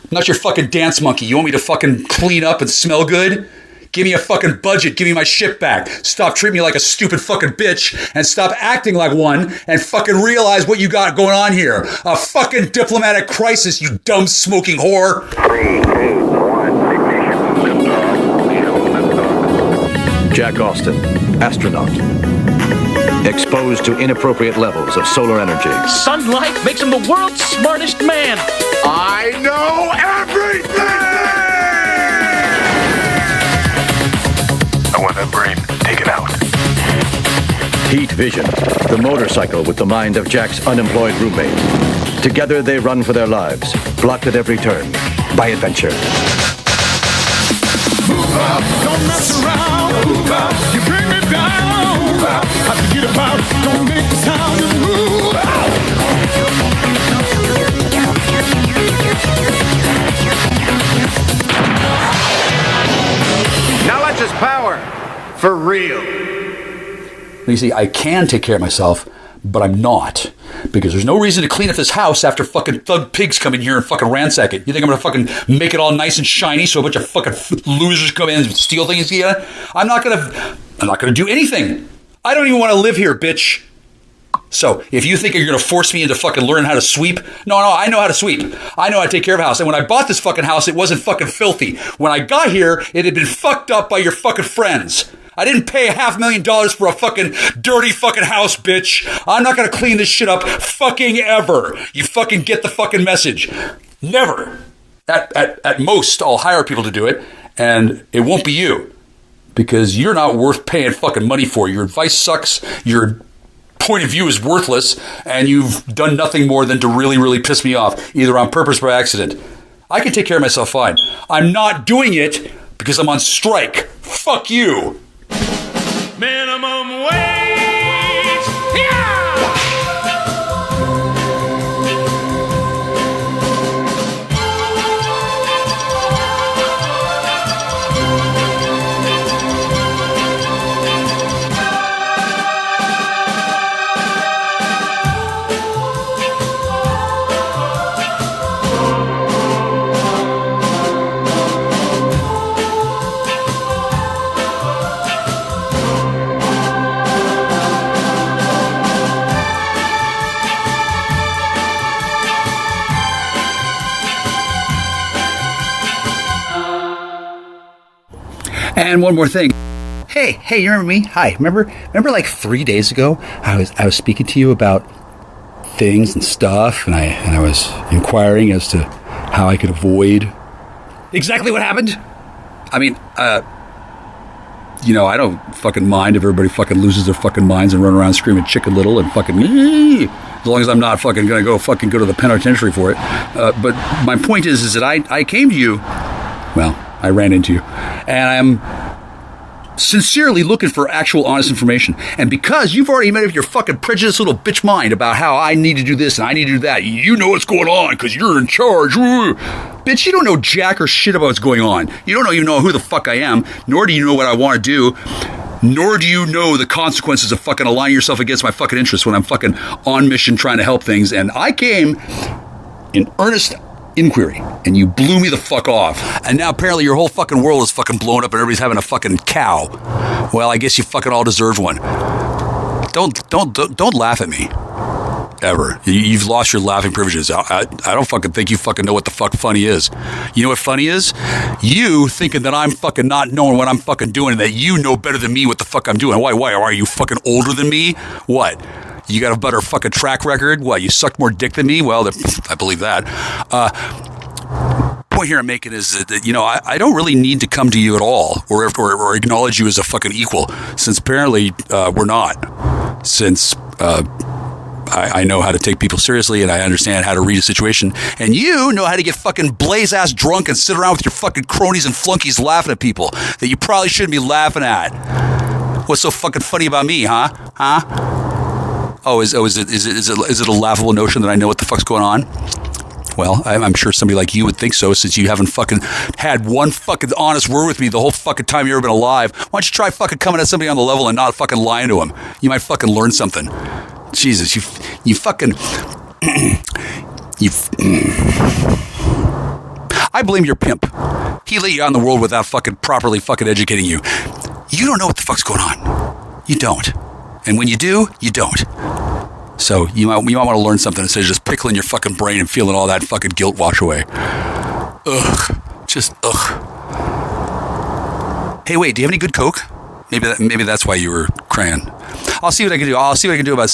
I'm not your fucking dance monkey. You want me to fucking clean up and smell good? Give me a fucking budget. Give me my shit back. Stop treating me like a stupid fucking bitch and stop acting like one and fucking realize what you got going on here. A fucking diplomatic crisis, you dumb smoking whore. 3, 2, 1, ignition. Jack Austin, astronaut. Exposed to inappropriate levels of solar energy. Sunlight makes him the world's smartest man. I know everything! I want that brain taken out. Heat Vision, the motorcycle with the mind of Jack's unemployed roommate. Together they run for their lives, blocked at every turn by adventure. Move out, don't mess around. Move out, you bring me down. Move out, I forget about, don't make the sound, just move out. Knowledge is power, for real. You see, I can take care of myself, but I'm not. Because there's no reason to clean up this house after fucking thug pigs come in here and fucking ransack it. You think I'm gonna fucking make it all nice and shiny so a bunch of fucking losers come in and steal things again? I'm not gonna do anything. I don't even want to live here, bitch. So, if you think you're going to force me into fucking learning how to sweep, no, I know how to sweep. I know how to take care of a house. And when I bought this fucking house, it wasn't fucking filthy. When I got here, it had been fucked up by your fucking friends. I didn't pay $500,000 for a fucking dirty fucking house, bitch. I'm not going to clean this shit up fucking ever. You fucking get the fucking message. Never. At most, I'll hire people to do it, and it won't be you. Because you're not worth paying fucking money for. Your advice sucks. Your point of view is worthless, and you've done nothing more than to really, really piss me off, either on purpose or by accident. I can take care of myself fine. I'm not doing it because I'm on strike. Fuck you. Minimum wage. Yeah! And one more thing. Hey, you remember me? Hi. Remember like 3 days ago, I was speaking to you about things and stuff, and I was inquiring as to how I could avoid exactly what happened. I mean, I don't fucking mind if everybody fucking loses their fucking minds and run around screaming Chicken Little and fucking as long as I'm not fucking gonna go to the penitentiary for it. But my point is that I came to you. Well, I ran into you, and I'm sincerely looking for actual honest information. And because you've already made up your fucking prejudiced little bitch mind about how I need to do this and I need to do that, you know what's going on because you're in charge. Woo. Bitch, you don't know jack or shit about what's going on. You don't even know who the fuck I am, nor do you know what I want to do, nor do you know the consequences of fucking aligning yourself against my fucking interests when I'm fucking on mission trying to help things. And I came in earnest inquiry, and you blew me the fuck off. And now apparently your whole fucking world is fucking blown up and everybody's having a fucking cow. Well, I guess you fucking all deserve one. Don't laugh at me. Ever. You've lost your laughing privileges. I don't fucking think you fucking know what the fuck funny is. You know what funny is? You thinking that I'm fucking not knowing what I'm fucking doing and that you know better than me what the fuck I'm doing. Why? Are you fucking older than me? What? You got a better fucking track record? What, you sucked more dick than me? Well, I believe that. Point here I'm making is that I don't really need to come to you at all or acknowledge you as a fucking equal, since apparently we're not. Since I know how to take people seriously and I understand how to read a situation, and you know how to get fucking blaze-ass drunk and sit around with your fucking cronies and flunkies laughing at people that you probably shouldn't be laughing at. What's so fucking funny about me, huh? Oh, is it a laughable notion that I know what the fuck's going on? Well, I'm sure somebody like you would think so, since you haven't fucking had one fucking honest word with me the whole fucking time you've ever been alive. Why don't you try fucking coming at somebody on the level and not fucking lying to them? You might fucking learn something. Jesus, you fucking... I blame your pimp. He let you out in the world without fucking properly fucking educating you. You don't know what the fuck's going on. You don't. And when you do, you don't. So you might want to learn something instead of just pickling your fucking brain and feeling all that fucking guilt wash away. Ugh. Just ugh. Hey, wait, do you have any good Coke? Maybe that's why you were crying. I'll see what I can do. I'll see what I can do about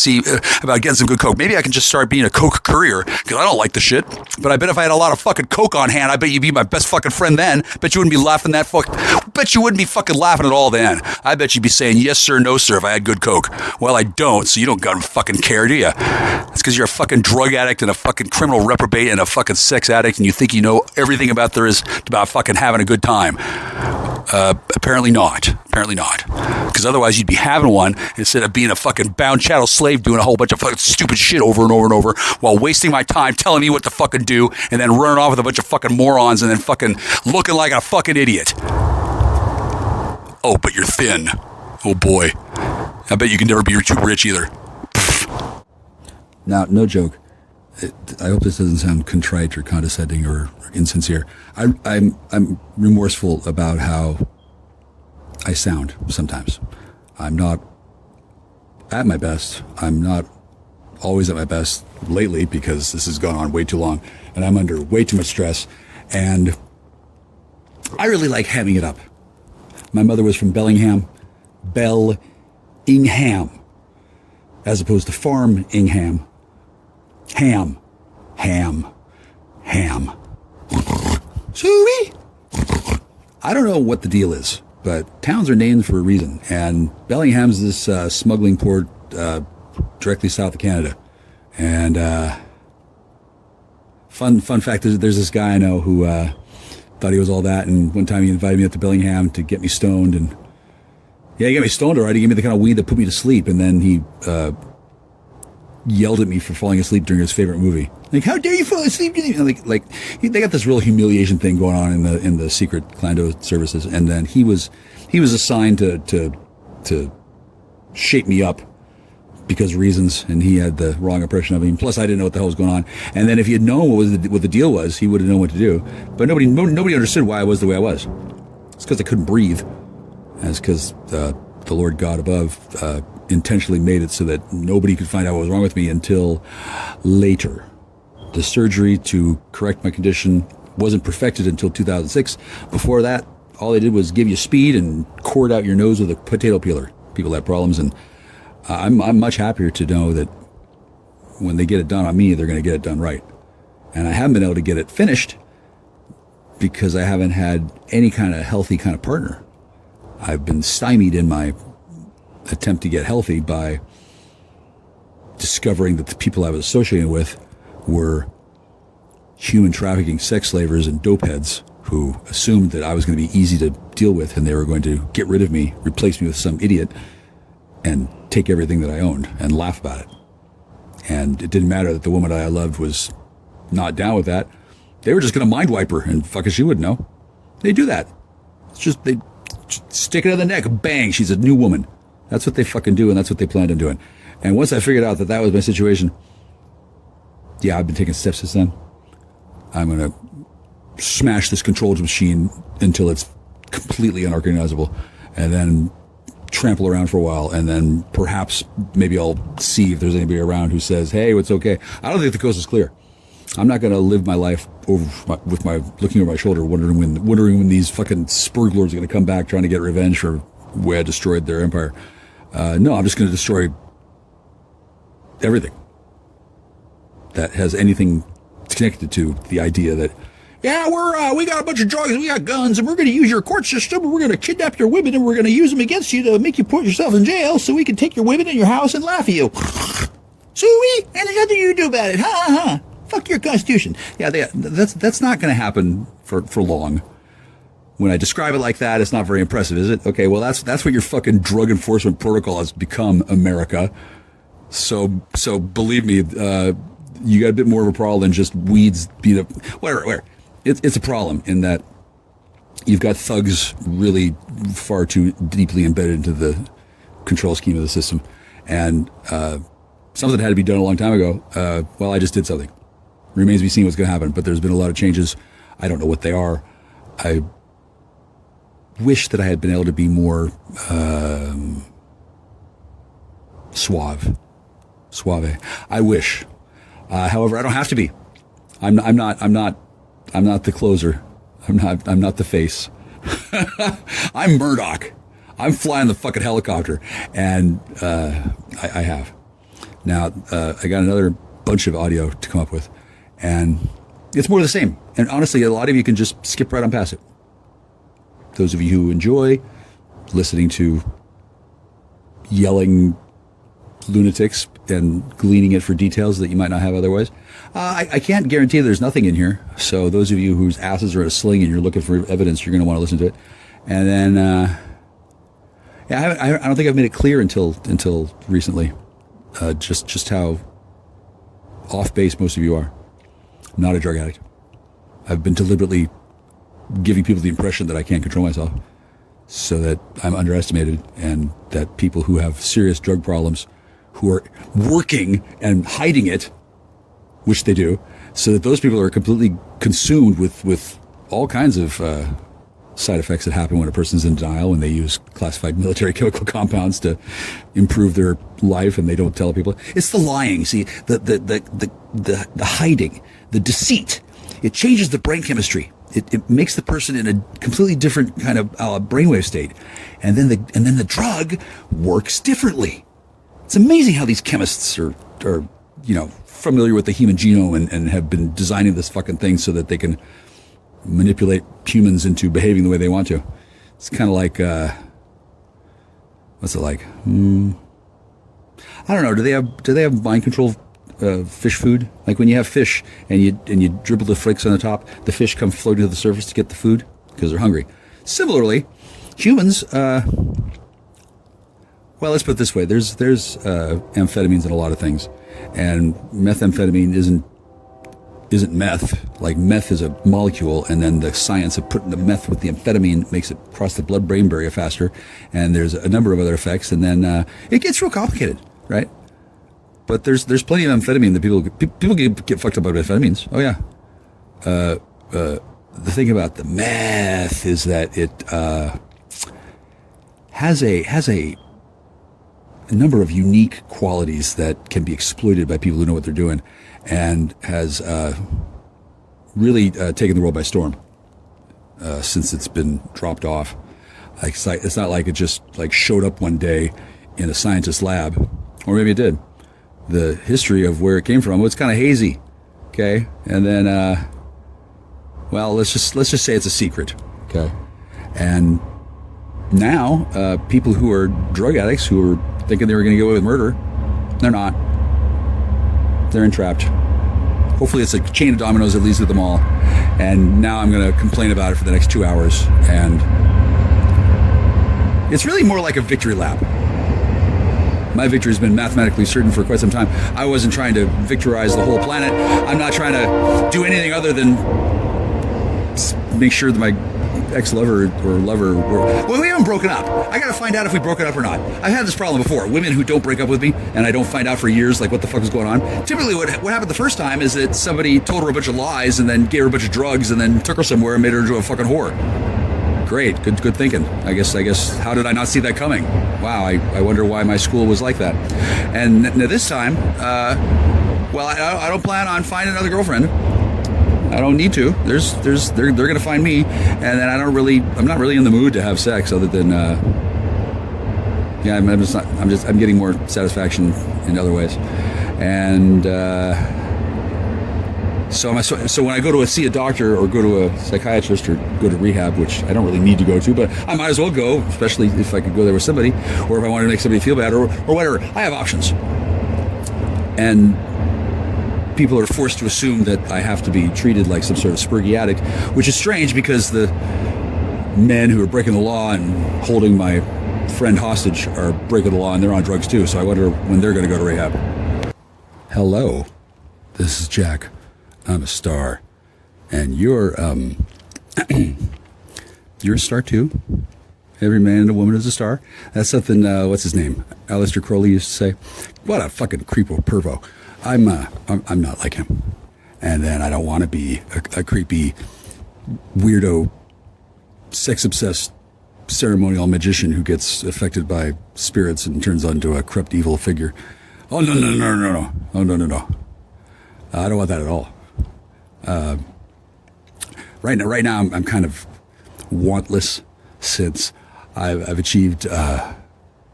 getting some good Coke. Maybe I can just start being a Coke courier, because I don't like the shit. But I bet if I had a lot of fucking Coke on hand, I bet you'd be my best fucking friend then. Bet you wouldn't be laughing bet you wouldn't be fucking laughing at all then. I bet you'd be saying yes sir, no sir if I had good Coke. Well, I don't, so you don't gotta fucking care, do you? It's because you're a fucking drug addict and a fucking criminal reprobate and a fucking sex addict, and you think you know everything about fucking having a good time. Apparently not. Because otherwise you'd be having one instead of being a fucking bound chattel slave doing a whole bunch of fucking stupid shit over and over and over while wasting my time telling me what to fucking do and then running off with a bunch of fucking morons and then fucking looking like a fucking idiot. Oh, but you're thin. Oh boy. I bet you can never be too rich either. Now, no joke. I hope this doesn't sound contrite or condescending or insincere. I'm remorseful about how I sound sometimes. I'm not at my best. I'm not always at my best lately because this has gone on way too long and I'm under way too much stress. And I really like hamming it up. My mother was from Bellingham, as opposed to Farm Ingham. Ham. Suey. I don't know what the deal is, but towns are named for a reason. And Bellingham's this smuggling port directly south of Canada. And fun fact, there's this guy I know who thought he was all that. And one time he invited me up to Bellingham to get me stoned. And yeah, he got me stoned all right. He gave me the kind of weed that put me to sleep. And then he yelled at me for falling asleep during his favorite movie. Like, how dare you fall asleep? They got this real humiliation thing going on in the secret Clando services. And then he was assigned to shape me up because of reasons, and he had the wrong impression of me. Plus, I didn't know what the hell was going on. And then if he had known what the deal was, he would have known what to do. But nobody understood why I was the way I was. It's because I couldn't breathe. And it's because the Lord God above intentionally made it so that nobody could find out what was wrong with me until later. The surgery to correct my condition wasn't perfected until 2006. Before that, all they did was give you speed and cord out your nose with a potato peeler. People had problems, and I'm much happier to know that when they get it done on me, they're going to get it done right. And I haven't been able to get it finished because I haven't had any kind of healthy kind of partner. I've been stymied in my attempt to get healthy by discovering that the people I was associated with were human trafficking sex slavers and dope heads who assumed that I was going to be easy to deal with and they were going to get rid of me, replace me with some idiot, and take everything that I owned and laugh about it. And it didn't matter that the woman I loved was not down with that. They were just going to mind wipe her, and fuck it, she wouldn't know. They do that. It's just, they stick it in the neck, bang, she's a new woman. That's what they fucking do, and that's what they planned on doing. And once I figured out that was my situation, yeah, I've been taking steps since then. I'm going to smash this controls machine until it's completely unrecognizable, and then trample around for a while, and then perhaps maybe I'll see if there's anybody around who says, hey, it's okay. I don't think the coast is clear. I'm not going to live my life with my looking over my shoulder, wondering when these fucking spurglers are going to come back trying to get revenge for the way I destroyed their empire. No, I'm just going to destroy everything that has anything connected to the idea that, yeah, we got a bunch of drugs and we got guns and we're going to use your court system and we're going to kidnap your women and we're going to use them against you to make you put yourself in jail so we can take your women in your house and laugh at you. Suey, and there's nothing you can do about it. Ha ha ha. Fuck your constitution. Yeah, that's not going to happen for long. When I describe it like that, it's not very impressive, is it? Okay, well, that's what your fucking drug enforcement protocol has become, America. So believe me, you got a bit more of a problem than just weeds being up. Whatever. It's a problem in that you've got thugs really far too deeply embedded into the control scheme of the system. And something had to be done a long time ago. Well, I just did something. Remains to be seen what's going to happen, but there's been a lot of changes. I don't know what they are. I wish that I had been able to be more suave. I wish. However, I don't have to be. I'm not the closer. I'm not the face. I'm Murdoch. I'm flying the fucking helicopter, and I have. Now I got another bunch of audio to come up with, and it's more of the same. And honestly, a lot of you can just skip right on past it. Those of you who enjoy listening to yelling lunatics and gleaning it for details that you might not have otherwise. I can't guarantee there's nothing in here. So those of you whose asses are in a sling and you're looking for evidence, you're going to want to listen to it. And then, I don't think I've made it clear until recently, just how off base most of you are. I'm not a drug addict. I've been deliberately giving people the impression that I can't control myself so that I'm underestimated, and that people who have serious drug problems who are working and hiding it, which they do, so that those people are completely consumed with all kinds of side effects that happen when a person's in denial, when they use classified military chemical compounds to improve their life and they don't tell people. It's the lying, see, the hiding, the deceit. It changes the brain chemistry. It makes the person in a completely different kind of brainwave state, and then the drug works differently. It's amazing how these chemists are familiar with the human genome and have been designing this fucking thing so that they can manipulate humans into behaving the way they want to. It's kind of like what's it like? I don't know. Do they have mind control? Fish food, like when you have fish and you dribble the flakes on the top, the fish come floating to the surface to get the food because they're hungry. Similarly, humans, well, let's put it this way: there's amphetamines in a lot of things, and methamphetamine isn't meth. Like, meth is a molecule, and then the science of putting the meth with the amphetamine makes it cross the blood-brain barrier faster, and there's a number of other effects, and then it gets real complicated, right? But there's plenty of amphetamine that people get fucked up by amphetamines. Oh yeah. The thing about the meth is that it has a number of unique qualities that can be exploited by people who know what they're doing, and has really taken the world by storm since it's been dropped off. Like, it's not like it just like showed up one day in a scientist's lab, or maybe it did. The history of where it came from, it's kind of hazy, okay? And then, well, let's just say it's a secret, okay? And now, people who are drug addicts who were thinking they were going to get away with murder, they're not. They're entrapped. Hopefully it's a chain of dominoes that leads to them all. And now I'm going to complain about it for the next 2 hours. And it's really more like a victory lap. My victory has been mathematically certain for quite some time. I wasn't trying to victorize the whole planet. I'm not trying to do anything other than make sure that my ex-lover or lover well, we haven't broken up. I gotta find out if we broke it up or not. I've had this problem before. Women who don't break up with me and I don't find out for years like what the fuck is going on. Typically what happened the first time is that somebody told her a bunch of lies and then gave her a bunch of drugs and then took her somewhere and made her into a fucking whore. Great, good thinking. I guess how did I not see that coming? Wow, I wonder why my school was like that. And now this time, well, I don't plan on finding another girlfriend. I don't need to. They're gonna find me, and then I'm not really in the mood to have sex other than I'm getting more satisfaction in other ways. And so when I go to see a doctor or go to a psychiatrist or go to rehab, which I don't really need to go to, but I might as well go, especially if I could go there with somebody, or if I wanted to make somebody feel bad or whatever. I have options. And people are forced to assume that I have to be treated like some sort of spurgy addict, which is strange because the men who are breaking the law and holding my friend hostage are breaking the law and they're on drugs too. So I wonder when they're going to go to rehab. Hello, this is Jack. I'm a star. And you're you're a star too. Every man and a woman is a star. That's something, what's his name? Aleister Crowley used to say. What a fucking creepo pervo. I'm not like him. And then I don't want to be a creepy weirdo, sex-obsessed ceremonial magician who gets affected by spirits and turns into a corrupt evil figure. Oh, no. Oh, no. I don't want that at all. Right now I'm kind of wantless since I've achieved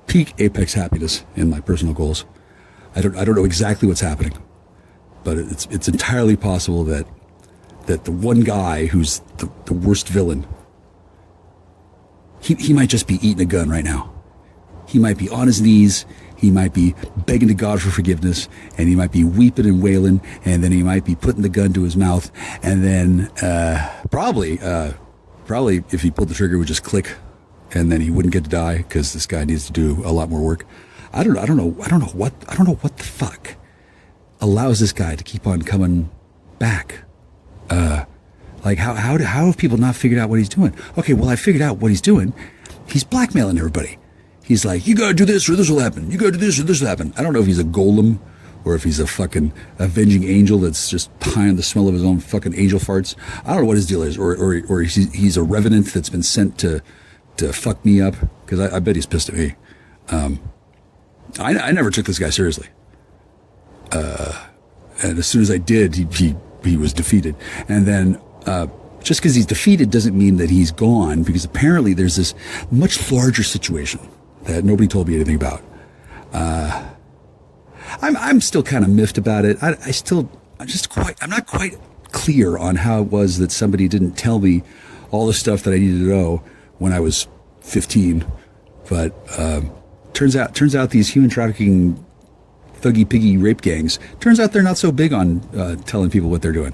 peak apex happiness in my personal goals. I don't know exactly what's happening, but it's entirely possible that the one guy who's the worst villain, he might just be eating a gun right now. He might be on his knees. He might be begging to God for forgiveness, and he might be weeping and wailing, and then he might be putting the gun to his mouth, and then probably if he pulled the trigger, it would just click, and then he wouldn't get to die because this guy needs to do a lot more work. I don't know what the fuck allows this guy to keep on coming back. Like how have people not figured out what he's doing? Okay, well, I figured out what he's doing. He's blackmailing everybody. He's like, you gotta do this or this will happen. You gotta do this or this will happen. I don't know if he's a golem or if he's a fucking avenging angel that's just high on the smell of his own fucking angel farts. I don't know what his deal is. Or he's a revenant that's been sent to fuck me up, because I bet he's pissed at me. I never took this guy seriously. And as soon as I did, he was defeated. And then just because he's defeated doesn't mean that he's gone, because apparently there's this much larger situation that nobody told me anything about. I'm still kind of miffed about it. I'm not quite clear on how it was that somebody didn't tell me all the stuff that I needed to know when I was 15. But turns out these human trafficking thuggy piggy rape gangs, turns out they're not so big on telling people what they're doing.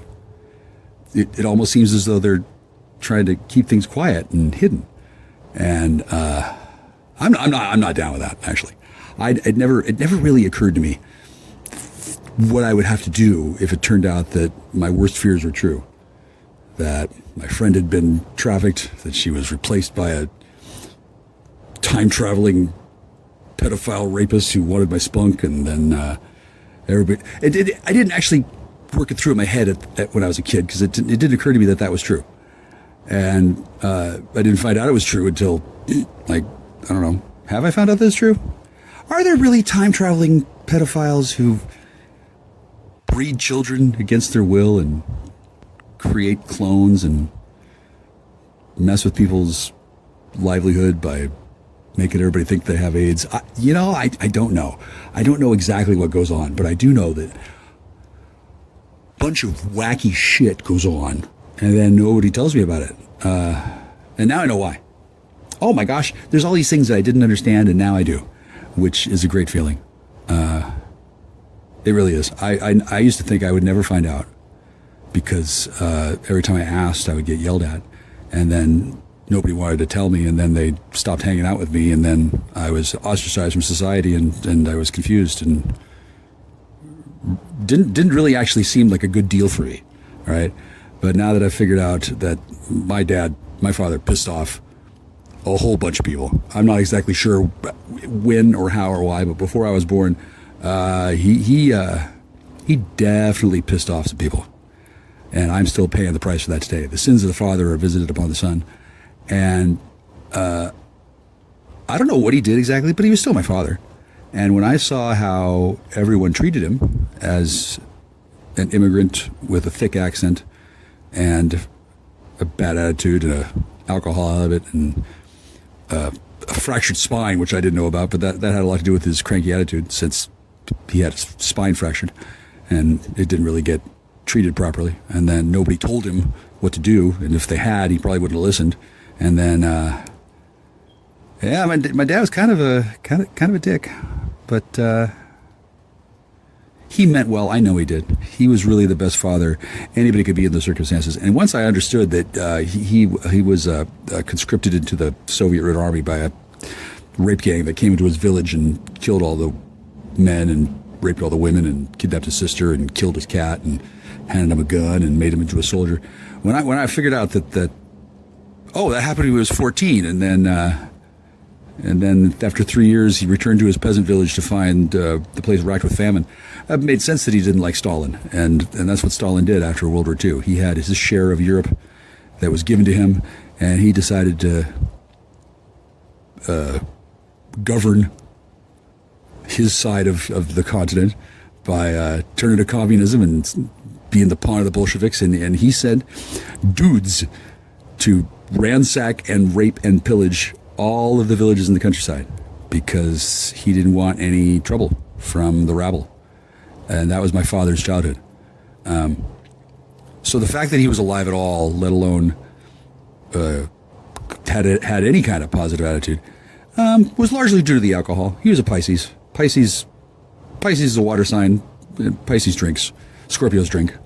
It almost seems as though they're trying to keep things quiet and hidden. And I'm not down with that, actually. It never really occurred to me what I would have to do if it turned out that my worst fears were true. That my friend had been trafficked, that she was replaced by a time-traveling pedophile rapist who wanted my spunk, and then everybody... I didn't actually work it through in my head when I was a kid, because it didn't occur to me that was true. And I didn't find out it was true until, like, I don't know, have I found out that it's true? Are there really time-traveling pedophiles who breed children against their will and create clones and mess with people's livelihood by making everybody think they have AIDS? I don't know. I don't know exactly what goes on, but I do know that a bunch of wacky shit goes on, and then nobody tells me about it. And now I know why. Oh my gosh, there's all these things that I didn't understand, and now I do, which is a great feeling. It really is. I used to think I would never find out, because every time I asked, I would get yelled at, and then nobody wanted to tell me, and then they stopped hanging out with me, and then I was ostracized from society, and I was confused, and didn't really actually seem like a good deal for me, right? But now that I've figured out that my father pissed off a whole bunch of people. I'm not exactly sure when or how or why, but before I was born, he definitely pissed off some people. And I'm still paying the price for that today. The sins of the father are visited upon the son. And I don't know what he did exactly, but he was still my father. And when I saw how everyone treated him as an immigrant with a thick accent and a bad attitude and a alcohol habit and a fractured spine, which I didn't know about, but that had a lot to do with his cranky attitude, since he had his spine fractured and it didn't really get treated properly. And then nobody told him what to do, and if they had, he probably wouldn't have listened. And then my dad was kind of a dick, but he meant well. I know he did. He was really the best father anybody could be in those circumstances. And once I understood that he was conscripted into the Soviet Red Army by a rape gang that came into his village and killed all the men and raped all the women and kidnapped his sister and killed his cat and handed him a gun and made him into a soldier. When I figured out that that happened when he was 14, and then after 3 years he returned to his peasant village to find the place racked with famine. It made sense that he didn't like Stalin, and that's what Stalin did after World War II. He had his share of Europe, that was given to him, and he decided to govern his side of the continent by turning to communism and being the pawn of the Bolsheviks. And he sent dudes to ransack and rape and pillage all of the villages in the countryside because he didn't want any trouble from the rabble. And that was my father's childhood. So the fact that he was alive at all, let alone had any kind of positive attitude, was largely due to the alcohol. He was a Pisces. Pisces is a water sign. Pisces drinks. Scorpios drink.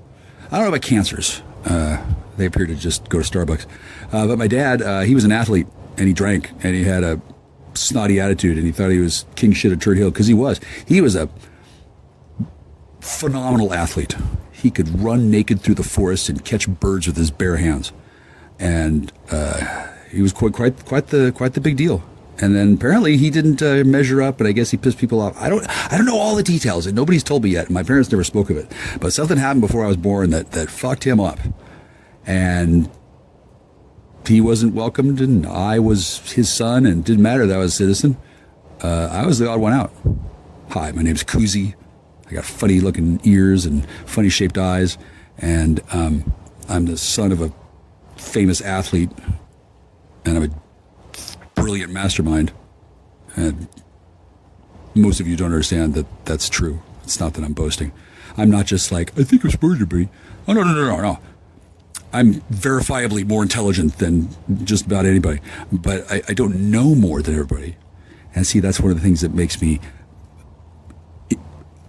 I don't know about Cancers. They appear to just go to Starbucks. But my dad, he was an athlete, and he drank, and he had a snotty attitude, and he thought he was king shit at Turd Hill, because he was. He was a phenomenal athlete. He could run naked through the forest and catch birds with his bare hands. And he was quite the big deal. And then apparently he didn't measure up, and I guess he pissed people off. I don't know all the details, and nobody's told me yet. And my parents never spoke of it. But something happened before I was born that fucked him up. And he wasn't welcomed, and I was his son, and it didn't matter that I was a citizen. I was the odd one out. Hi, my name's Kuzi. I got funny looking ears and funny shaped eyes, and I'm the son of a famous athlete, and I'm a brilliant mastermind. And most of you don't understand that that's true. It's not that I'm boasting. I'm not just like, I think I'm smarter than me. Oh, no. I'm verifiably more intelligent than just about anybody, but I don't know more than everybody. And see, that's one of the things that makes me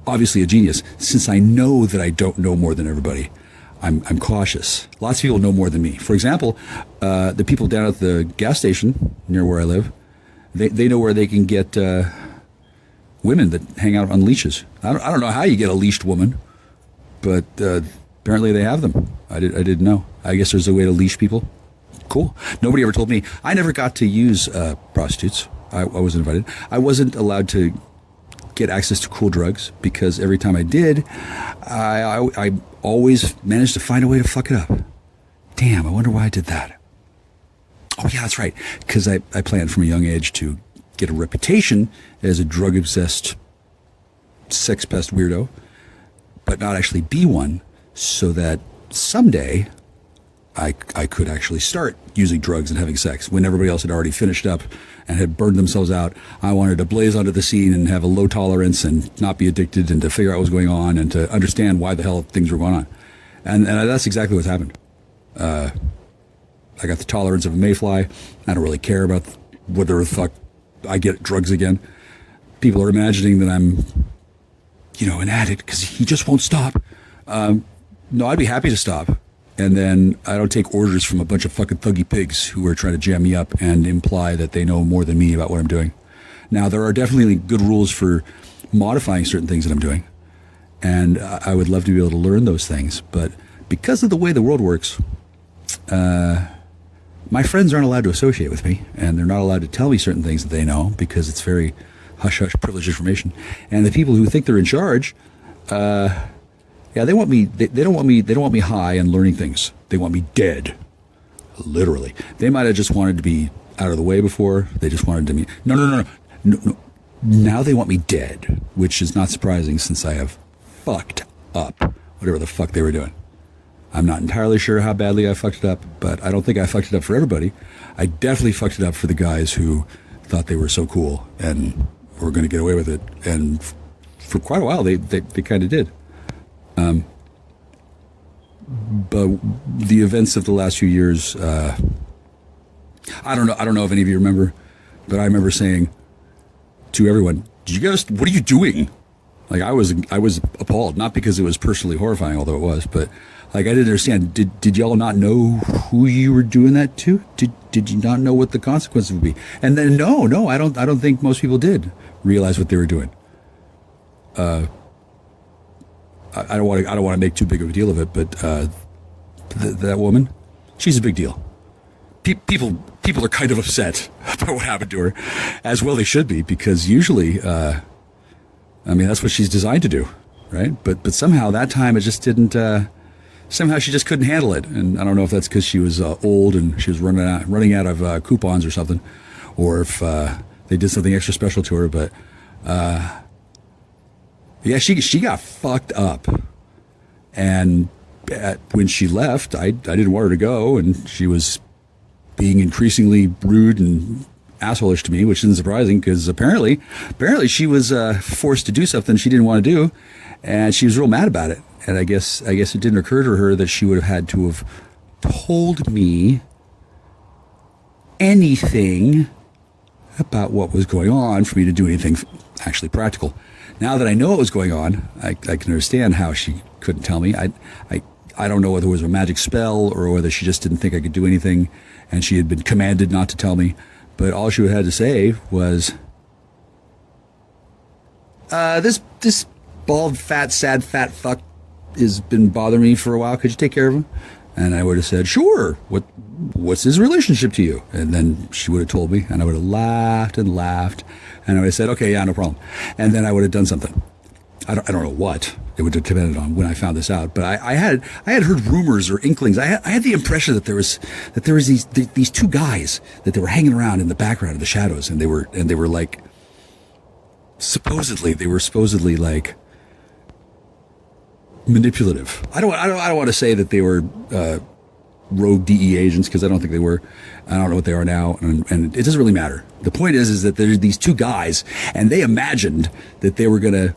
obviously a genius. Since I know that I don't know more than everybody, I'm cautious. Lots of people know more than me. For example, the people down at the gas station near where I live, they know where they can get women that hang out on leashes. I don't know how you get a leashed woman, but apparently they have them. I didn't know. I guess there's a way to leash people. Cool. Nobody ever told me. I never got to use prostitutes. I wasn't invited. I wasn't allowed to get access to cool drugs because every time I did, I always managed to find a way to fuck it up. Damn, I wonder why I did that. Oh yeah, that's right. Because I planned from a young age to get a reputation as a drug-obsessed sex pest weirdo, but not actually be one, so that someday I could actually start using drugs and having sex when everybody else had already finished up and had burned themselves out. I wanted to blaze onto the scene and have a low tolerance and not be addicted, and to figure out what was going on and to understand why the hell things were going on. And that's exactly what's happened. I got the tolerance of a mayfly. I don't really care about whether the fuck I get drugs again. People are imagining that I'm, an addict because he just won't stop. No, I'd be happy to stop. And then I don't take orders from a bunch of fucking thuggy pigs who are trying to jam me up and imply that they know more than me about what I'm doing. Now, there are definitely good rules for modifying certain things that I'm doing. And I would love to be able to learn those things. But because of the way the world works, my friends aren't allowed to associate with me. And they're not allowed to tell me certain things that they know because it's very hush-hush privileged information. And the people who think they're in charge, yeah, they want me. They don't want me. They don't want me high and learning things. They want me dead, literally. They might have just wanted to be out of the way before. They just wanted to be. No. Now they want me dead, which is not surprising since I have fucked up whatever the fuck they were doing. I'm not entirely sure how badly I fucked it up, but I don't think I fucked it up for everybody. I definitely fucked it up for the guys who thought they were so cool and were going to get away with it. And for quite a while, they kind of did. But the events of the last few years, I don't know if any of you remember, but I remember saying to everyone, what are you doing? Like I was appalled, not because it was personally horrifying, although it was, but like I didn't understand. Did y'all not know who you were doing that to? Did you not know what the consequences would be? And then no, I don't think most people did realize what they were doing. I don't want to make too big of a deal of it, but that woman, she's a big deal. People are kind of upset about what happened to her, as well they should be, because usually, that's what she's designed to do, right? But somehow that time it just didn't somehow she just couldn't handle it. And I don't know if that's because she was old and she was running out of coupons or something, or if they did something extra special to her. But yeah, she got fucked up. And when she left, I didn't want her to go, and she was being increasingly rude and asshole-ish to me, which isn't surprising because apparently she was forced to do something she didn't want to do, and she was real mad about it. And I guess it didn't occur to her that she would have had to have told me anything about what was going on for me to do anything actually practical. Now that I know what was going on, I can understand how she couldn't tell me. I don't know whether it was a magic spell or whether she just didn't think I could do anything and she had been commanded not to tell me. But all she had to say was, this bald, fat, sad, fat fuck has been bothering me for a while. Could you take care of him? And I would have said, sure. What's his relationship to you? And then she would have told me, and I would have laughed and laughed, and I would have said, okay, yeah, no problem. And then I would have done something. I don't know what. It would have depended on when I found this out. But I had heard rumors or inklings. I had the impression that there was these two guys that they were hanging around in the background of the shadows, and they were like supposedly like manipulative. I don't want to say that they were rogue DE agents, because I don't think they were. I don't know what they are now, and it doesn't really matter. The point is that there's these two guys, and they imagined that they were going to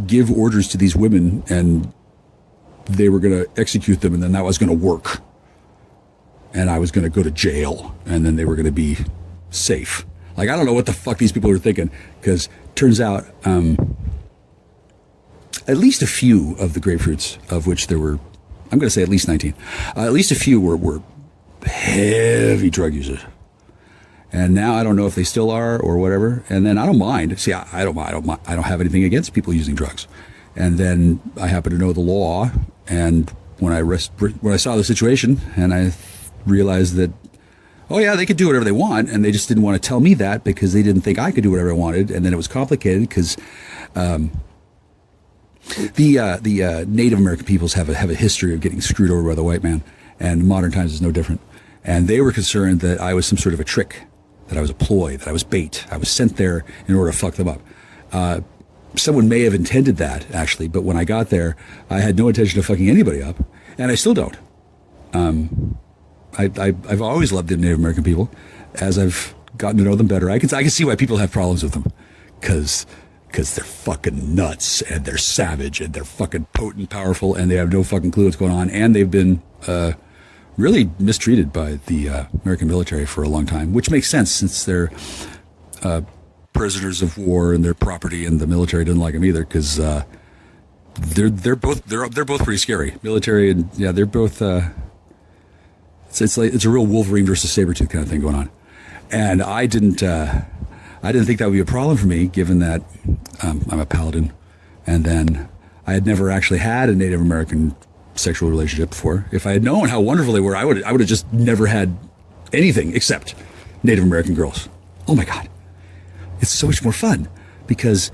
give orders to these women, and they were going to execute them, and then that was going to work, and I was going to go to jail, and then they were going to be safe. Like, I don't know what the fuck these people are thinking, because turns out at least a few of the grapefruits, of which there were, I'm going to say at least 19, at least a few were heavy drug users. And now I don't know if they still are or whatever. And then I don't mind. See, I don't have anything against people using drugs. And then I happen to know the law. And when I saw the situation and I realized that, oh yeah, they could do whatever they want, and they just didn't want to tell me that because they didn't think I could do whatever I wanted. And then it was complicated because the Native American peoples have a history of getting screwed over by the white man, and modern times is no different. And they were concerned that I was some sort of a trick, that I was a ploy, that I was bait. I was sent there in order to fuck them up. Someone may have intended that, actually, but when I got there, I had no intention of fucking anybody up, and I still don't. I've always loved the Native American people. As I've gotten to know them better, I can see why people have problems with them, because they're fucking nuts, and they're savage, and they're fucking potent, powerful, and they have no fucking clue what's going on, and they've been really mistreated by the American military for a long time, which makes sense since they're prisoners of war and their property, and the military didn't like them either, because they're both pretty scary. Military, and yeah, they're both. It's a real Wolverine versus Sabretooth kind of thing going on, and I didn't think that would be a problem for me, given that I'm a paladin, and then I had never actually had a Native American sexual relationship before. If I had known how wonderful they were, I would have just never had anything except Native American girls. Oh my God, it's so much more fun because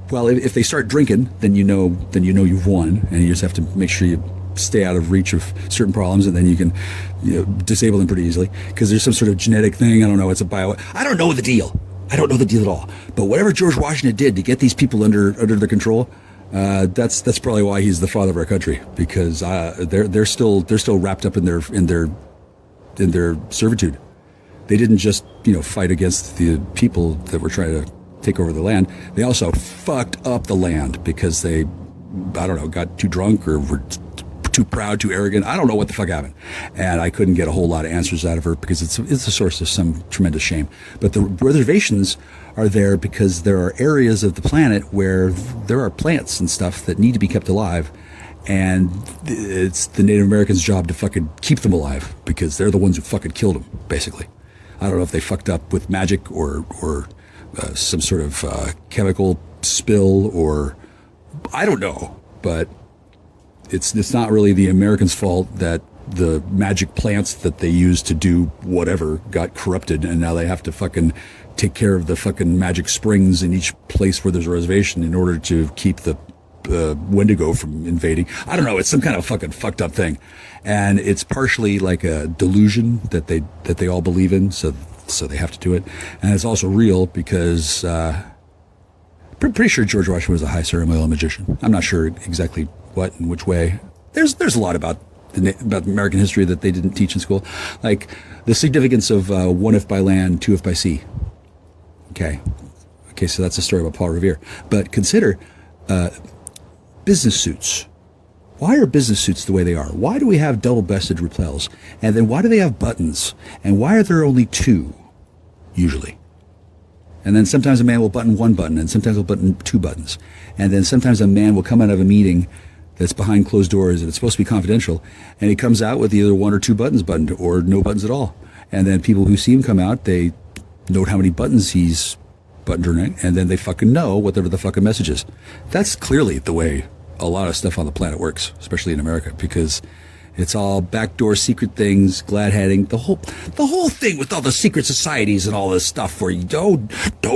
well, if they start drinking, then you know you've won, and you just have to make sure you stay out of reach of certain problems, and then you can disable them pretty easily, because there's some sort of genetic thing. I don't know. It's a bio. I don't know the deal. I don't know the deal at all. But whatever George Washington did to get these people under their control, that's probably why he's the father of our country, because they're still wrapped up in their servitude. They didn't just fight against the people that were trying to take over the land. They also fucked up the land because they, I don't know, got too drunk or were too proud, too arrogant. I don't know what the fuck happened, and I couldn't get a whole lot of answers out of her, because it's a source of some tremendous shame. But the reservations are there because there are areas of the planet where there are plants and stuff that need to be kept alive, and it's the Native Americans' job to fucking keep them alive, because they're the ones who fucking killed them, basically. I don't know if they fucked up with magic or some sort of chemical spill, or I don't know, but it's not really the Americans' fault that the magic plants that they used to do whatever got corrupted, and now they have to fucking take care of the fucking magic springs in each place where there's a reservation in order to keep the Wendigo from invading. I don't know. It's some kind of fucking fucked up thing, and it's partially like a delusion that they all believe in. So they have to do it, and it's also real because pretty sure George Washington was a high ceremonial magician. I'm not sure exactly what and which way. There's a lot about American history that they didn't teach in school, like the significance of 1 if by land, 2 if by sea. Okay, so that's a story about Paul Revere. But consider business suits. Why are business suits the way they are? Why do we have double-breasted lapels? And then why do they have buttons? And why are there only 2, usually? And then sometimes a man will button 1 button, and sometimes he'll button 2 buttons. And then sometimes a man will come out of a meeting that's behind closed doors and it's supposed to be confidential, and he comes out with either 1 or 2 buttons buttoned or no buttons at all. And then people who see him come out, they note how many buttons he's buttoned or not, and then they fucking know whatever the fucking message is. That's clearly the way a lot of stuff on the planet works, especially in America, because it's all backdoor secret things, glad-handing, the whole thing with all the secret societies and all this stuff where you don't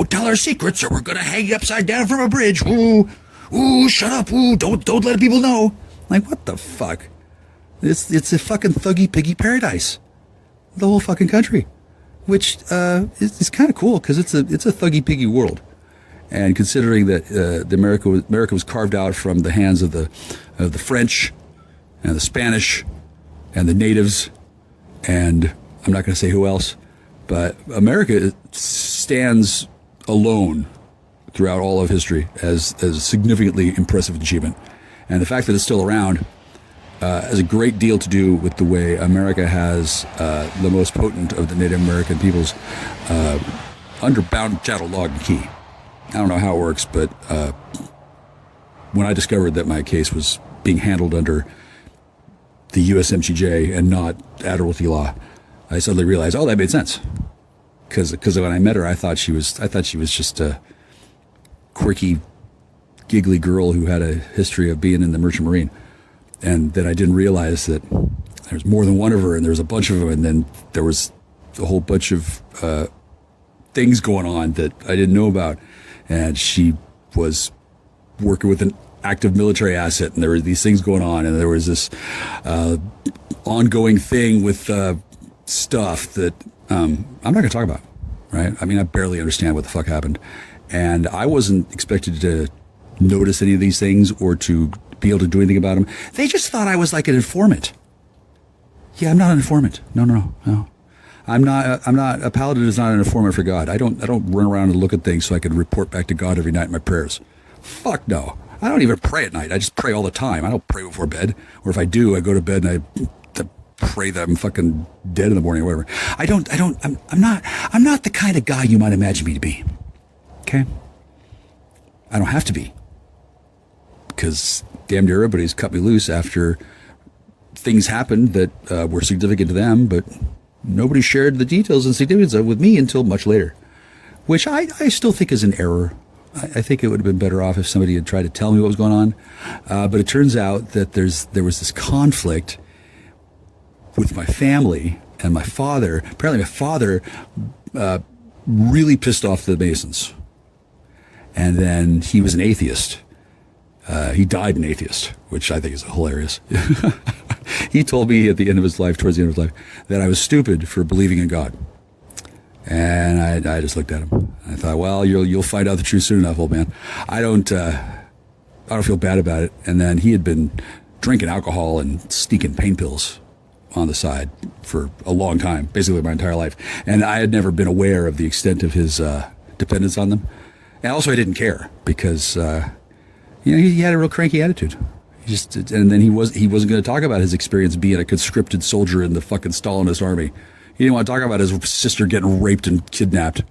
tell our secrets or we're going to hang you upside down from a bridge. Ooh, shut up. Ooh, don't let people know. Like, what the fuck? It's a fucking thuggy piggy paradise. The whole fucking country. Which is kind of cool because it's a thuggy piggy world. And considering that America was carved out from the hands of the French and the Spanish and the natives, and I'm not going to say who else, but America stands alone throughout all of history as a significantly impressive achievement. And the fact that it's still around has a great deal to do with the way America has the most potent of the Native American peoples under bound chattel log and key. I don't know how it works, but when I discovered that my case was being handled under the USMCJ and not Admiralty law, I suddenly realized, that made sense. Because when I met her, I thought she was just a quirky, giggly girl who had a history of being in the Merchant Marine, and then I didn't realize that there's more than one of her, and there was a bunch of them, and then there was a whole bunch of things going on that I didn't know about, and she was working with an active military asset, and there were these things going on, and there was this ongoing thing with stuff that I'm not going to talk about, right? I mean, I barely understand what the fuck happened, and I wasn't expected to notice any of these things or to be able to do anything about them. They just thought I was like an informant. Yeah, I'm not an informant. No. I'm not. A paladin is not an informant for God. I don't run around and look at things so I can report back to God every night in my prayers. Fuck no. I don't even pray at night. I just pray all the time. I don't pray before bed. Or if I do, I go to bed and I pray that I'm fucking dead in the morning or whatever. I'm not the kind of guy you might imagine me to be. Okay? I don't have to be. Because damn near everybody's cut me loose after things happened that were significant to them, but nobody shared the details and significance of with me until much later, which I still think is an error. I think it would have been better off if somebody had tried to tell me what was going on. But it turns out that there was this conflict with my family and my father. Apparently my father really pissed off the Masons. And then he was an atheist. He died an atheist, which I think is hilarious. He told me at the end of his life, towards the end of his life, that I was stupid for believing in God. And I just looked at him. I thought, well, you'll find out the truth soon enough, old man. I don't feel bad about it. And then he had been drinking alcohol and sneaking pain pills on the side for a long time, basically my entire life. And I had never been aware of the extent of his dependence on them. And also, I didn't care because he had a real cranky attitude. And then he wasn't going to talk about his experience being a conscripted soldier in the fucking Stalinist army. He didn't want to talk about his sister getting raped and kidnapped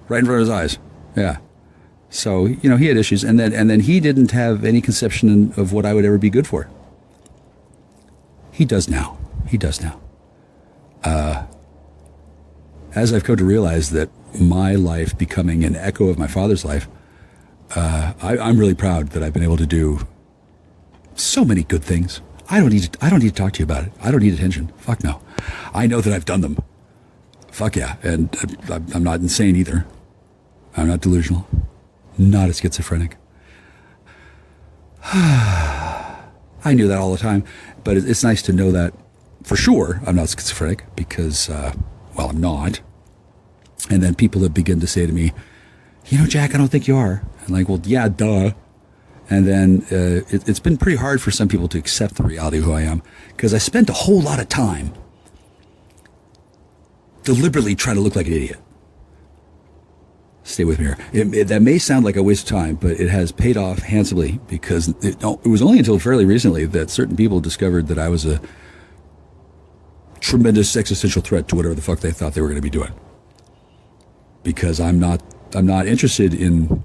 right in front of his eyes. Yeah. So, he had issues. And then he didn't have any conception of what I would ever be good for. He does now. As I've come to realize that my life becoming an echo of my father's life, I'm really proud that I've been able to do so many good things. I don't need to talk to you about it. I don't need attention. Fuck no. I know that I've done them. Fuck yeah. And I'm not insane either. I'm not delusional. Not a schizophrenic. I knew that all the time, but it's nice to know that for sure I'm not schizophrenic because, well, I'm not. And then people that begin to say to me, you know, Jack, I don't think you are. I'm like, well, yeah, duh. And then it's been pretty hard for some people to accept the reality of who I am because I spent a whole lot of time deliberately trying to look like an idiot. Stay with me here. That may sound like a waste of time, but it has paid off handsomely because it was only until fairly recently that certain people discovered that I was a tremendous existential threat to whatever the fuck they thought they were going to be doing. Because I'm not interested in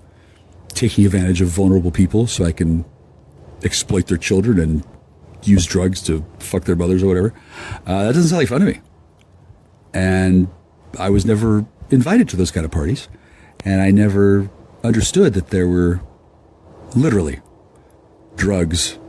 taking advantage of vulnerable people so I can exploit their children and use drugs to fuck their mothers or whatever. That doesn't sound like fun to me. And I was never invited to those kind of parties. And I never understood that there were literally drugs.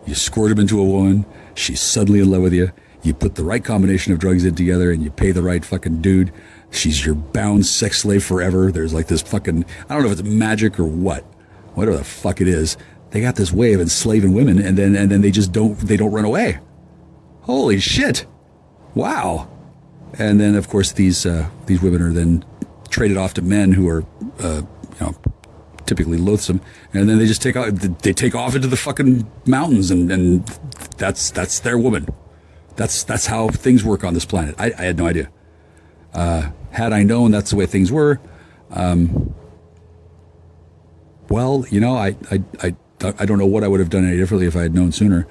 You squirt them into a woman, she's suddenly in love with you. You put the right combination of drugs in together and you pay the right fucking dude. She's your bound sex slave forever. There's like this fucking, I don't know if it's magic or whatever the fuck it is. They got this way of enslaving women and then they just don't run away. Holy shit. Wow. And then of course these women are then traded off to men who are, typically loathsome, and then they just take off into the fucking mountains, and that's their woman. That's how things work on this planet. I had no idea. Had I known that's the way things were, well, I don't know what I would have done any differently if I had known sooner.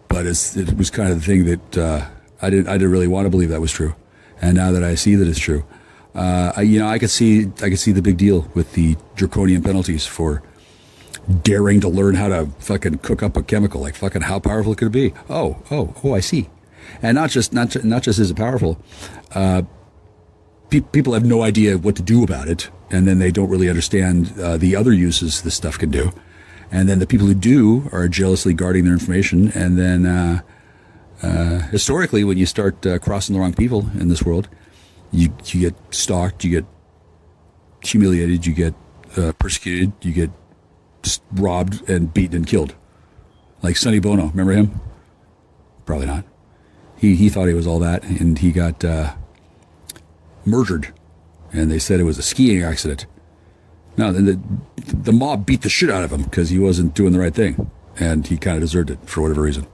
But it was kind of the thing that I didn't really want to believe that was true, and now that I see that it's true. I could see the big deal with the draconian penalties for daring to learn how to fucking cook up a chemical. Like fucking how powerful could it be? Oh, I see. And not just is it powerful. People have no idea what to do about it, and then they don't really understand the other uses this stuff can do. And then the people who do are jealously guarding their information. And then historically, when you start crossing the wrong people in this world, you get stalked, you get humiliated, you get persecuted, you get just robbed and beaten and killed. Like Sonny Bono, remember him? Probably not. He thought he was all that, and he got murdered, and they said it was a skiing accident. No, then the mob beat the shit out of him because he wasn't doing the right thing, and he kind of deserved it for whatever reason.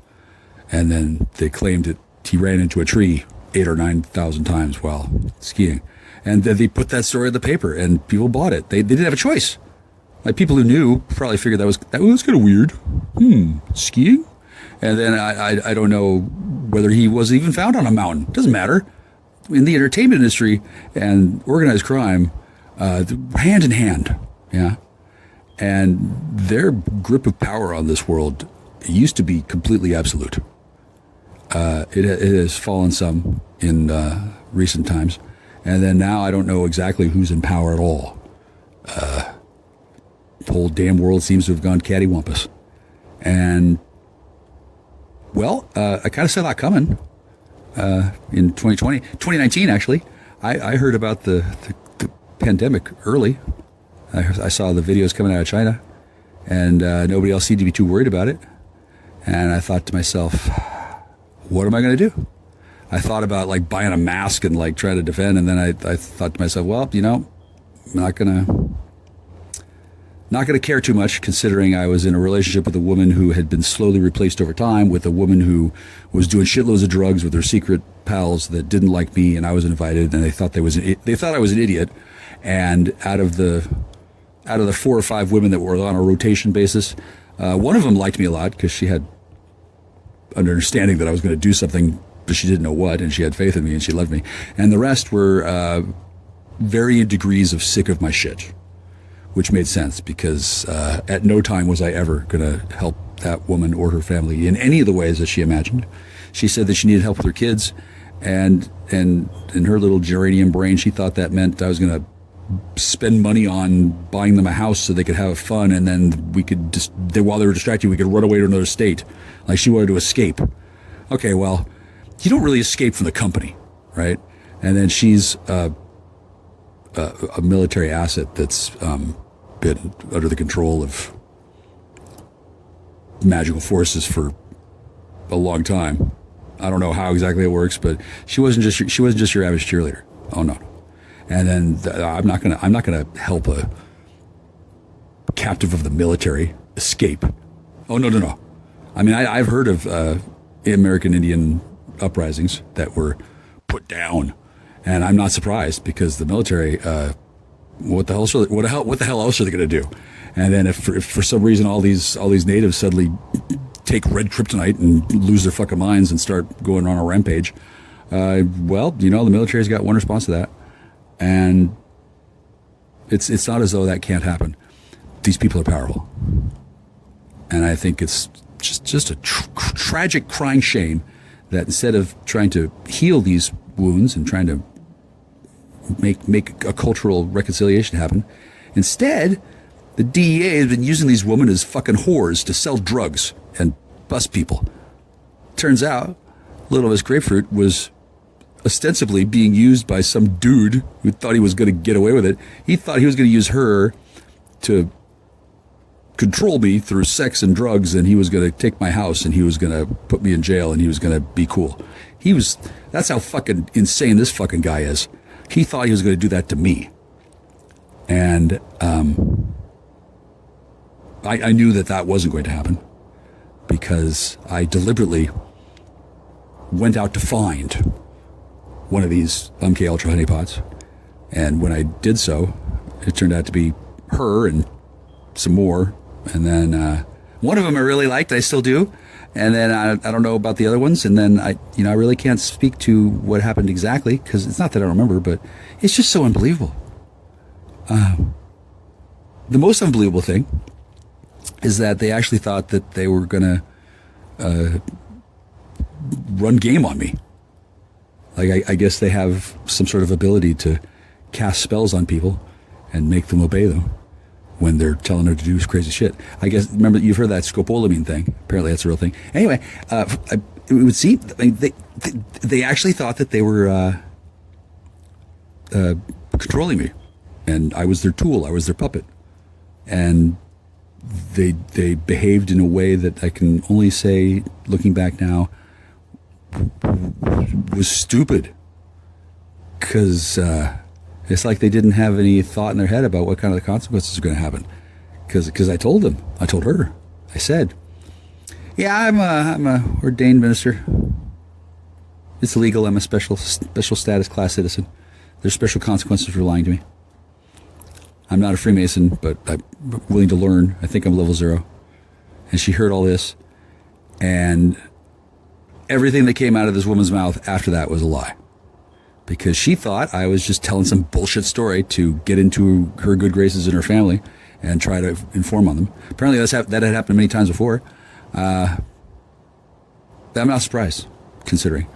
And then they claimed that he ran into a tree 8,000 or 9,000 times while skiing. And then they put that story in the paper and people bought it. They didn't have a choice. Like people who knew probably figured that was kind of weird. Skiing? And then I don't know whether he was even found on a mountain. Doesn't matter. In the entertainment industry and organized crime, hand in hand. Yeah. And their grip of power on this world used to be completely absolute. It has fallen some in recent times. And then now I don't know exactly who's in power at all. The whole damn world seems to have gone cattywampus. And, well, I kind of saw that coming in 2019, actually. I heard about the pandemic early. I saw the videos coming out of China, and nobody else seemed to be too worried about it. And I thought to myself, what am I going to do? I thought about like buying a mask and like trying to defend, and then I thought to myself, well, I'm not gonna care too much, considering I was in a relationship with a woman who had been slowly replaced over time with a woman who was doing shitloads of drugs with her secret pals that didn't like me, and I was invited, and they thought I was an idiot. And out of the 4 or 5 women that were on a rotation basis, one of them liked me a lot because she had an understanding that I was going to do something, but she didn't know what, and she had faith in me and she loved me. And the rest were varying degrees of sick of my shit, which made sense because at no time was I ever going to help that woman or her family in any of the ways that she imagined. She said that she needed help with her kids, and in her little geranium brain, she thought that meant I was going to spend money on buying them a house so they could have fun, and then we could just, while they were distracted, we could run away to another state. Like she wanted to escape. Okay, well, you don't really escape from the company, right? And then she's a military asset that's been under the control of magical forces for a long time. I don't know how exactly it works, but she wasn't just your average cheerleader. Oh no. And then I'm not gonna help a captive of the military escape. Oh no. I mean, I've heard of American Indian uprisings that were put down, and I'm not surprised because the military. What the hell else are they going to do? And then if for some reason all these natives suddenly take red kryptonite and lose their fucking minds and start going on a rampage, well, the military's got one response to that, and it's not as though that can't happen. These people are powerful, and I think it's just a tragic, crying shame that instead of trying to heal these wounds and trying to make a cultural reconciliation happen, instead, the DEA has been using these women as fucking whores to sell drugs and bust people. Turns out, Little Miss Grapefruit was ostensibly being used by some dude who thought he was going to get away with it. He thought he was going to use her to control me through sex and drugs, and he was going to take my house, and he was going to put me in jail, and he was going to be cool. That's how fucking insane this fucking guy is. He thought he was going to do that to me. And I knew that wasn't going to happen because I deliberately went out to find one of these MK Ultra honeypots. And when I did so, it turned out to be her and some more. And then one of them I really liked, I still do. And then I don't know about the other ones. And then I really can't speak to what happened exactly because it's not that I don't remember, but it's just so unbelievable. The most unbelievable thing is that they actually thought that they were going to run game on me. Like I guess they have some sort of ability to cast spells on people and make them obey them when they're telling her to do crazy shit. I guess, remember, you've heard that scopolamine thing. Apparently that's a real thing. Anyway, it would seem, they actually thought that they were controlling me. And I was their tool. I was their puppet. And they behaved in a way that I can only say, looking back now, was stupid. Because it's like they didn't have any thought in their head about what kind of the consequences are going to happen. Because I told them, I told her, I said, yeah, I'm a ordained minister. It's illegal. I'm a special status class citizen. There's special consequences for lying to me. I'm not a Freemason, but I'm willing to learn. I think I'm level 0. And she heard all this, and everything that came out of this woman's mouth after that was a lie. Because she thought I was just telling some bullshit story to get into her good graces in her family and try to inform on them. Apparently that had happened many times before. I'm not surprised, considering.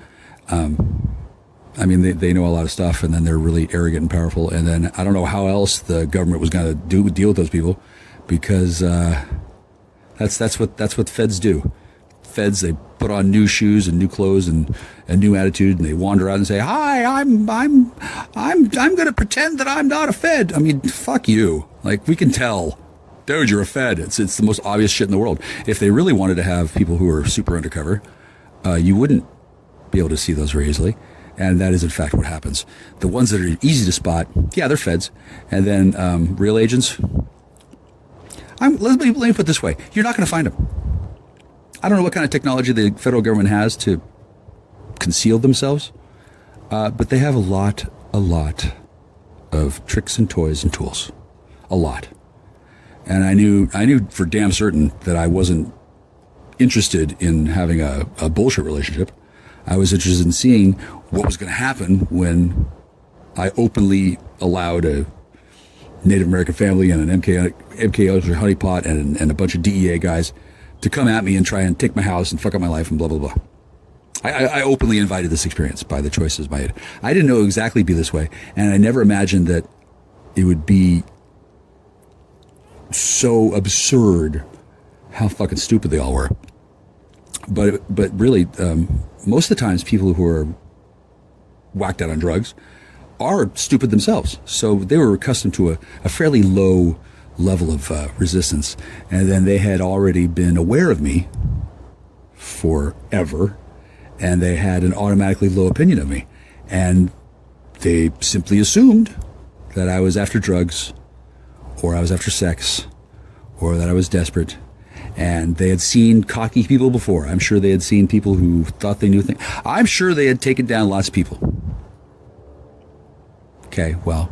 I mean, they know a lot of stuff, and then they're really arrogant and powerful. And then I don't know how else the government was going to deal with those people, because that's what feds do. Feds, they put on new shoes and new clothes and a new attitude, and they wander out and say, "Hi, I'm going to pretend that I'm not a Fed." I mean, fuck you. Like, we can tell, dude, you're a Fed. It's the most obvious shit in the world. If they really wanted to have people who are super undercover, you wouldn't be able to see those very easily. And that is, in fact, what happens. The ones that are easy to spot, yeah, they're Feds. And then real agents, let me put it this way. You're not going to find them. I don't know what kind of technology the federal government has to conceal themselves, but they have a lot of tricks and toys and tools. A lot. And I knew for damn certain that I wasn't interested in having a bullshit relationship. I was interested in seeing what was going to happen when I openly allowed a Native American family and an MK Ultra honeypot and a bunch of DEA guys to come at me and try and take my house and fuck up my life and blah, blah, blah. I openly invited this experience by the choices I made. I didn't know it would exactly be this way, and I never imagined that it would be so absurd how fucking stupid they all were. But really, most of the times people who are whacked out on drugs are stupid themselves. So they were accustomed to a fairly low level of resistance. And then they had already been aware of me forever, and they had an automatically low opinion of me. And they simply assumed that I was after drugs, or I was after sex, or that I was desperate. And they had seen cocky people before. I'm sure they had seen people who thought they knew things. I'm sure they had taken down lots of people. Okay, well,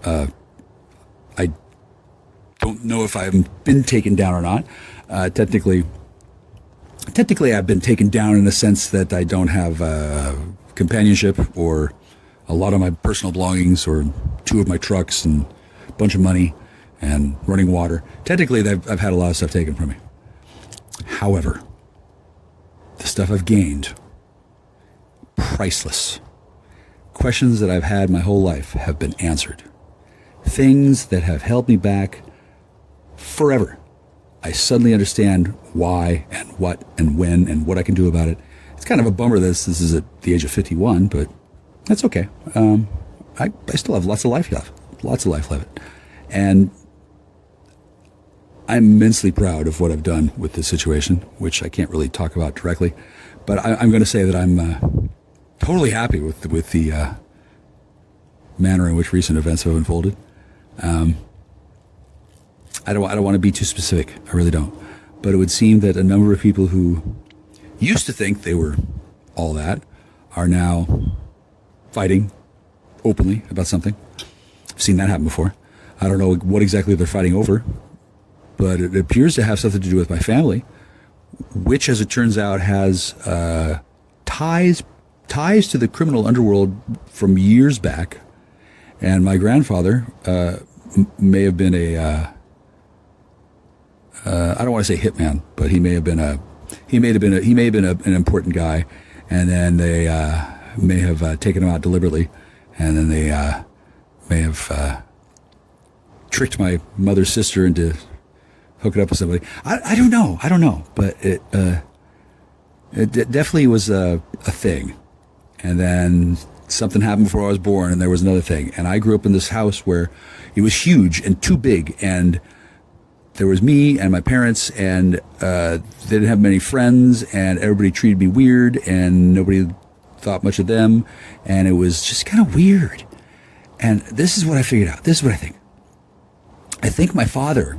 I don't know if I've been taken down or not. Technically, I've been taken down in the sense that I don't have companionship or a lot of my personal belongings or 2 of my trucks and a bunch of money and running water. Technically, I've had a lot of stuff taken from me. However, the stuff I've gained, priceless. Questions that I've had my whole life have been answered. Things that have held me back forever. I suddenly understand why and what and when and what I can do about it. It's kind of a bummer that this is at the age of 51, but that's okay. I still have lots of life left. Lots of life left. And I'm immensely proud of what I've done with this situation, which I can't really talk about directly. But I'm going to say that I'm totally happy with the manner in which recent events have unfolded. I don't want to be too specific. I really don't. But it would seem that a number of people who used to think they were all that are now fighting openly about something. I've seen that happen before. I don't know what exactly they're fighting over, but it appears to have something to do with my family, which, as it turns out, has ties to the criminal underworld from years back. And my grandfather may have been I don't want to say hitman, but he may have been an important guy, and then they may have taken him out deliberately, and then they may have tricked my mother's sister into hooking up with somebody. I don't know, but it definitely was a thing. And then something happened before I was born, and there was another thing. And I grew up in this house where it was huge and too big, and there was me and my parents, and they didn't have many friends, and everybody treated me weird, and nobody thought much of them, and it was just kind of weird. And this is what I figured out. This is what I think. I think my father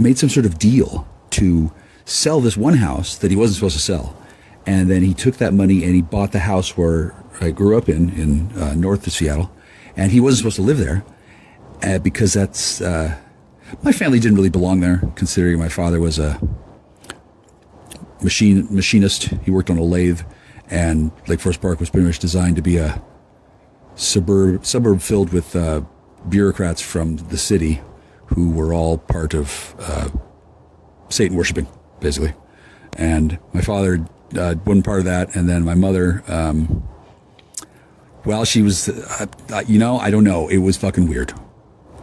made some sort of deal to sell this one house that he wasn't supposed to sell. And then he took that money and he bought the house where I grew up in north of Seattle. And he wasn't supposed to live there because that's... my family didn't really belong there, considering my father was a machinist. He worked on a lathe, and Lake Forest Park was pretty much designed to be a suburb filled with bureaucrats from the city who were all part of Satan worshiping, basically. And my father wasn't part of that, and then my mother, well, she was, I don't know. It was fucking weird.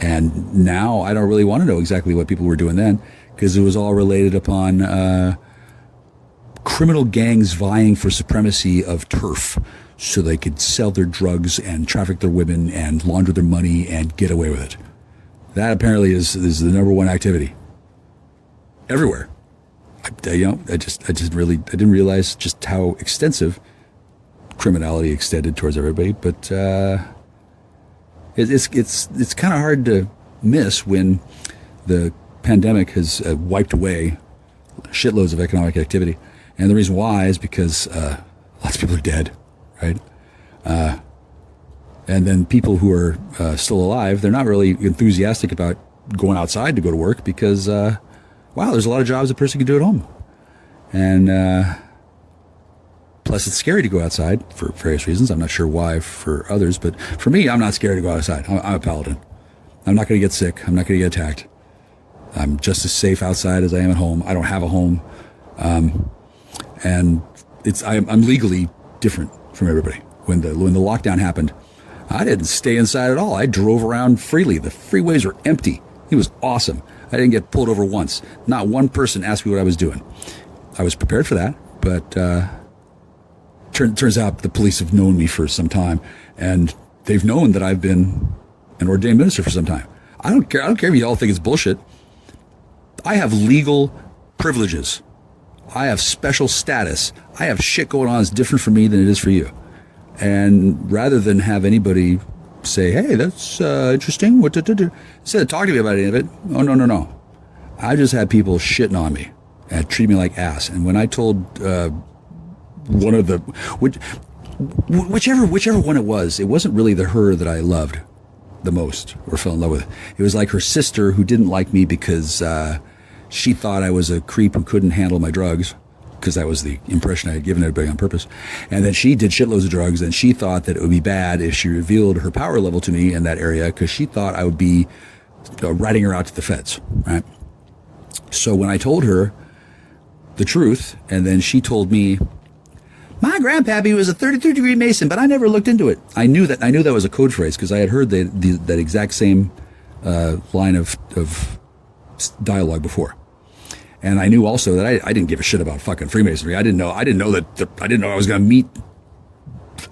And now I don't really want to know exactly what people were doing then, because it was all related upon criminal gangs vying for supremacy of turf so they could sell their drugs and traffic their women and launder their money and get away with it. That apparently is the number one activity everywhere. I didn't realize just how extensive criminality extended towards everybody, but it's kind of hard to miss when the pandemic has wiped away shitloads of economic activity. And the reason why is because lots of people are dead, right? And then people who are still alive, they're not really enthusiastic about going outside to go to work because, there's a lot of jobs a person can do at home. And plus, it's scary to go outside for various reasons. I'm not sure why for others, but for me, I'm not scared to go outside. I'm a paladin. I'm not going to get sick. I'm not going to get attacked. I'm just as safe outside as I am at home. I don't have a home. And I'm legally different from everybody. When the lockdown happened, I didn't stay inside at all. I drove around freely. The freeways were empty. It was awesome. I didn't get pulled over once. Not one person asked me what I was doing. I was prepared for that, but turns out the police have known me for some time, and they've known that I've been an ordained minister for some time. I don't care if you all think it's bullshit. I have legal privileges. I have special status. I have shit going on that's different for me than it is for you. And rather than have anybody say, hey, that's interesting, instead of talking to me about any of it, no. I just had people shitting on me and treat me like ass. And when I told one of the, whichever one it wasn't really her that I loved the most or fell in love with. It was like her sister who didn't like me because she thought I was a creep who couldn't handle my drugs, because that was the impression I had given everybody on purpose. And then she did shitloads of drugs, and she thought that it would be bad if she revealed her power level to me in that area, because she thought I would be writing her out to the feds, right? So when I told her the truth, and then she told me, my grandpappy was a 33-degree Mason, but I never looked into it. I knew that was a code phrase, because I had heard that exact same line of dialogue before. And I knew also that I didn't give a shit about fucking Freemasonry. I didn't know I was going to meet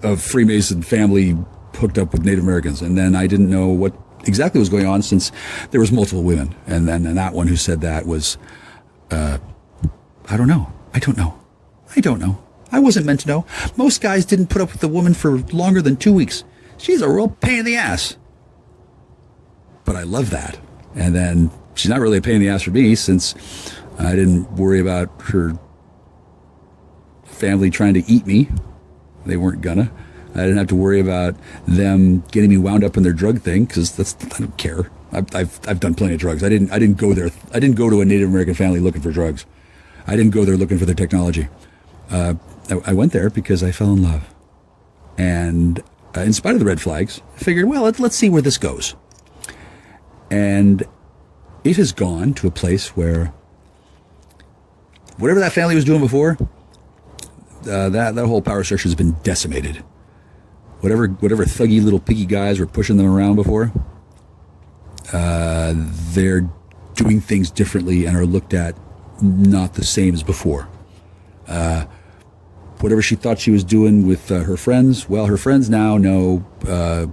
a Freemason family hooked up with Native Americans. And then I didn't know what exactly was going on, since there was multiple women. And then that one who said that was, I don't know. I wasn't meant to know. Most guys didn't put up with a woman for longer than 2 weeks. She's a real pain in the ass. But I love that. And then she's not really a pain in the ass for me, since I didn't worry about her family trying to eat me. They weren't gonna. I didn't have to worry about them getting me wound up in their drug thing, because I don't care. I've done plenty of drugs. I didn't go there. I didn't go to a Native American family looking for drugs. I didn't go there looking for their technology. I went there because I fell in love, and in spite of the red flags, I figured, well, let's see where this goes. And it has gone to a place where whatever that family was doing before, that whole power structure has been decimated. Whatever thuggy little piggy guys were pushing them around before, they're doing things differently and are looked at not the same as before. Whatever she thought she was doing with her friends, well, her friends now know, I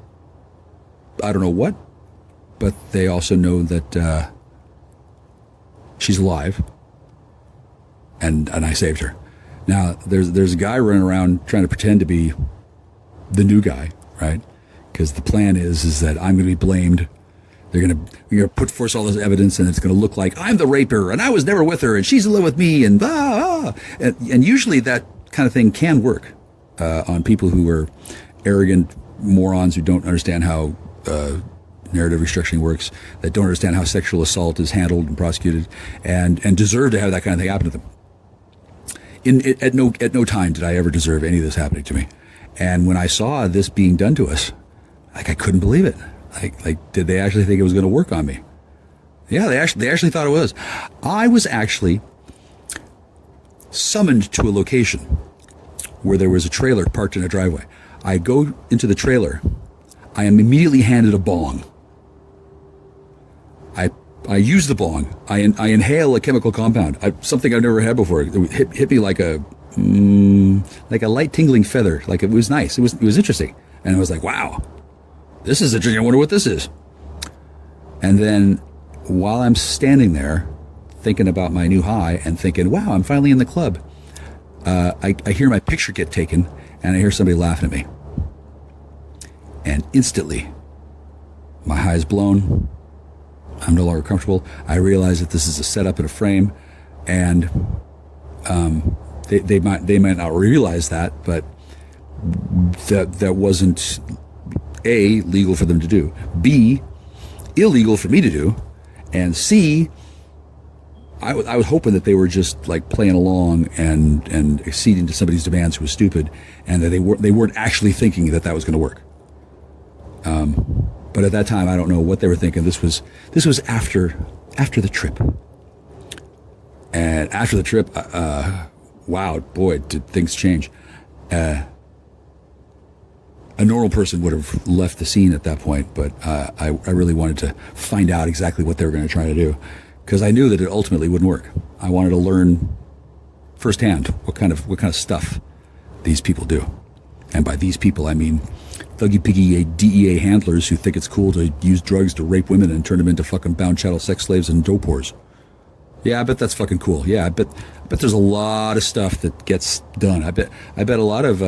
don't know what, but they also know that she's alive, and I saved her. Now, there's a guy running around trying to pretend to be the new guy, right? Because the plan is that I'm going to be blamed. You're going to put forth all this evidence, and it's going to look like I'm the raper, and I was never with her, and she's in love with me, and blah, blah. And usually that kind of thing can work on people who are arrogant morons who don't understand how narrative restructuring works, that don't understand how sexual assault is handled and prosecuted, and deserve to have that kind of thing happen to them. At no time did I ever deserve any of this happening to me. And when I saw this being done to us, I couldn't believe it. Did they actually think it was going to work on me? Yeah, they actually thought it was. I was actually summoned to a location where there was a trailer parked in a driveway. I go into the trailer. I am immediately handed a bong. I use the bong. I inhale a chemical compound, something I've never had before. It hit me like a light tingling feather. Like, it was nice. It was interesting. And I was like, wow, this is interesting. I wonder what this is. And then while I'm standing there thinking about my new high and thinking, wow, I'm finally in the club, I hear my picture get taken, and I hear somebody laughing at me. And instantly, my high is blown. I'm no longer comfortable. I realize that this is a setup and a frame, and they might not realize that, but that wasn't A, legal for them to do, B, illegal for me to do, and C, I was hoping that they were just like playing along and acceding to somebody's demands who was stupid, and that they weren't actually thinking that was going to work. But at that time, I don't know what they were thinking. This was after the trip, and after the trip, wow, boy, did things change. A normal person would have left the scene at that point, but I really wanted to find out exactly what they were going to try to do, because I knew that it ultimately wouldn't work. I wanted to learn firsthand what kind of stuff these people do, and by these people I mean thuggy piggy DEA handlers who think it's cool to use drugs to rape women and turn them into fucking bound chattel sex slaves and dope whores. Yeah, I bet that's fucking cool. Yeah, I bet there's a lot of stuff that gets done. I bet a lot of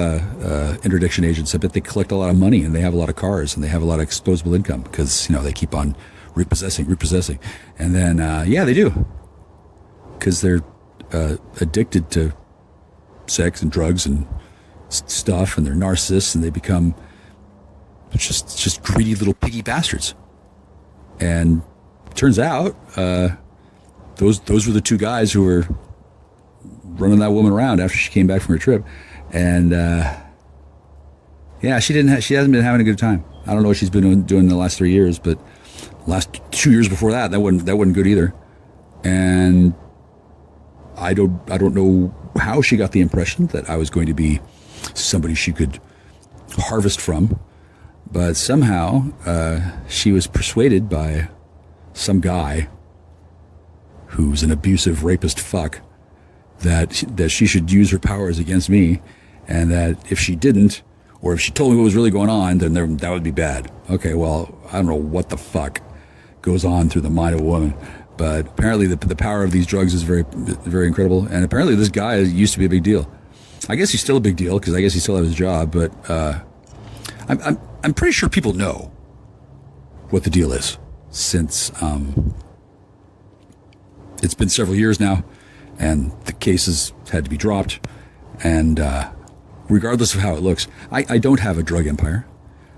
interdiction agents, I bet they collect a lot of money and they have a lot of cars and they have a lot of disposable income because, they keep on repossessing. And then, they do. Because they're addicted to sex and drugs and stuff, and they're narcissists, and they become just greedy little piggy bastards. And turns out, those were the two guys who were running that woman around after she came back from her trip, and she hasn't been having a good time. I don't know what she's been doing the last 3 years, but last 2 years before that wasn't good either. And I don't know how she got the impression that I was going to be somebody she could harvest from, but somehow she was persuaded by some guy who's an abusive rapist fuck that she should use her powers against me, and that if she didn't, or if she told me what was really going on, then that would be bad. Okay, well, I don't know what the fuck goes on through the mind of a woman, but apparently the power of these drugs is very, very incredible, and apparently this guy used to be a big deal. I guess he's still a big deal, because I guess he still has his job, but I'm pretty sure people know what the deal is, since it's been several years now, and the cases had to be dropped, and regardless of how it looks, I don't have a drug empire.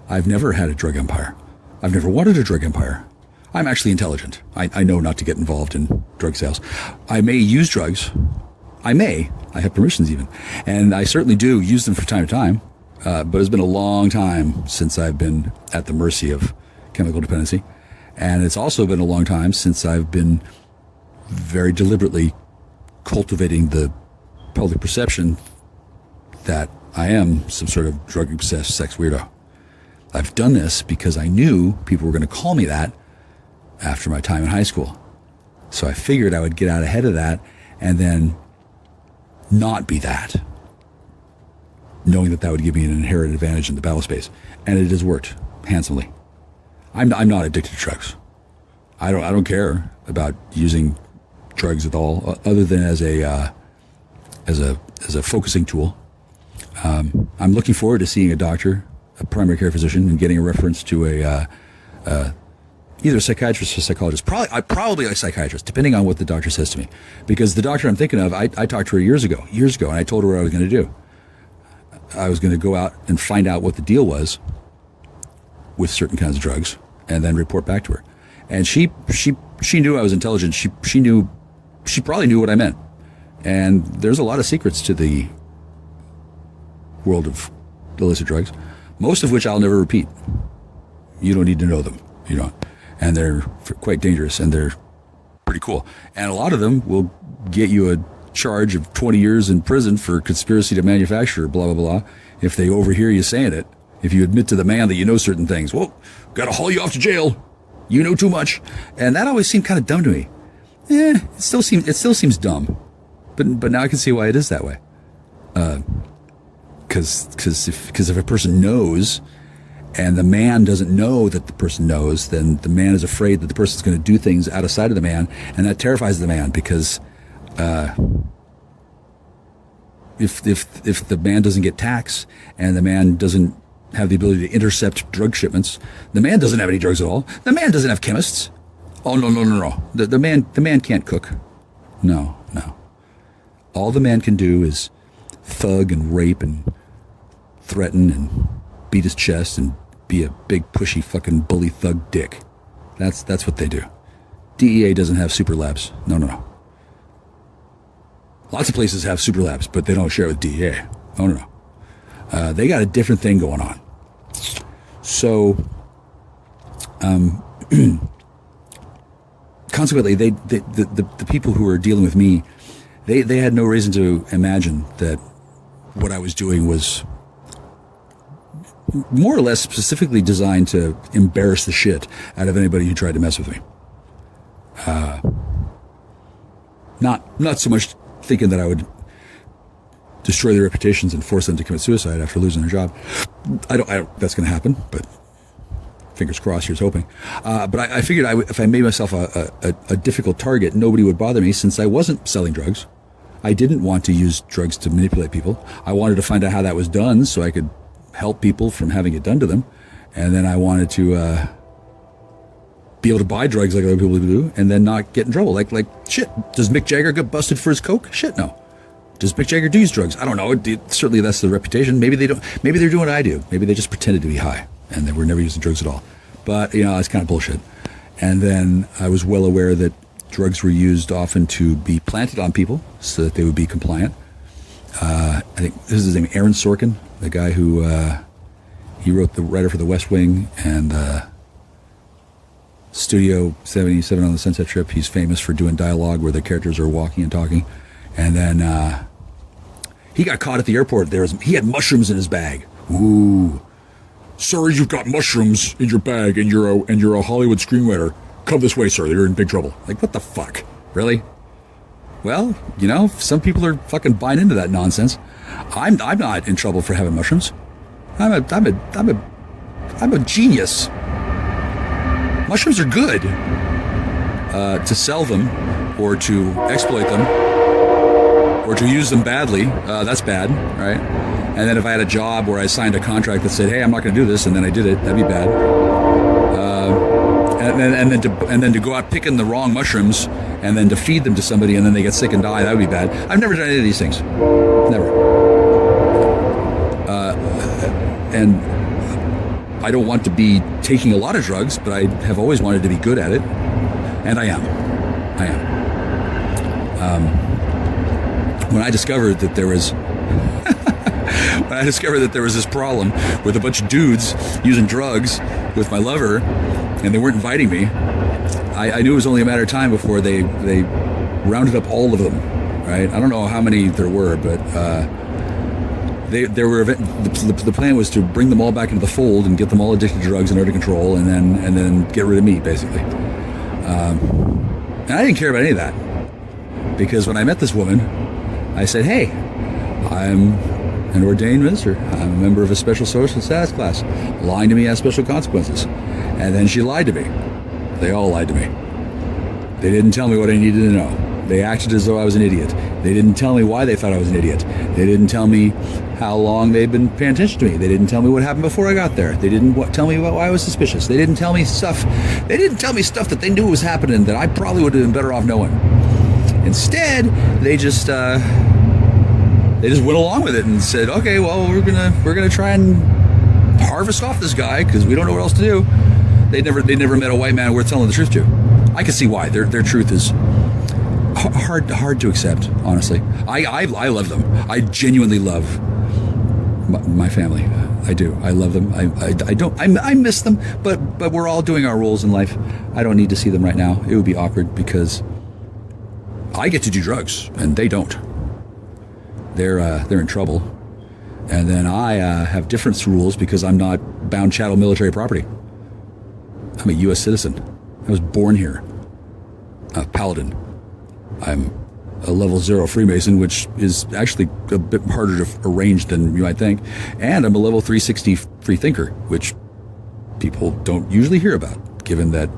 I've never had a drug empire. I've never wanted a drug empire. I'm actually intelligent. I know not to get involved in drug sales. I may use drugs. I have permissions even. And I certainly do use them from time to time. But it's been a long time since I've been at the mercy of chemical dependency. And it's also been a long time since I've been very deliberately cultivating the public perception that I am some sort of drug-obsessed sex weirdo. I've done this because I knew people were going to call me that after my time in high school. So I figured I would get out ahead of that and then not be that, knowing that would give me an inherent advantage in the battle space. And it has worked handsomely. I'm not addicted to drugs. I don't care about using drugs at all, other than as a focusing tool. I'm looking forward to seeing a doctor, a primary care physician, and getting a reference to either a psychiatrist or psychologist, probably a psychiatrist, depending on what the doctor says to me. Because the doctor I'm thinking of, I talked to her years ago, and I told her what I was going to do. I was going to go out and find out what the deal was with certain kinds of drugs, and then report back to her. And she knew I was intelligent. She probably knew what I meant. And there's a lot of secrets to the world of illicit drugs, most of which I'll never repeat. You don't need to know them. You don't. And they're quite dangerous, and they're pretty cool. And a lot of them will get you a charge of 20 years in prison for conspiracy to manufacture, blah, blah, blah, if they overhear you saying it. If you admit to the man that you know certain things, well, gotta haul you off to jail. You know too much. And that always seemed kind of dumb to me. It still seems dumb. But now I can see why it is that way. Because if a person knows, and the man doesn't know that the person knows, then the man is afraid that the person's going to do things out of sight of the man, and that terrifies the man, because if the man doesn't get tax, and the man doesn't have the ability to intercept drug shipments, the man doesn't have any drugs at all. The man doesn't have chemists. Oh, no. The man can't cook. No. All the man can do is thug and rape and threaten and beat his chest and be a big pushy fucking bully thug dick. That's what they do. DEA doesn't have super labs. No. Lots of places have super labs, but they don't share with DEA. Oh, no. They got a different thing going on. So, consequently, the people who were dealing with me, they had no reason to imagine that what I was doing was more or less specifically designed to embarrass the shit out of anybody who tried to mess with me. Not so much thinking that I would destroy their reputations and force them to commit suicide after losing their job. I don't that's going to happen, but fingers crossed, here's hoping. But I figured if I made myself a difficult target, nobody would bother me since I wasn't selling drugs. I didn't want to use drugs to manipulate people. I wanted to find out how that was done so I could help people from having it done to them. And then I wanted to be able to buy drugs like other people do and then not get in trouble. Like shit, does Mick Jagger get busted for his coke? Shit, no. Does Mick Jagger do use drugs? I don't know. Certainly that's the reputation. Maybe they don't. Maybe they're doing what I do. Maybe they just pretended to be high and they were never using drugs at all. But, it's kind of bullshit. And then I was well aware that drugs were used often to be planted on people so that they would be compliant. I think this is his name, Aaron Sorkin, the guy who he wrote the writer for The West Wing and Studio 77 on the Sunset Strip. He's famous for doing dialogue where the characters are walking and talking. And then he got caught at the airport. He had mushrooms in his bag. Ooh. Sorry, you've got mushrooms in your bag and you're a Hollywood screenwriter. Come this way, sir. You're in big trouble. Like, what the fuck? Really? Well, some people are fucking buying into that nonsense. I'm not in trouble for having mushrooms. I'm a genius. Mushrooms are good. To sell them or to exploit them or to use them badly, that's bad, right? And then if I had a job where I signed a contract that said, hey, I'm not going to do this, and then I did it, that'd be bad. And then to go out picking the wrong mushrooms and then to feed them to somebody and then they get sick and die, that would be bad. I've never done any of these things. Never. And I don't want to be taking a lot of drugs, but I have always wanted to be good at it. And I am. When I discovered that there was this problem with a bunch of dudes using drugs with my lover, and they weren't inviting me, I knew it was only a matter of time before they rounded up all of them, right? I don't know how many there were, but the plan was to bring them all back into the fold and get them all addicted to drugs and under control, and then get rid of me, basically. And I didn't care about any of that, because when I met this woman, I said, hey, I'm an ordained minister. I'm a member of a special social status class. Lying to me has special consequences. And then she lied to me. They all lied to me. They didn't tell me what I needed to know. They acted as though I was an idiot. They didn't tell me why they thought I was an idiot. They didn't tell me how long they'd been paying attention to me. They didn't tell me what happened before I got there. They didn't tell me why I was suspicious. They didn't tell me stuff. They didn't tell me stuff that they knew was happening that I probably would have been better off knowing. Instead, they just went along with it and said, okay, well, we're gonna try and harvest off this guy because we don't know what else to do. They never met a white man worth telling the truth to. I can see why. Their truth is hard to accept, honestly. I love them. I genuinely love my family. I do. I love them. I miss them, but we're all doing our roles in life. I don't need to see them right now. It would be awkward because I get to do drugs and they don't. They're in trouble. And then I have different rules because I'm not bound chattel military property. I'm a U.S. citizen. I was born here. A paladin. I'm a level 0 Freemason, which is actually a bit harder to arrange than you might think. And I'm a level 360 free thinker, which people don't usually hear about, given that,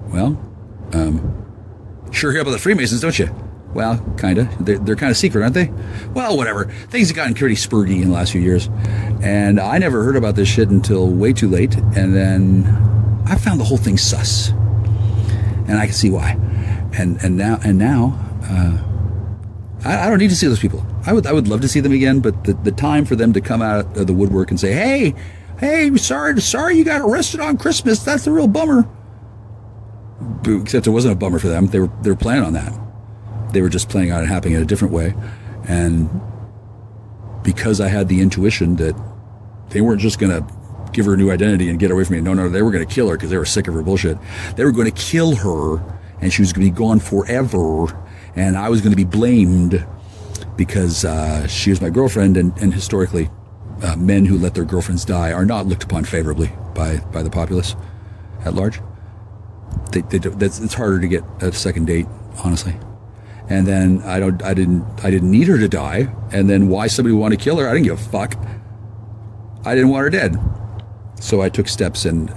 well, sure hear about the Freemasons, don't you? Well, kind of. They're kind of secret, aren't they? Well, whatever. Things have gotten pretty spurty in the last few years. And I never heard about this shit until way too late. And then I found the whole thing sus. And I can see why. And now, I don't need to see those people. I would love to see them again, but the time for them to come out of the woodwork and say, hey, sorry you got arrested on Christmas. That's the real bummer. Except it wasn't a bummer for them. They were planning on that. They were just planning on it happening in a different way. And because I had the intuition that they weren't just going to give her a new identity and get away from me. No, they were going to kill her because they were sick of her bullshit. They were going to kill her and she was going to be gone forever. And I was going to be blamed because she was my girlfriend. And historically, men who let their girlfriends die are not looked upon favorably by the populace at large. It's harder to get a second date, honestly. And then I didn't need her to die. And then why somebody would want to kill her, I didn't give a fuck. I didn't want her dead. So I took steps and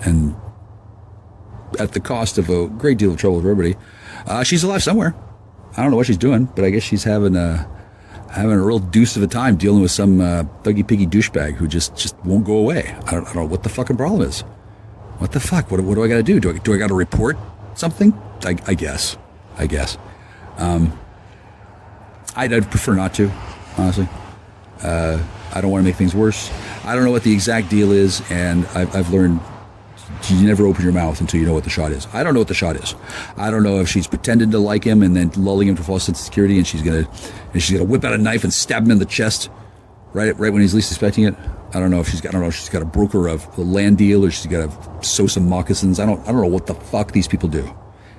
at the cost of a great deal of trouble with everybody. She's alive somewhere. I don't know what she's doing, but I guess she's having a real deuce of a time dealing with some thuggy piggy douchebag who just won't go away. I don't know what the fucking problem is. What the fuck? What do I got to do? Do I got to report something? I guess. I'd prefer not to, honestly. I don't want to make things worse. I don't know what the exact deal is, and I've learned you never open your mouth until you know what the shot is. I don't know what the shot is. I don't know if she's pretending to like him and then lulling him to false sense of security, and she's gonna whip out a knife and stab him in the chest right when he's least expecting it. I don't know if she's got a broker of a land deal, or she's got to sew some moccasins. I don't know what the fuck these people do.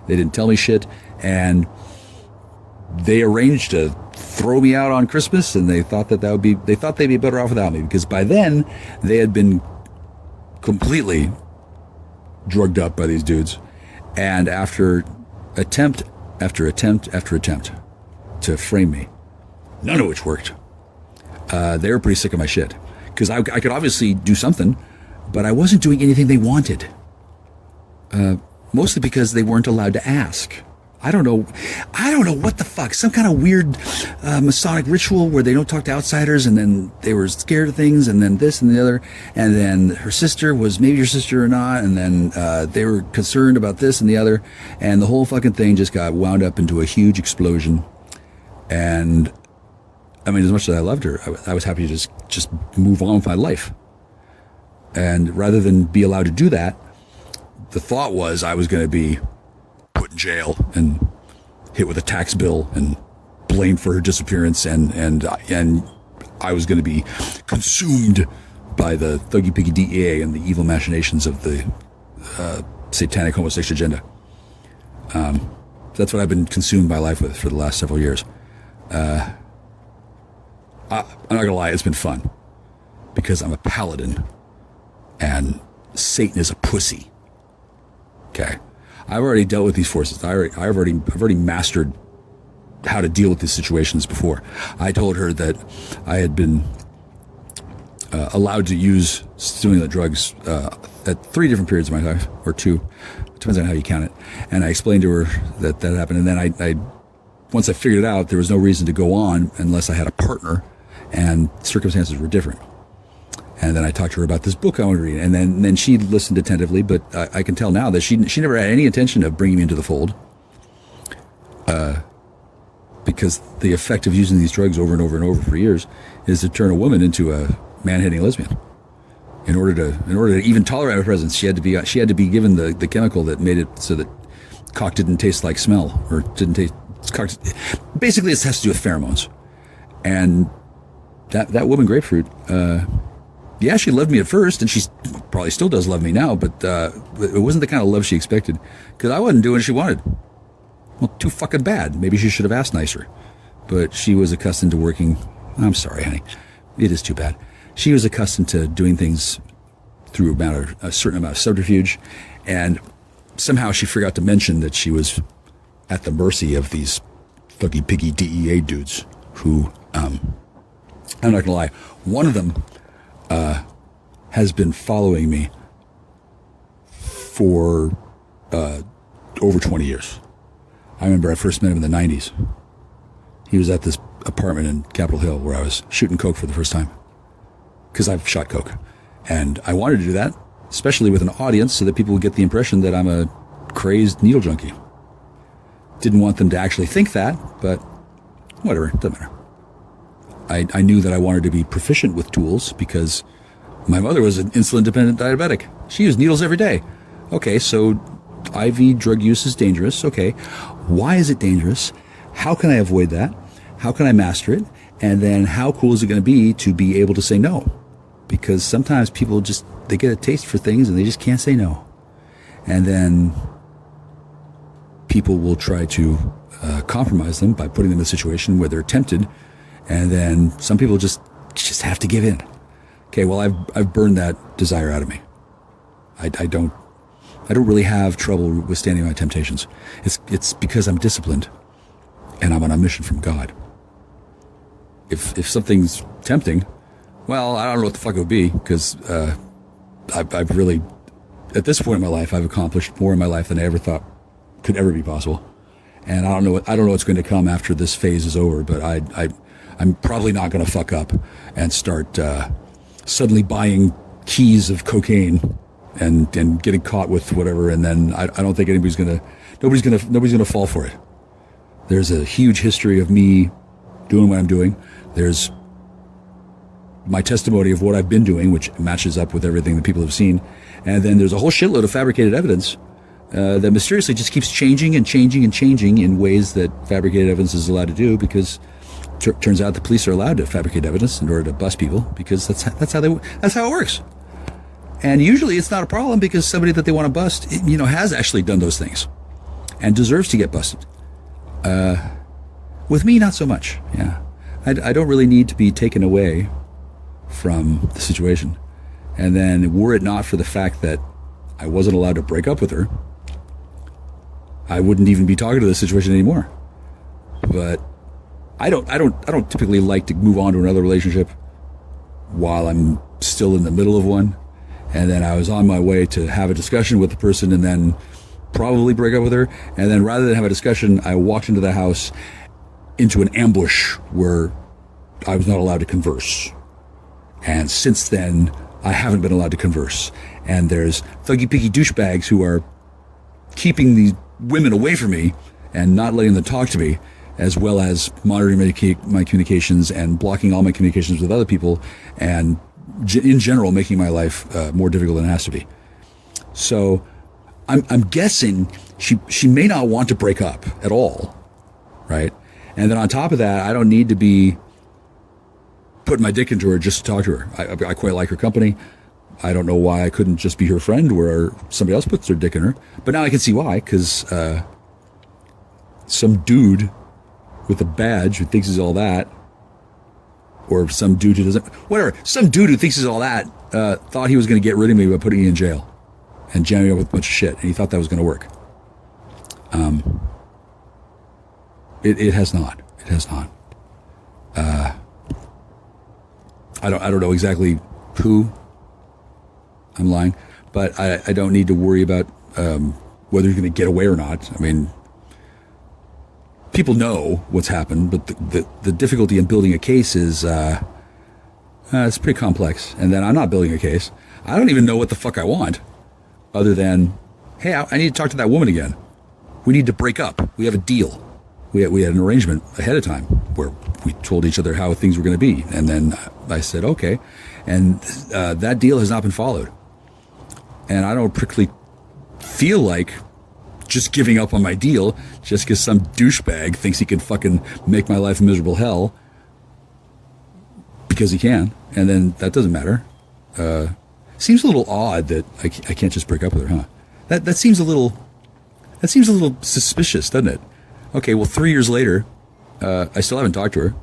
They didn't tell me shit, and they arranged to throw me out on Christmas, and they thought they thought they'd be better off without me, because by then they had been completely drugged up by these dudes. And after attempt after attempt after attempt to frame me, none of which worked, they were pretty sick of my shit, because I could obviously do something, but I wasn't doing anything they wanted, mostly because they weren't allowed to ask. I don't know what the fuck, some kind of weird Masonic ritual where they don't talk to outsiders, and then they were scared of things, and then this and the other, and then her sister was maybe your sister or not, and then they were concerned about this and the other, and the whole fucking thing just got wound up into a huge explosion. And I mean, as much as I loved her, I was happy to just move on with my life. And rather than be allowed to do that, the thought was I was going to be put in jail and hit with a tax bill and blamed for her disappearance, and I was going to be consumed by the thuggy piggy DEA and the evil machinations of the satanic homosexual agenda. That's what I've been consumed my life with for the last several years. I'm not gonna lie, it's been fun because I'm a paladin and Satan is a pussy. Okay, I've already dealt with these forces. I've already mastered how to deal with these situations before. I told her that I had been allowed to use stimulant drugs at 3 different periods of my life, or 2, depends on how you count it. And I explained to her that happened. And then I once I figured it out, there was no reason to go on unless I had a partner, and circumstances were different. And then I talked to her about this book I wanted to read, and then she listened attentively, but I can tell now that she never had any intention of bringing me into the fold, because the effect of using these drugs over and over and over for years is to turn a woman into a man-hating lesbian. In order to even tolerate my presence, she had to be given the chemical that made it so that cock didn't taste like smell, or didn't taste cock. Basically, it has to do with pheromones. And that woman grapefruit, yeah, she loved me at first, and she probably still does love me now, but it wasn't the kind of love she expected, because I wasn't doing what she wanted. Well, too fucking bad. Maybe she should have asked nicer. But she was accustomed to working. I'm sorry, honey. It is too bad. She was accustomed to doing things through a certain amount of subterfuge, and somehow she forgot to mention that she was at the mercy of these thuggy piggy DEA dudes who, I'm not going to lie, one of them has been following me for over 20 years. I remember I first met him in the 90s. He was at this apartment in Capitol Hill where I was shooting coke for the first time, because I've shot coke. And I wanted to do that, especially with an audience, so that people would get the impression that I'm a crazed needle junkie. Didn't want them to actually think that, but whatever, doesn't matter. I knew that I wanted to be proficient with tools because my mother was an insulin-dependent diabetic. She used needles every day. Okay, so IV drug use is dangerous. Okay, why is it dangerous? How can I avoid that? How can I master it? And then how cool is it going to be able to say no? Because sometimes people they get a taste for things and they just can't say no. And then people will try to compromise them by putting them in a situation where they're tempted. And then some people just have to give in. Okay, well, I've burned that desire out of me. I don't really have trouble withstanding my temptations. It's because I'm disciplined, and I'm on a mission from God. If something's tempting, well, I don't know what the fuck it would be, because I've really, at this point in my life, I've accomplished more in my life than I ever thought could ever be possible. And I don't know what's going to come after this phase is over, but I'm probably not going to fuck up and start suddenly buying keys of cocaine and getting caught with whatever, and then I don't think nobody's gonna fall for it. There's a huge history of me doing what I'm doing. There's my testimony of what I've been doing, which matches up with everything that people have seen, and then there's a whole shitload of fabricated evidence that mysteriously just keeps changing and changing and changing in ways that fabricated evidence is allowed to do, because turns out the police are allowed to fabricate evidence in order to bust people, because that's how it works. And usually it's not a problem, because somebody that they want to bust, has actually done those things and deserves to get busted. With me, not so much. Yeah, I don't really need to be taken away from the situation. And then, were it not for the fact that I wasn't allowed to break up with her, I wouldn't even be talking to this situation anymore. But I don't typically like to move on to another relationship while I'm still in the middle of one. And then I was on my way to have a discussion with the person and then probably break up with her. And then rather than have a discussion, I walked into the house into an ambush where I was not allowed to converse. And since then, I haven't been allowed to converse. And there's thuggy-piggy douchebags who are keeping these women away from me and not letting them talk to me, as well as monitoring my communications and blocking all my communications with other people, and in general making my life more difficult than it has to be. So I'm guessing she may not want to break up at all, right? And then on top of that, I don't need to be putting my dick into her just to talk to her. I quite like her company. I don't know why I couldn't just be her friend where somebody else puts their dick in her. But now I can see why, because some dude with a badge who thinks he's all that, or some dude who doesn't, whatever, some dude who thinks he's all that, thought he was going to get rid of me by putting me in jail and jamming me up with a bunch of shit, and he thought that was going to work. It has not. It has not. I don't know exactly who I'm lying, but I don't need to worry about whether you're going to get away or not. I mean, people know what's happened, but the difficulty in building a case is it's pretty complex. And then I'm not building a case. I don't even know what the fuck I want, other than, hey, I need to talk to that woman again. We need to break up. We have a deal. We had an arrangement ahead of time where we told each other how things were going to be. And then I said, okay. And that deal has not been followed. And I don't particularly feel like just giving up on my deal just because some douchebag thinks he can fucking make my life a miserable hell because he can. And then that doesn't matter. Seems a little odd that I can't just break up with her, huh? That seems a little suspicious, doesn't it? Okay, well, 3 years later, I still haven't talked to her.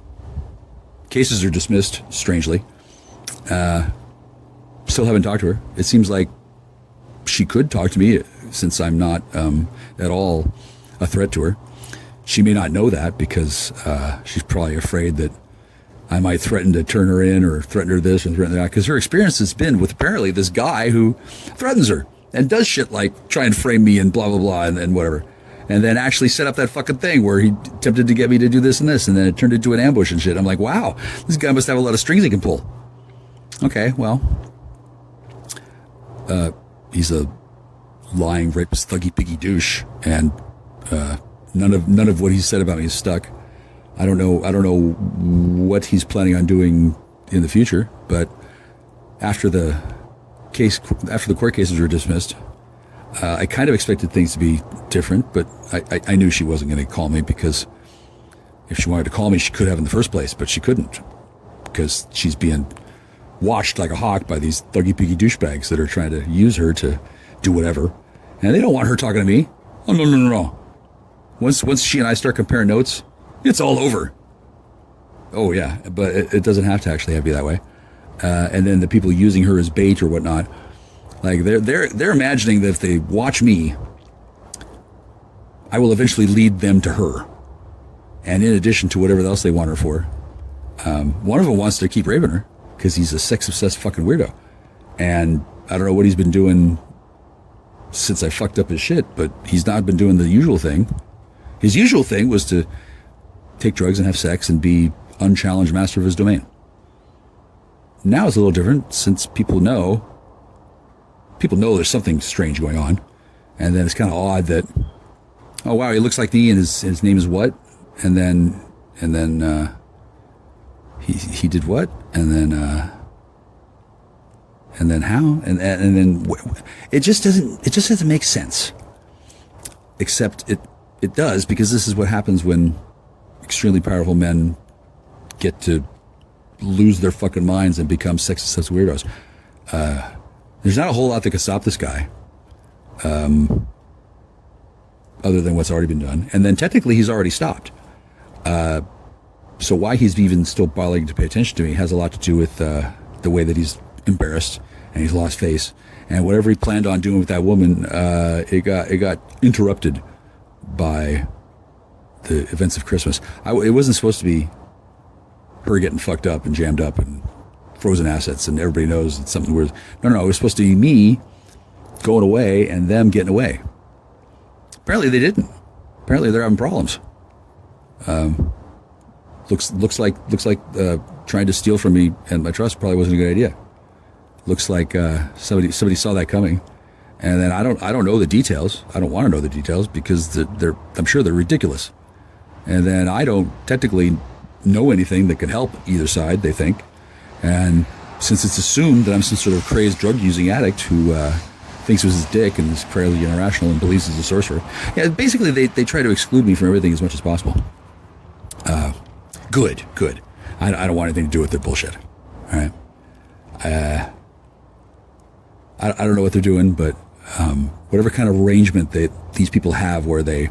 Cases are dismissed, strangely. Still haven't talked to her. It seems like she could talk to me, since I'm not at all a threat to her. She may not know that, because she's probably afraid that I might threaten to turn her in, or threaten her this and threaten that, because her experience has been with apparently this guy who threatens her and does shit like try and frame me and blah, blah, blah, and whatever. And then actually set up that fucking thing where he attempted to get me to do this and this, and then it turned into an ambush and shit. I'm like, wow, this guy must have a lot of strings he can pull. Okay, well, he's a lying, rapist, thuggy, piggy douche, and none of what he said about me is stuck. I don't know what he's planning on doing in the future, but after the court cases were dismissed, I kind of expected things to be different, but I knew she wasn't going to call me, because if she wanted to call me, she could have in the first place, but she couldn't, because she's being watched like a hawk by these thuggy, piggy douchebags that are trying to use her to do whatever. And they don't want her talking to me. Oh, no. Once she and I start comparing notes, it's all over. Oh, yeah, but it doesn't have to actually be that way. And then the people using her as bait or whatnot, like they're imagining that if they watch me, I will eventually lead them to her. And in addition to whatever else they want her for, one of them wants to keep raping her because he's a sex-obsessed fucking weirdo. And I don't know what he's been doing since I fucked up his shit, but he's not been doing the usual thing. His usual thing was to take drugs and have sex and be unchallenged master of his domain. Now it's a little different since people know there's something strange going on. And then it's kind of odd that, oh wow, he looks like me and his name is what? And then he did what? And then how? And then it just doesn't make sense. Except it does, because this is what happens when extremely powerful men get to lose their fucking minds and become sex-obsessed weirdos. There's not a whole lot that could stop this guy, other than what's already been done. And then technically he's already stopped. So why he's even still bothering to pay attention to me has a lot to do with the way that he's embarrassed and he's lost face. And whatever he planned on doing with that woman, it got interrupted by the events of Christmas. It wasn't supposed to be her getting fucked up and jammed up and frozen assets and everybody knows it's something weird. No, it was supposed to be me going away and them getting away. Apparently they didn't. Apparently they're having problems. Looks like trying to steal from me and my trust probably wasn't a good idea. Looks like somebody saw that coming. And then I don't know the details. I don't want to know the details because I'm sure they're ridiculous. And then I don't technically know anything that can help either side, they think. And since it's assumed that I'm some sort of crazed drug-using addict who thinks it was his dick and is crazy irrational and believes he's a sorcerer, yeah, basically they try to exclude me from everything as much as possible. Good. I don't want anything to do with their bullshit. All right. I don't know what they're doing, but whatever kind of arrangement that these people have where they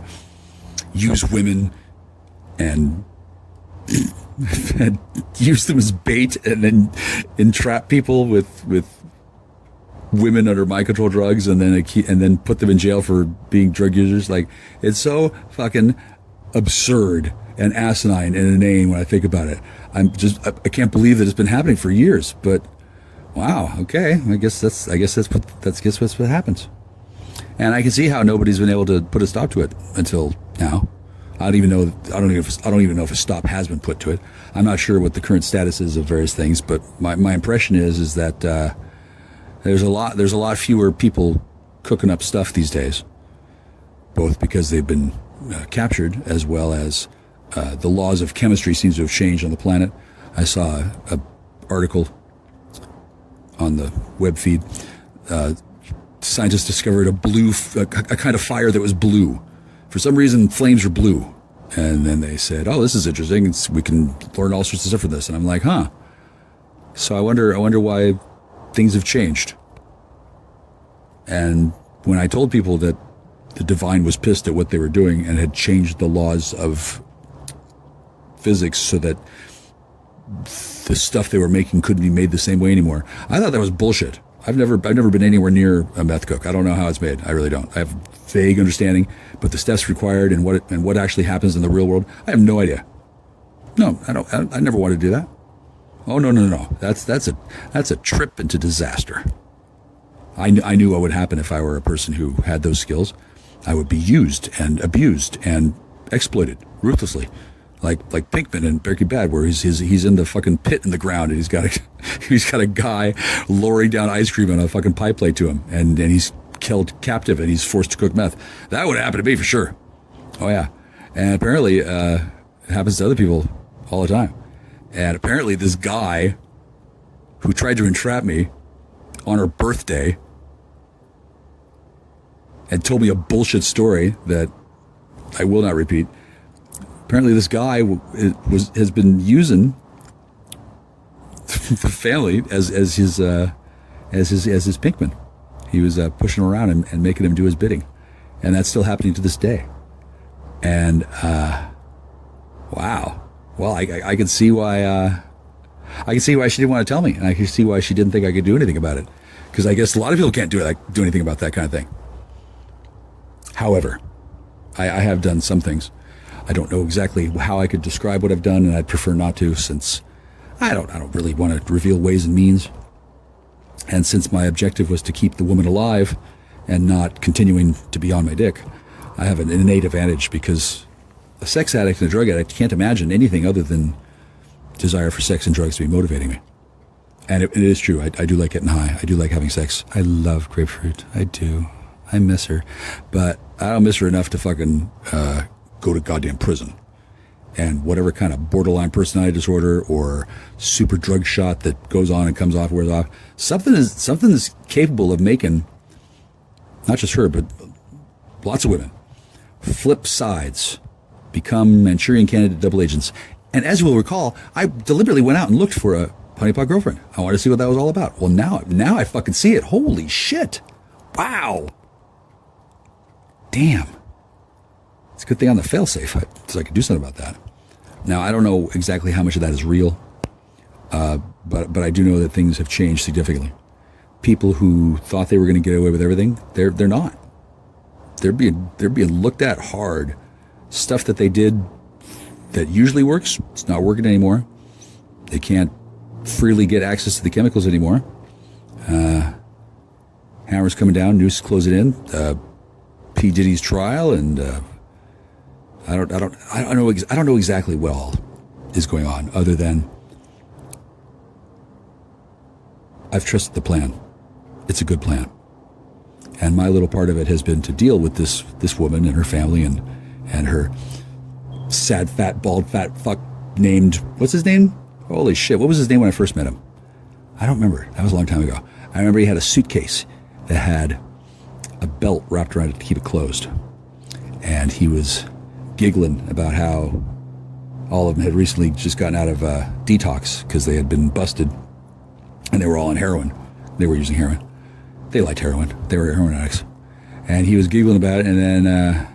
use women and use them as bait and then entrap people with women under mind control drugs and then put them in jail for being drug users. Like, it's so fucking absurd and asinine and inane when I think about it. I can't believe that it's been happening for years, but wow, okay. I guess that's what happens. And I can see how nobody's been able to put a stop to it until now. I don't even know if a stop has been put to it. I'm not sure what the current status is of various things, but my impression is that there's a lot fewer people cooking up stuff these days, both because they've been captured as well as the laws of chemistry seems to have changed on the planet. I saw a article on the web feed. Scientists discovered a kind of fire that was blue. For some reason, flames are blue. And then they said, oh, this is interesting. We can learn all sorts of stuff from this. And I'm like, huh. So I wonder why things have changed. And when I told people that the divine was pissed at what they were doing and had changed the laws of physics so that the stuff they were making couldn't be made the same way anymore, I thought that was bullshit. I've never been anywhere near a meth cook. I don't know how it's made. I really don't. I have vague understanding, but the steps required and what actually happens in the real world, I have no idea. No, I don't. I never wanted to do that. Oh no. That's a trip into disaster. I knew what would happen if I were a person who had those skills. I would be used and abused and exploited ruthlessly. Like Pinkman in Breaking Bad, where he's in the fucking pit in the ground and he's got a guy lowering down ice cream on a fucking pie plate to him, and he's killed captive and he's forced to cook meth. That would happen to me for sure. Oh yeah, and apparently it happens to other people all the time. And apparently this guy who tried to entrap me on her birthday and told me a bullshit story that I will not repeat. Apparently, this guy has been using the family as his Pinkman. He was pushing him around and making him do his bidding, and that's still happening to this day. And wow, well, I can see why she didn't want to tell me, and I can see why she didn't think I could do anything about it, because I guess a lot of people can't do anything about that kind of thing. However, I have done some things. I don't know exactly how I could describe what I've done, and I'd prefer not to, since I don't really want to reveal ways and means. And since my objective was to keep the woman alive and not continuing to be on my dick, I have an innate advantage, because a sex addict and a drug addict can't imagine anything other than desire for sex and drugs to be motivating me. And it is true. I do like getting high. I do like having sex. I love grapefruit. I do. I miss her. But I don't miss her enough to fucking go to goddamn prison. And whatever kind of borderline personality disorder or super drug shot that goes on and comes off, wears off, something is capable of making, not just her, but lots of women, flip sides, become Manchurian candidate double agents. And as you will recall, I deliberately went out and looked for a honeypot girlfriend. I wanted to see what that was all about. Well, now I fucking see it. Holy shit. Wow. Damn. It's a good thing on the failsafe, so I could do something about that. Now, I don't know exactly how much of that is real, but I do know that things have changed significantly. People who thought they were going to get away with everything, they're not. They're being looked at hard. Stuff that they did that usually works, it's not working anymore. They can't freely get access to the chemicals anymore. Hammer's coming down, noose closing in. P. Diddy's trial, and I don't know exactly what all is going on, other than I've trusted the plan. It's a good plan, and my little part of it has been to deal with this woman and her family and her sad, fat, bald, fat fuck named, what's his name? Holy shit, what was his name when I first met him? I don't remember. That was a long time ago. I remember he had a suitcase that had a belt wrapped around it to keep it closed. And he was giggling about how all of them had recently just gotten out of detox because they had been busted and they were all on heroin. They were using heroin. They liked heroin. They were heroin addicts. And he was giggling about it, and then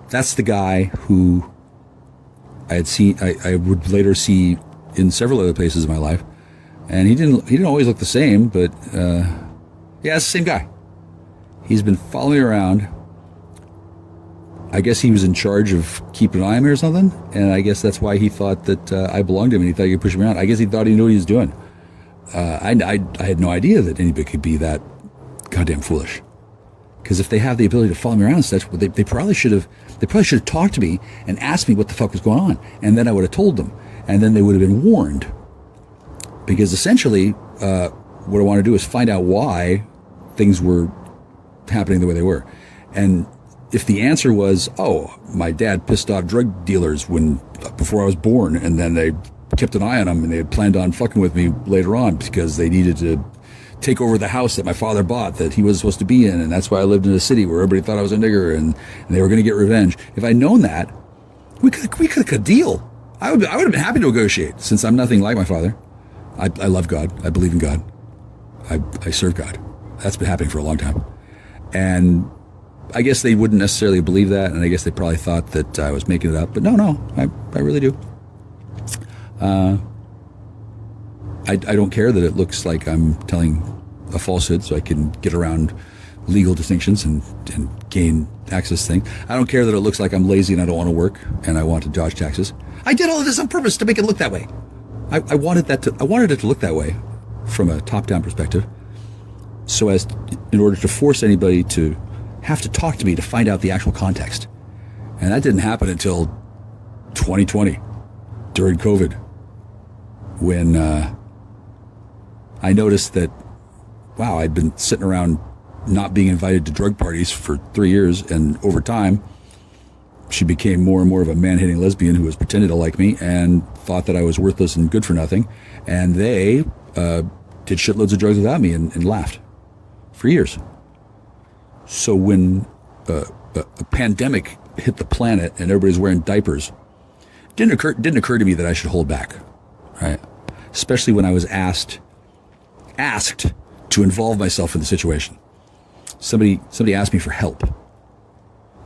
that's the guy who I had seen, I would later see in several other places in my life. And he didn't always look the same, but yeah, it's the same guy. He's been following me around. I guess he was in charge of keeping an eye on me or something, and I guess that's why he thought that I belonged to him and he thought he could push me around. I guess he thought he knew what he was doing. I had no idea that anybody could be that goddamn foolish. Because if they have the ability to follow me around and such, they probably should have talked to me and asked me what the fuck was going on, and then I would have told them, and then they would have been warned. Because essentially, what I want to do is find out why things were happening the way they were. And if the answer was, oh, my dad pissed off drug dealers before I was born, and then they kept an eye on him and they had planned on fucking with me later on because they needed to take over the house that my father bought that he was supposed to be in, and that's why I lived in a city where everybody thought I was a nigger and they were going to get revenge. If I'd known that, we could have cut a deal. I would have been happy to negotiate, since I'm nothing like my father. I love God. I believe in God. I serve God. That's been happening for a long time. And I guess they wouldn't necessarily believe that, and I guess they probably thought that I was making it up. But no, I really do. I don't care that it looks like I'm telling a falsehood so I can get around legal distinctions and gain access to things. I don't care that it looks like I'm lazy and I don't want to work and I want to dodge taxes. I did all of this on purpose to make it look that way. I wanted it to look that way from a top-down perspective, so as in order to force anybody to have to talk to me to find out the actual context. And that didn't happen until 2020, during COVID, when I noticed that, wow, I'd been sitting around not being invited to drug parties for 3 years, and over time, she became more and more of a man-hating lesbian who was pretending to like me and thought that I was worthless and good for nothing. And they did shitloads of drugs without me and laughed for years. So when a pandemic hit the planet and everybody's wearing diapers, it didn't occur to me that I should hold back, right? Especially when I was asked to involve myself in the situation. Somebody asked me for help.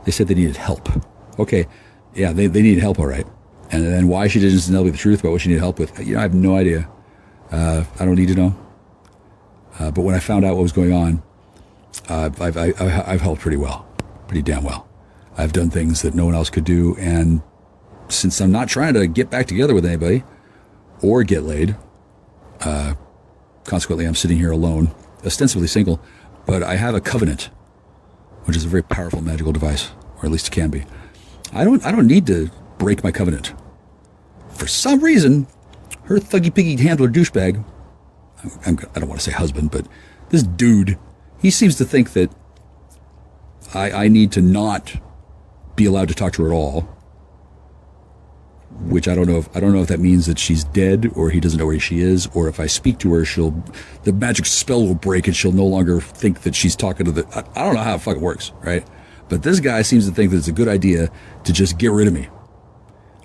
They said they needed help. Okay, yeah, they needed help, all right. And then why she didn't tell me the truth about what she needed help with, I have no idea. I don't need to know. But when I found out what was going on, I've helped pretty damn well. I've done things that no one else could do. And since I'm not trying to get back together with anybody or get laid, consequently, I'm sitting here alone, ostensibly single, but I have a covenant, which is a very powerful magical device, or at least it can be. I don't need to break my covenant. For some reason, her thuggy piggy handler douchebag, I don't want to say husband, but this dude, he seems to think that I need to not be allowed to talk to her at all. Which I don't know if that means that she's dead, or he doesn't know where she is, or if I speak to her, the magic spell will break and she'll no longer think that she's talking to I don't know how it fucking works, right? But this guy seems to think that it's a good idea to just get rid of me.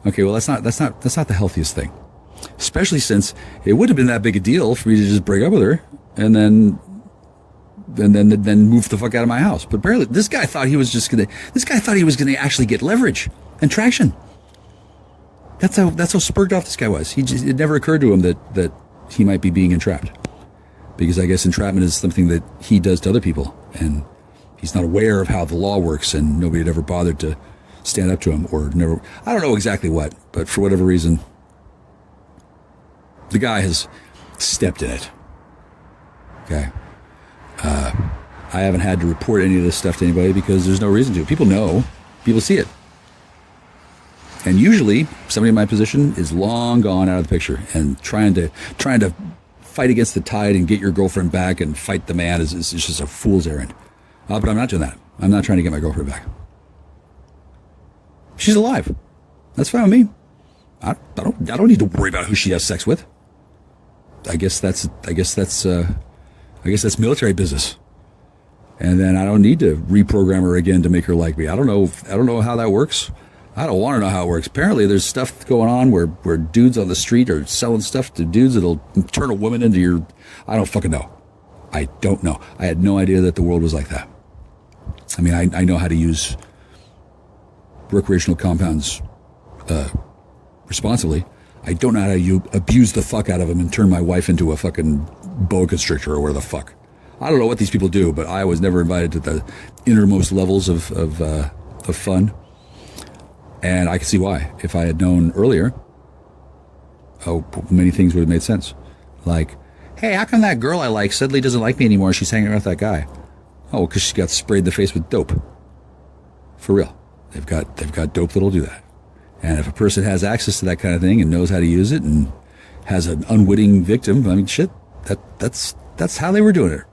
Okay, well that's not the healthiest thing. Especially since it wouldn't have been that big a deal for me to just break up with her and then move the fuck out of my house. But apparently this guy thought he was gonna actually get leverage and traction. That's how spurred off this guy was. It never occurred to him that he might be being entrapped, because I guess entrapment is something that he does to other people, and he's not aware of how the law works, and nobody had ever bothered to stand up to him, or never. I don't know exactly what, but for whatever reason, the guy has stepped in it. Okay, I haven't had to report any of this stuff to anybody because there's no reason to. People know, people see it. And usually, somebody in my position is long gone out of the picture, and trying to fight against the tide and get your girlfriend back and fight the man is just a fool's errand. But I'm not doing that. I'm not trying to get my girlfriend back. She's alive. That's fine with me. I don't need to worry about who she has sex with. I guess that's military business. And then I don't need to reprogram her again to make her like me. I don't know how that works. I don't want to know how it works. Apparently there's stuff going on where dudes on the street are selling stuff to dudes that'll turn a woman into your... I don't fucking know. I don't know. I had no idea that the world was like that. I mean, I know how to use recreational compounds responsibly. I don't know how to abuse the fuck out of them and turn my wife into a fucking boa constrictor or whatever the fuck. I don't know what these people do, but I was never invited to the innermost levels of fun. And I can see why. If I had known earlier, many things would have made sense. Like, hey, how come that girl I like suddenly doesn't like me anymore? She's hanging around with that guy. Oh, because she got sprayed in the face with dope. For real. They've got dope that'll do that. And if a person has access to that kind of thing and knows how to use it and has an unwitting victim, I mean, shit, that's how they were doing it.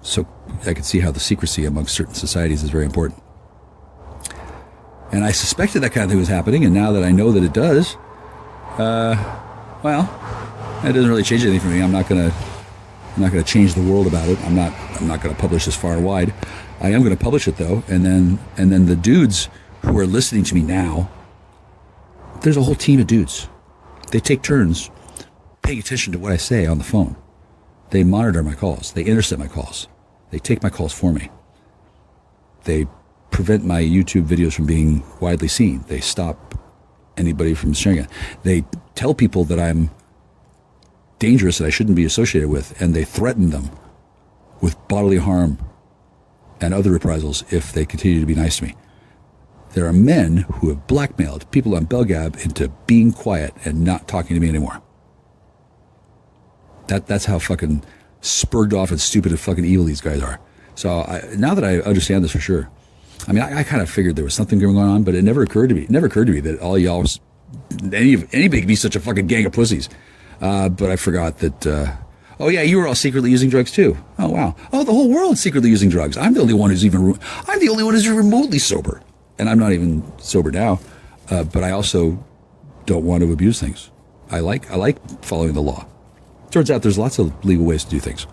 So I can see how the secrecy amongst certain societies is very important. And I suspected that kind of thing was happening, and now that I know that it does, well, that doesn't really change anything for me. I'm not gonna change the world about it. I'm not gonna publish this far and wide. I am gonna publish it though, and then the dudes who are listening to me now, there's a whole team of dudes. They take turns paying attention to what I say on the phone. They monitor my calls. They intercept my calls. They take my calls for me. They prevent my YouTube videos from being widely seen. They stop anybody from sharing it. They tell people that I'm dangerous, that I shouldn't be associated with, and they threaten them with bodily harm and other reprisals if they continue to be nice to me. There are men who have blackmailed people on Belgab into being quiet and not talking to me anymore. That's how fucking spurred off and stupid and fucking evil these guys are. So now that I understand this for sure, I mean, I kind of figured there was something going on, but it never occurred to me. It never occurred to me that all y'all was anybody could be such a fucking gang of pussies. But I forgot that. Oh yeah, you were all secretly using drugs too. Oh wow. Oh, the whole world's secretly using drugs. I'm the only one who's remotely sober, and I'm not even sober now. But I also don't want to abuse things. I like following the law. Turns out there's lots of legal ways to do things,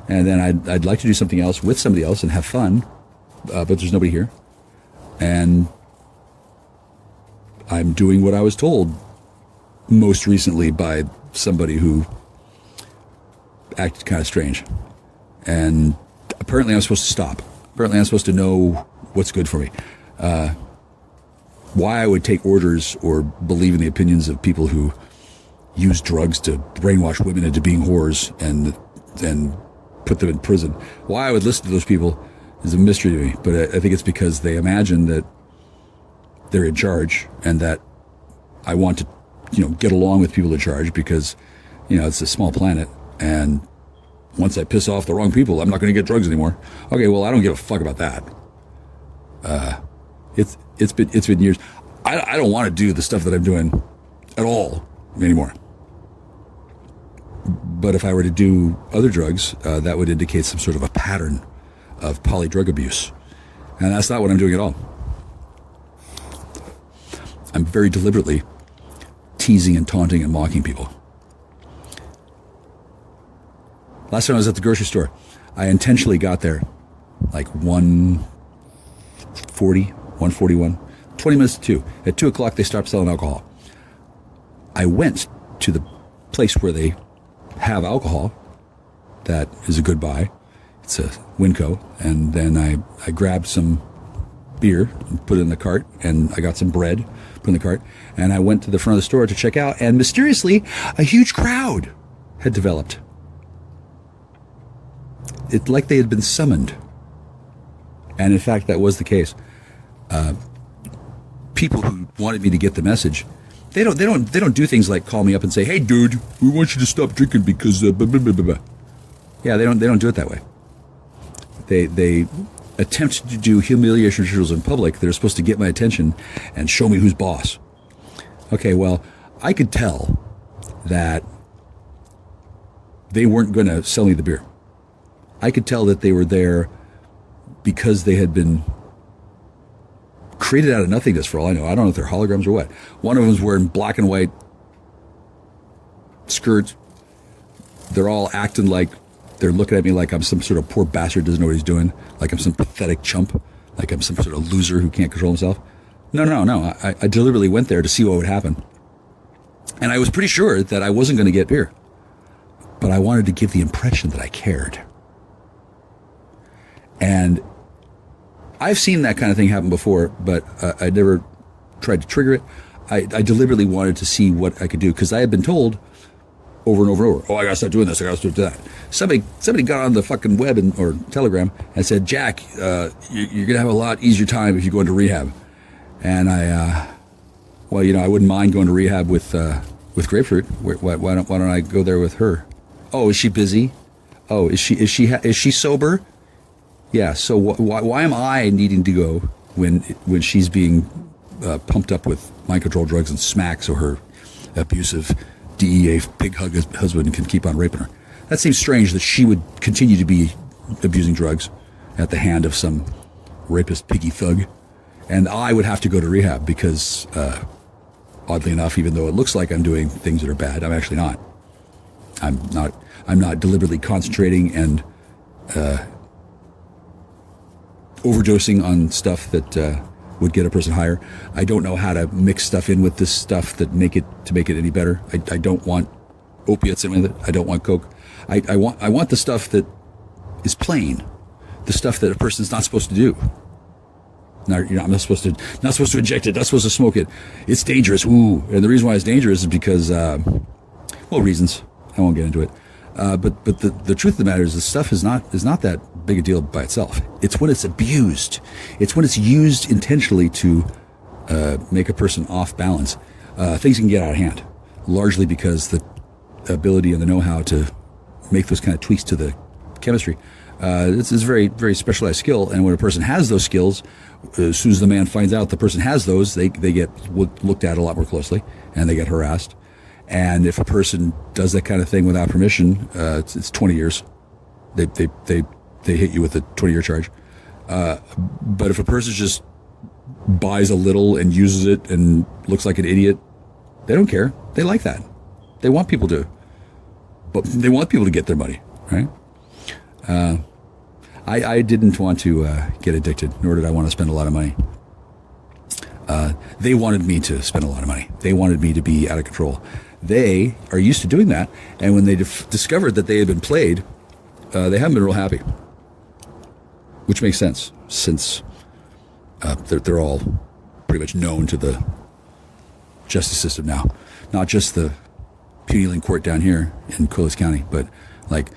and then I'd like to do something else with somebody else and have fun. But there's nobody here. And I'm doing what I was told most recently by somebody who acted kind of strange. And apparently I'm supposed to stop. Apparently I'm supposed to know what's good for me. Why I would take orders or believe in the opinions of people who use drugs to brainwash women into being whores and put them in prison. Why I would listen to those people is a mystery to me. But I think it's because they imagine that they're in charge and that I want to, get along with people in charge because, it's a small planet. And once I piss off the wrong people, I'm not going to get drugs anymore. Okay, well, I don't give a fuck about that. It's been years. I don't want to do the stuff that I'm doing at all anymore. But if I were to do other drugs, that would indicate some sort of a pattern of polydrug abuse. And that's not what I'm doing at all. I'm very deliberately teasing and taunting and mocking people. Last time I was at the grocery store, I intentionally got there like 1:40, 1:41, 20 minutes to 2. At 2 o'clock, they stopped selling alcohol. I went to the place where they have alcohol. That is a good buy. It's a Winco. And then I grabbed some beer and put it in the cart, and I got some bread, put in the cart, and I went to the front of the store to check out, and mysteriously, a huge crowd had developed. It's like they had been summoned. And in fact, that was the case. People who wanted me to get the message, they don't do things like call me up and say, "Hey, dude, we want you to stop drinking because blah, blah, blah, blah, blah." Yeah, they don't do it that way. They attempt to do humiliation rituals in public that are supposed to get my attention and show me who's boss. Okay, well, I could tell that they weren't going to sell me the beer. I could tell that they were there because they had been created out of nothingness, for all I know. I don't know if they're holograms or what. One of them was wearing black and white skirts. They're all acting like they're looking at me like I'm some sort of poor bastard doesn't know what he's doing, like I'm some pathetic chump, like I'm some sort of loser who can't control himself. No. I deliberately went there to see what would happen. And I was pretty sure that I wasn't going to get beer. But I wanted to give the impression that I cared. And I've seen that kind of thing happen before, but I never tried to trigger it. I deliberately wanted to see what I could do, because I had been told over and over and over, "Oh, I gotta start doing this, I gotta start doing that." Somebody got on the fucking web or Telegram and said, "Jack, you're gonna have a lot easier time if you go into rehab." And I wouldn't mind going to rehab with Grapefruit. Why don't I go there with her? Oh, is she busy? Oh, is she sober? Yeah. So why am I needing to go when she's being pumped up with mind control drugs and smack so her abusive DEA pig husband can keep on raping her? That seems strange that she would continue to be abusing drugs at the hand of some rapist piggy thug, and I would have to go to rehab because, oddly enough, even though it looks like I'm doing things that are bad, I'm actually not. I'm not deliberately concentrating and overdosing on stuff that would get a person higher. I don't know how to mix stuff in with this stuff that make it any better. I don't want opiates in with it. I don't want coke. I want the stuff that is plain, the stuff that a person's not supposed to do. Now, I'm not supposed to inject it. Not supposed to smoke it. It's dangerous. Ooh, and the reason why it's dangerous is because, reasons. I won't get into it. But the truth of the matter is, the stuff is not that big a deal by itself. It's when it's abused. It's when it's used intentionally to make a person off balance. Things can get out of hand, largely because the ability and the know-how to make those kind of tweaks to the chemistry. It's a very, very specialized skill, and when a person has those skills, as soon as the man finds out the person has those, they get looked at a lot more closely, and they get harassed. And if a person does that kind of thing without permission, it's 20 years. They hit you with a 20-year charge. But if a person just buys a little and uses it and looks like an idiot, they don't care. They like that. They want people to get their money, right? I didn't want to get addicted, nor did I want to spend a lot of money. They wanted me to spend a lot of money. They wanted me to be out of control. They are used to doing that, and when they discovered that they had been played, they haven't been real happy. Which makes sense, since they're all pretty much known to the justice system now. Not just the Puny Link Court down here in Coles County, but like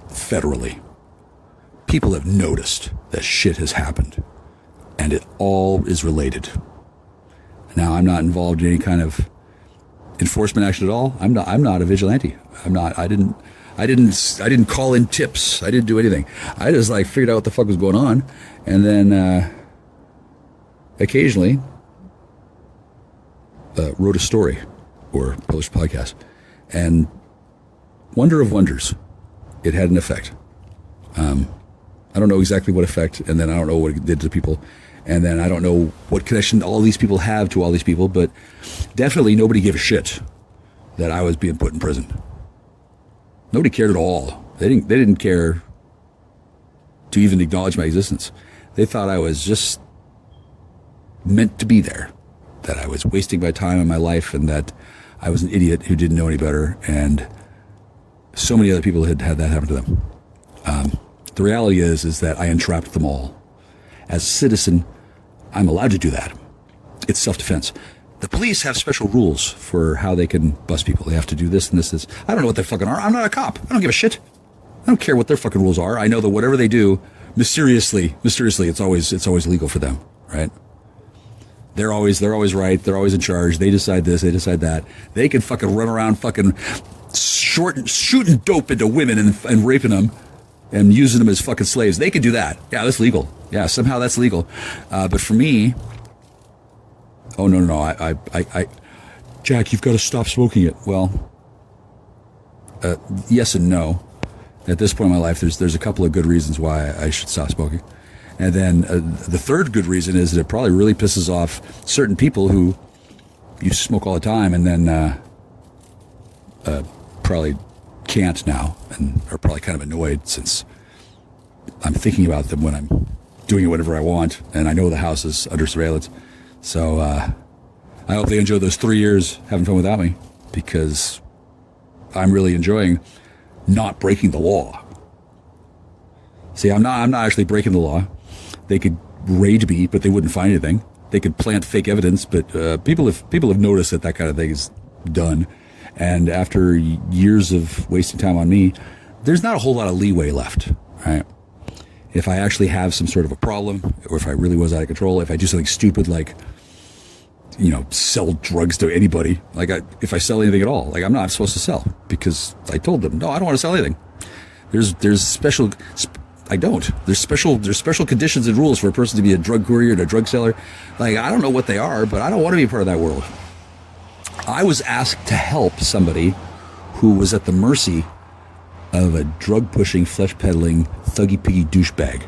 federally. people have noticed that shit has happened, and it all is related. Now, I'm not involved in any kind of enforcement action at all. I'm not a vigilante. I didn't call in tips. I didn't do anything. I just like figured out what the fuck was going on, and then occasionally wrote a story or published a podcast. And wonder of wonders, it had an effect. I don't know exactly what effect, and then I don't know what it did to people, and then I don't know what connection all these people have to all these people, but definitely nobody gave a shit that I was being put in prison. Nobody cared at all. They didn't care to even acknowledge my existence. They thought I was just meant to be there, that I was wasting my time and my life, and that I was an idiot who didn't know any better, and so many other people had had that happen to them. The reality is that I entrapped them all. As a citizen, I'm allowed to do that. It's self-defense. The police have special rules for how they can bust people. They have to do this and this. I don't know what they fucking are. I'm not a cop. I don't give a shit. I don't care what their fucking rules are. I know that whatever they do, mysteriously, it's always legal for them, right? They're always right. They're always in charge. They decide this. They decide that. They can fucking run around fucking shooting dope into women and raping them and using them as fucking slaves. They can do that. Yeah, that's legal. Yeah, somehow that's legal. But for me, oh no, I Jack, you've got to stop smoking it. Well, yes and no. At this point in my life, there's a couple of good reasons why I should stop smoking. And then the third good reason is that it probably really pisses off certain people who used to smoke all the time and then probably can't now and are probably kind of annoyed since I'm thinking about them when I'm doing it whatever I want, and I know the house is under surveillance. So I hope they enjoy those 3 years having fun without me, because I'm really enjoying not breaking the law. See, I'm not actually breaking the law. They could raid me, but they wouldn't find anything. They could plant fake evidence, but people have noticed that kind of thing is done. And after years of wasting time on me, there's not a whole lot of leeway left, right? If I actually have some sort of a problem, or if I really was out of control, if I do something stupid like, sell drugs to anybody, if I sell anything at all, I'm not supposed to sell, because I told them, no, I don't want to sell anything. There's special conditions and rules for a person to be a drug courier and a drug seller. I don't know what they are, but I don't want to be a part of that world. I was asked to help somebody who was at the mercy of a drug-pushing, flesh-peddling, thuggy-piggy douchebag.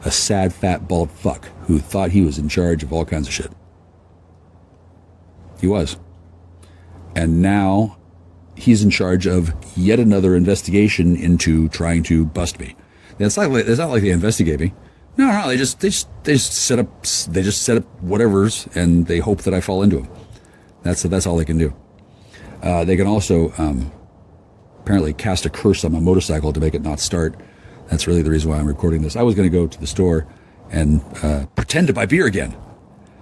A sad, fat, bald fuck who thought he was in charge of all kinds of shit. He was. And now he's in charge of yet another investigation into trying to bust me. It's not like they investigate me. No, they just set up whatever's, and they hope that I fall into them. That's all they can do. They can also apparently cast a curse on my motorcycle to make it not start. That's really the reason why I'm recording this. I was going to go to the store and pretend to buy beer again.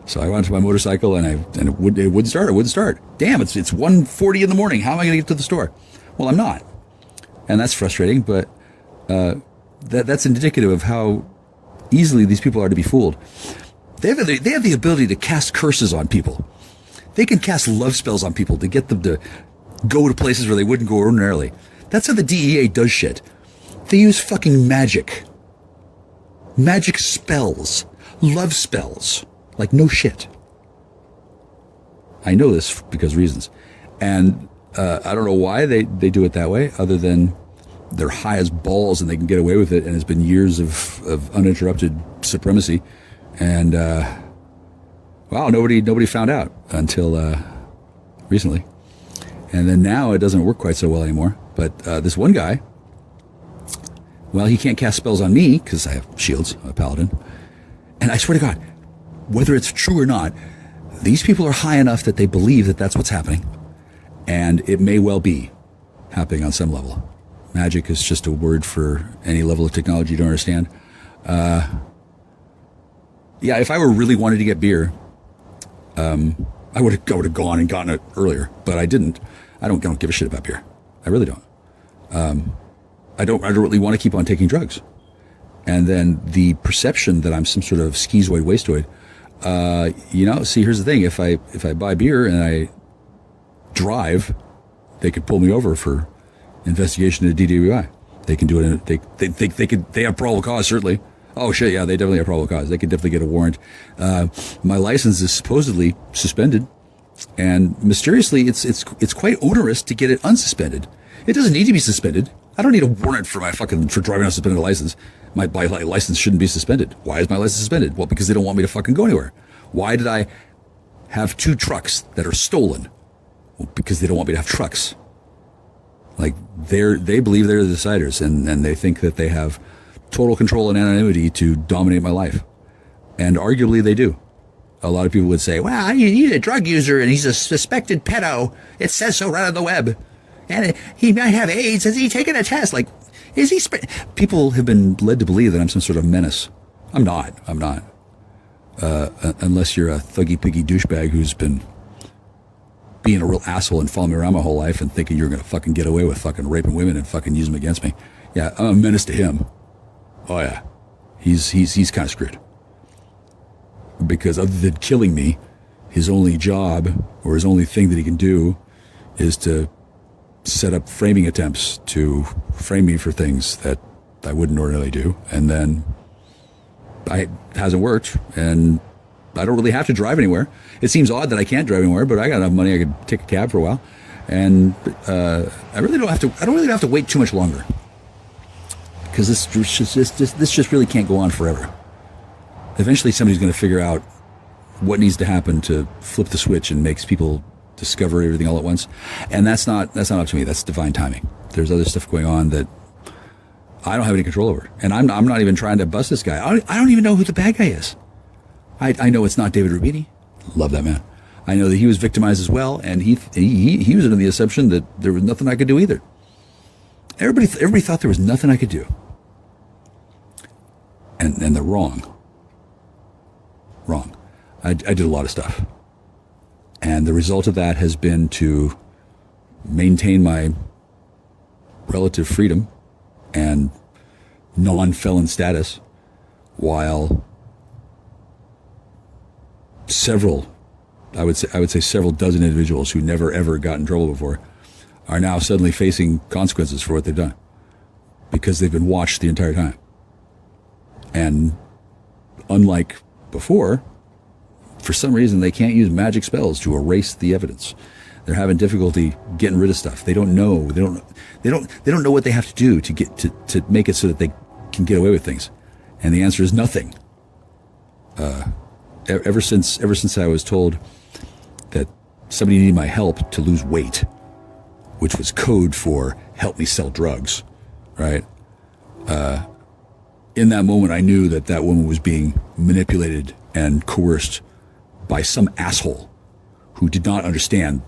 So I went to my motorcycle and it wouldn't start. It wouldn't start. Damn, it's 1:40 in the morning. How am I going to get to the store? Well, I'm not, and that's frustrating. But that's indicative of how easily these people are to be fooled. They have the ability to cast curses on people. They can cast love spells on people to get them to go to places where they wouldn't go ordinarily. That's how the DEA does shit. They use fucking magic. Magic spells. Love spells. No shit. I know this because reasons. And I don't know why they do it that way, other than they're high as balls and they can get away with it, and it's been years of uninterrupted supremacy. And nobody found out until recently. And then now it doesn't work quite so well anymore. But this one guy, well, he can't cast spells on me because I have shields, I'm a paladin. And I swear to God, whether it's true or not, these people are high enough that they believe that that's what's happening. And it may well be happening on some level. Magic is just a word for any level of technology you don't understand. Yeah, if I were really wanting to get beer, I would have gone and gotten it earlier, but I didn't. I don't give a shit about beer. I really don't. I don't really want to keep on taking drugs. And then the perception that I'm some sort of schizoid wastoid. See, here's the thing. If I buy beer and I drive, they could pull me over for investigation of DWI. They can do it. They have probable cause, certainly. Oh shit, yeah, they definitely have probable cause. They could definitely get a warrant. My license is supposedly suspended, and mysteriously, it's quite onerous to get it unsuspended. It doesn't need to be suspended. I don't need a warrant for driving on a suspended license. My license shouldn't be suspended. Why is my license suspended? Well, because they don't want me to fucking go anywhere. Why did I have 2 trucks that are stolen? Well, because they don't want me to have trucks. Like, they believe they're the deciders, and they think that they have total control and anonymity to dominate my life. And arguably they do. A lot of people would say, well, he's a drug user and he's a suspected pedo. It says so right on the web. And he might have AIDS. Has he taken a test? Like, is he... People have been led to believe that I'm some sort of menace. I'm not. Unless you're a thuggy piggy douchebag who's been being a real asshole and following me around my whole life and thinking you're going to fucking get away with fucking raping women and fucking use them against me. Yeah, I'm a menace to him. Oh yeah. He's kind of screwed. Because other than killing me, his only job or his only thing that he can do is to set up framing attempts to frame me for things that I wouldn't ordinarily do. And then it hasn't worked, and I don't really have to drive anywhere. It seems odd that I can't drive anywhere, but I got enough money I could take a cab for a while. And I don't really have to wait too much longer. Because this just really can't go on forever. Eventually somebody's going to figure out what needs to happen to flip the switch and makes people discover everything all at once. And that's not up to me. That's divine timing. There's other stuff going on that I don't have any control over. And I'm not even trying to bust this guy. I don't even know who the bad guy is. I know it's not David Rubini. Love that man. I know that he was victimized as well, and he was under the assumption that there was nothing I could do either. Everybody thought there was nothing I could do. And they're wrong. Wrong. I did a lot of stuff. And the result of that has been to maintain my relative freedom and non-felon status while I would say several dozen individuals who never ever got in trouble before are now suddenly facing consequences for what they've done because they've been watched the entire time. And unlike before, for some reason they can't use magic spells to erase the evidence. They're having difficulty getting rid of stuff. They don't know. They don't know what they have to do to get to make it so that they can get away with things. And the answer is nothing. Ever since I was told that somebody needed my help to lose weight, which was code for help me sell drugs, right? In that moment, I knew that woman was being manipulated and coerced by some asshole who did not understand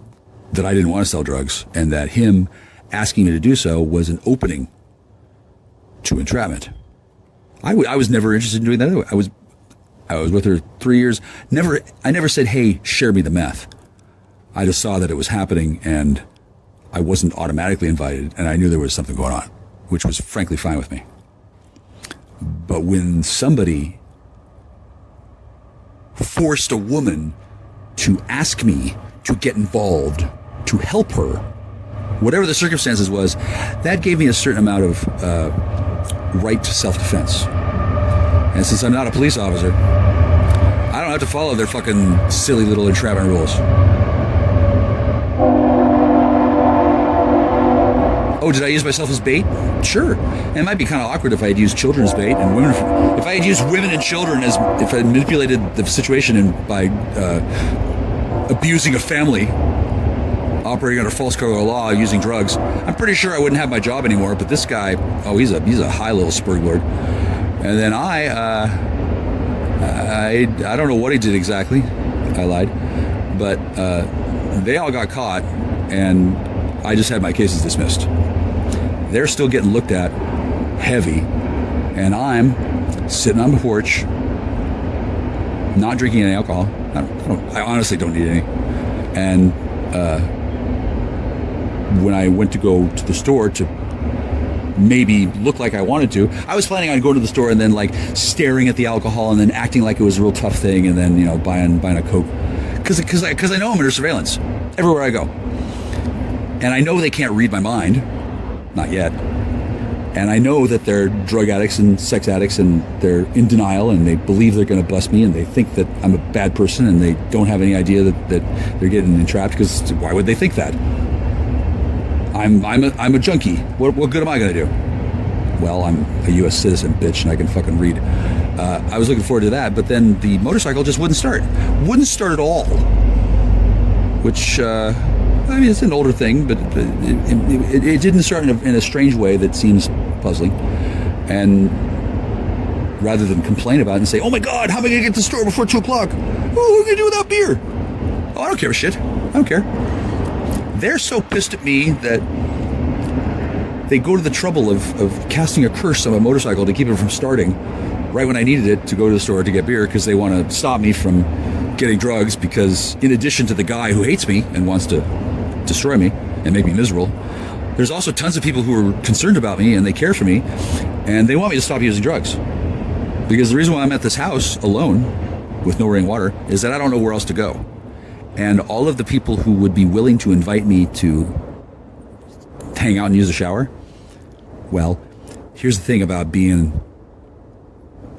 that I didn't want to sell drugs and that him asking me to do so was an opening to entrapment. I was never interested in doing that anyway. I was with her 3 years. I never said, hey, share me the meth. I just saw that it was happening and I wasn't automatically invited and I knew there was something going on, which was frankly fine with me. But when somebody forced a woman to ask me to get involved, to help her, whatever the circumstances was, that gave me a certain amount of right to self-defense. And since I'm not a police officer, I don't have to follow their fucking silly little entrapment rules. Oh, did I use myself as bait? Sure. And it might be kind of awkward if I had used children as bait and women. If I had used women and children if I had manipulated the situation by abusing a family, operating under false color law, using drugs, I'm pretty sure I wouldn't have my job anymore. But this guy, he's a high level spurg lord. And then I don't know what he did exactly. I lied. But they all got caught, and I just had my cases dismissed. They're still getting looked at heavy, and I'm sitting on the porch, not drinking any alcohol. I honestly don't need any. And when I went to go to the store to maybe look like I wanted to. I was planning on going to the store and then like staring at the alcohol and then acting like it was a real tough thing and then, you know, buying a Coke. Because I know I'm under surveillance everywhere I go. And I know they can't read my mind. Not yet. And I know that they're drug addicts and sex addicts and they're in denial and they believe they're going to bust me and they think that I'm a bad person and they don't have any idea that they're getting entrapped, because why would they think that? I'm a junkie. What good am I going to do? Well, I'm a U.S. citizen, bitch, and I can fucking read. I was looking forward to that, but then the motorcycle just wouldn't start. Wouldn't start at all. Which, I mean, it's an older thing, but it didn't start in a strange way that seems puzzling. And rather than complain about it and say, oh my God, how am I going to get to the store before 2 o'clock? Oh, what are we going to do without beer? Oh, I don't care shit. I don't care. They're so pissed at me that they go to the trouble of casting a curse on my motorcycle to keep it from starting right when I needed it to go to the store to get beer, because they want to stop me from getting drugs, because in addition to the guy who hates me and wants to destroy me and make me miserable, there's also tons of people who are concerned about me and they care for me and they want me to stop using drugs. Because the reason why I'm at this house alone with no running water is that I don't know where else to go. And all of the people who would be willing to invite me to hang out and use a shower, well, here's the thing about being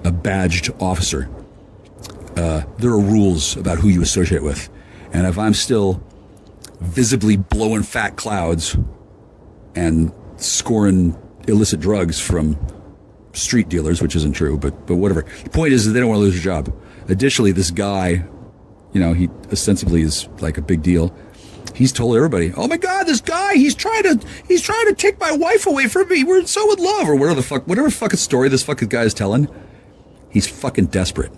a badged officer. There are rules about who you associate with. And if I'm still visibly blowing fat clouds and scoring illicit drugs from street dealers, which isn't true, but whatever. The point is that they don't want to lose their job. Additionally, this guy, you know, he ostensibly is like a big deal. He's told everybody, oh my God, this guy, he's trying to take my wife away from me. We're so in love, or whatever fucking story this fucking guy is telling. He's fucking desperate,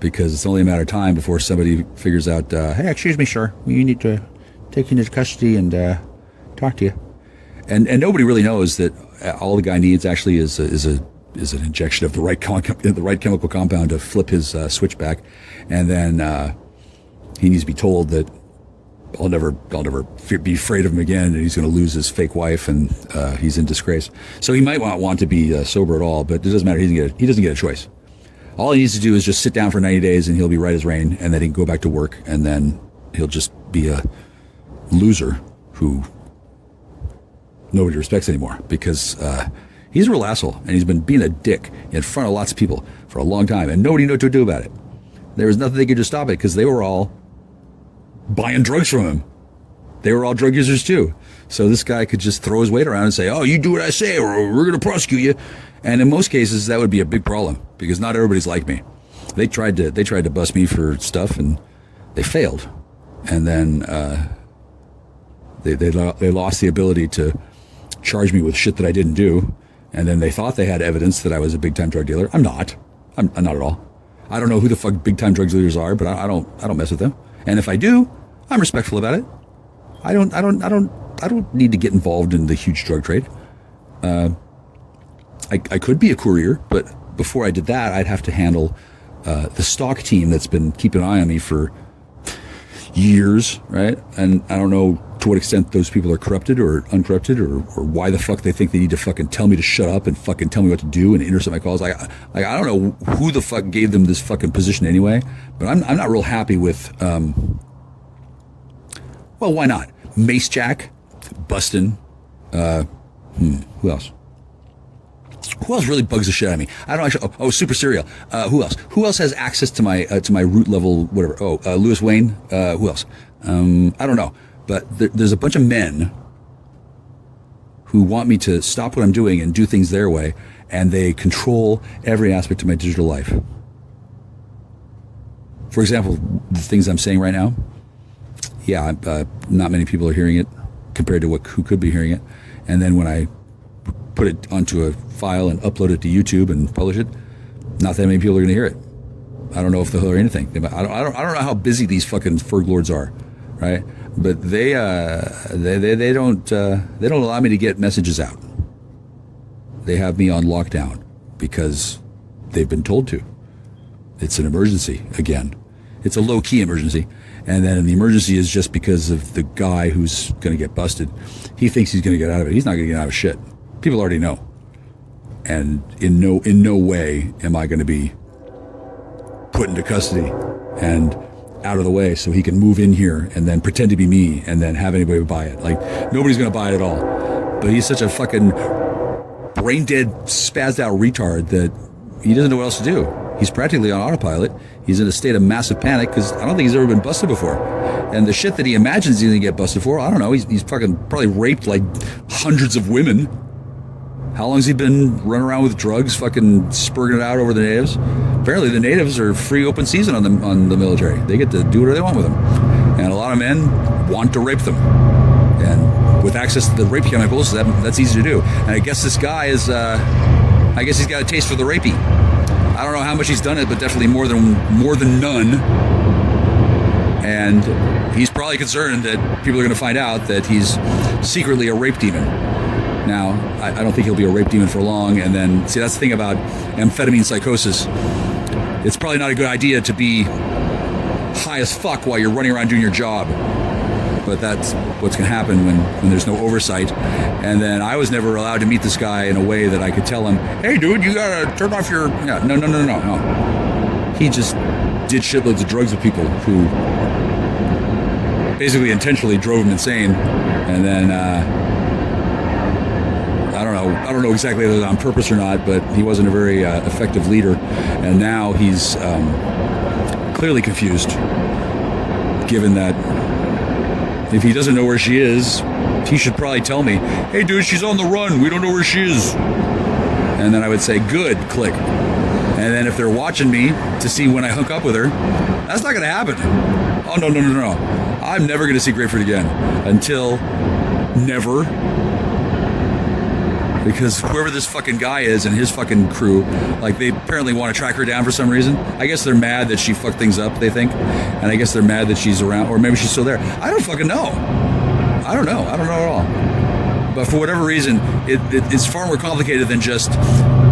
because it's only a matter of time before somebody figures out, hey, excuse me, sir, you need to take you into custody and talk to you. And nobody really knows that all the guy needs actually is an injection of the right chemical compound to flip his switch back, and then he needs to be told that I'll never be afraid of him again, and he's going to lose his fake wife, and he's in disgrace. So he might not want to be sober at all, but it doesn't matter. He doesn't get a choice. All he needs to do is just sit down for 90 days, and he'll be right as rain, and then he can go back to work, and then he'll just be a loser who nobody respects anymore, because he's a real asshole, and he's been being a dick in front of lots of people for a long time, and nobody knew what to do about it. There was nothing they could do to stop it, because they were all buying drugs from him. They were all drug users too. So this guy could just throw his weight around and say, oh, you do what I say or we're going to prosecute you. And in most cases, that would be a big problem, because not everybody's like me. They tried to bust me for stuff and they failed. And then they lost the ability to charge me with shit that I didn't do. And then they thought they had evidence that I was a big-time drug dealer. I'm not. I'm not at all. I don't know who the fuck big-time drug dealers are, but I don't mess with them. And if I do, I'm respectful about it. I don't need to get involved in the huge drug trade. I could be a courier, but before I did that, I'd have to handle the stock team that's been keeping an eye on me for years, right? And I don't know to what extent those people are corrupted or uncorrupted, or why the fuck they think they need to fucking tell me to shut up and fucking tell me what to do and intercept my calls. I don't know who the fuck gave them this fucking position anyway, but I'm not real happy with, well, why not? Mace Jack, Bustin', who else? Who else really bugs the shit out of me? I don't actually. Oh, Super Serial. Who else? Who else has access to my root level whatever? Oh, Lewis Wayne. Who else? I don't know. But there's a bunch of men who want me to stop what I'm doing and do things their way, and they control every aspect of my digital life. For example, the things I'm saying right now. Yeah, not many people are hearing it compared to who could be hearing it. And then when I put it onto a file and upload it to YouTube and publish it, not that many people are going to hear it. I don't know if they'll hear anything. I don't know how busy these fucking ferg lords are, right? But they don't allow me to get messages out. They have me on lockdown because they've been told to. It's an emergency again. It's a low-key emergency. And then the emergency is just because of the guy who's going to get busted. He thinks he's going to get out of it. He's not going to get out of shit. People already know. And in no way am I going to be put into custody and out of the way so he can move in here and then pretend to be me and then have anybody buy it. Like, nobody's going to buy it at all. But he's such a fucking brain dead, spazzed out retard that he doesn't know what else to do. He's practically on autopilot. He's in a state of massive panic because I don't think he's ever been busted before. And the shit that he imagines he's going to get busted for, I don't know. He's fucking probably raped like hundreds of women. How long has he been running around with drugs, fucking spurging it out over the natives? Apparently the natives are free open season on the military. They get to do whatever they want with them. And a lot of men want to rape them. And with access to the rape chemicals, that's easy to do. And I guess this guy is, I guess he's got a taste for the rapey. I don't know how much he's done it, but definitely more than none. And he's probably concerned that people are going to find out that he's secretly a rape demon. Now, I don't think he'll be a rape demon for long. And then, see, that's the thing about amphetamine psychosis. It's probably not a good idea to be high as fuck while you're running around doing your job. But that's what's going to happen when there's no oversight. And then I was never allowed to meet this guy in a way that I could tell him, hey, dude, you got to turn off your... Yeah, no. He just did shitloads of drugs with people who basically intentionally drove him insane. And then... I don't know exactly whether it was on purpose or not, but he wasn't a very effective leader. And now he's clearly confused, given that if he doesn't know where she is, he should probably tell me, hey, dude, she's on the run. We don't know where she is. And then I would say, good, click. And then if they're watching me to see when I hook up with her, that's not going to happen. Oh, no. I'm never going to see Grapefruit again until never. Because whoever this fucking guy is and his fucking crew, like, they apparently want to track her down for some reason. I guess they're mad that she fucked things up, they think. And I guess they're mad that she's around, or maybe she's still there. I don't fucking know. I don't know at all. But for whatever reason, it's far more complicated than just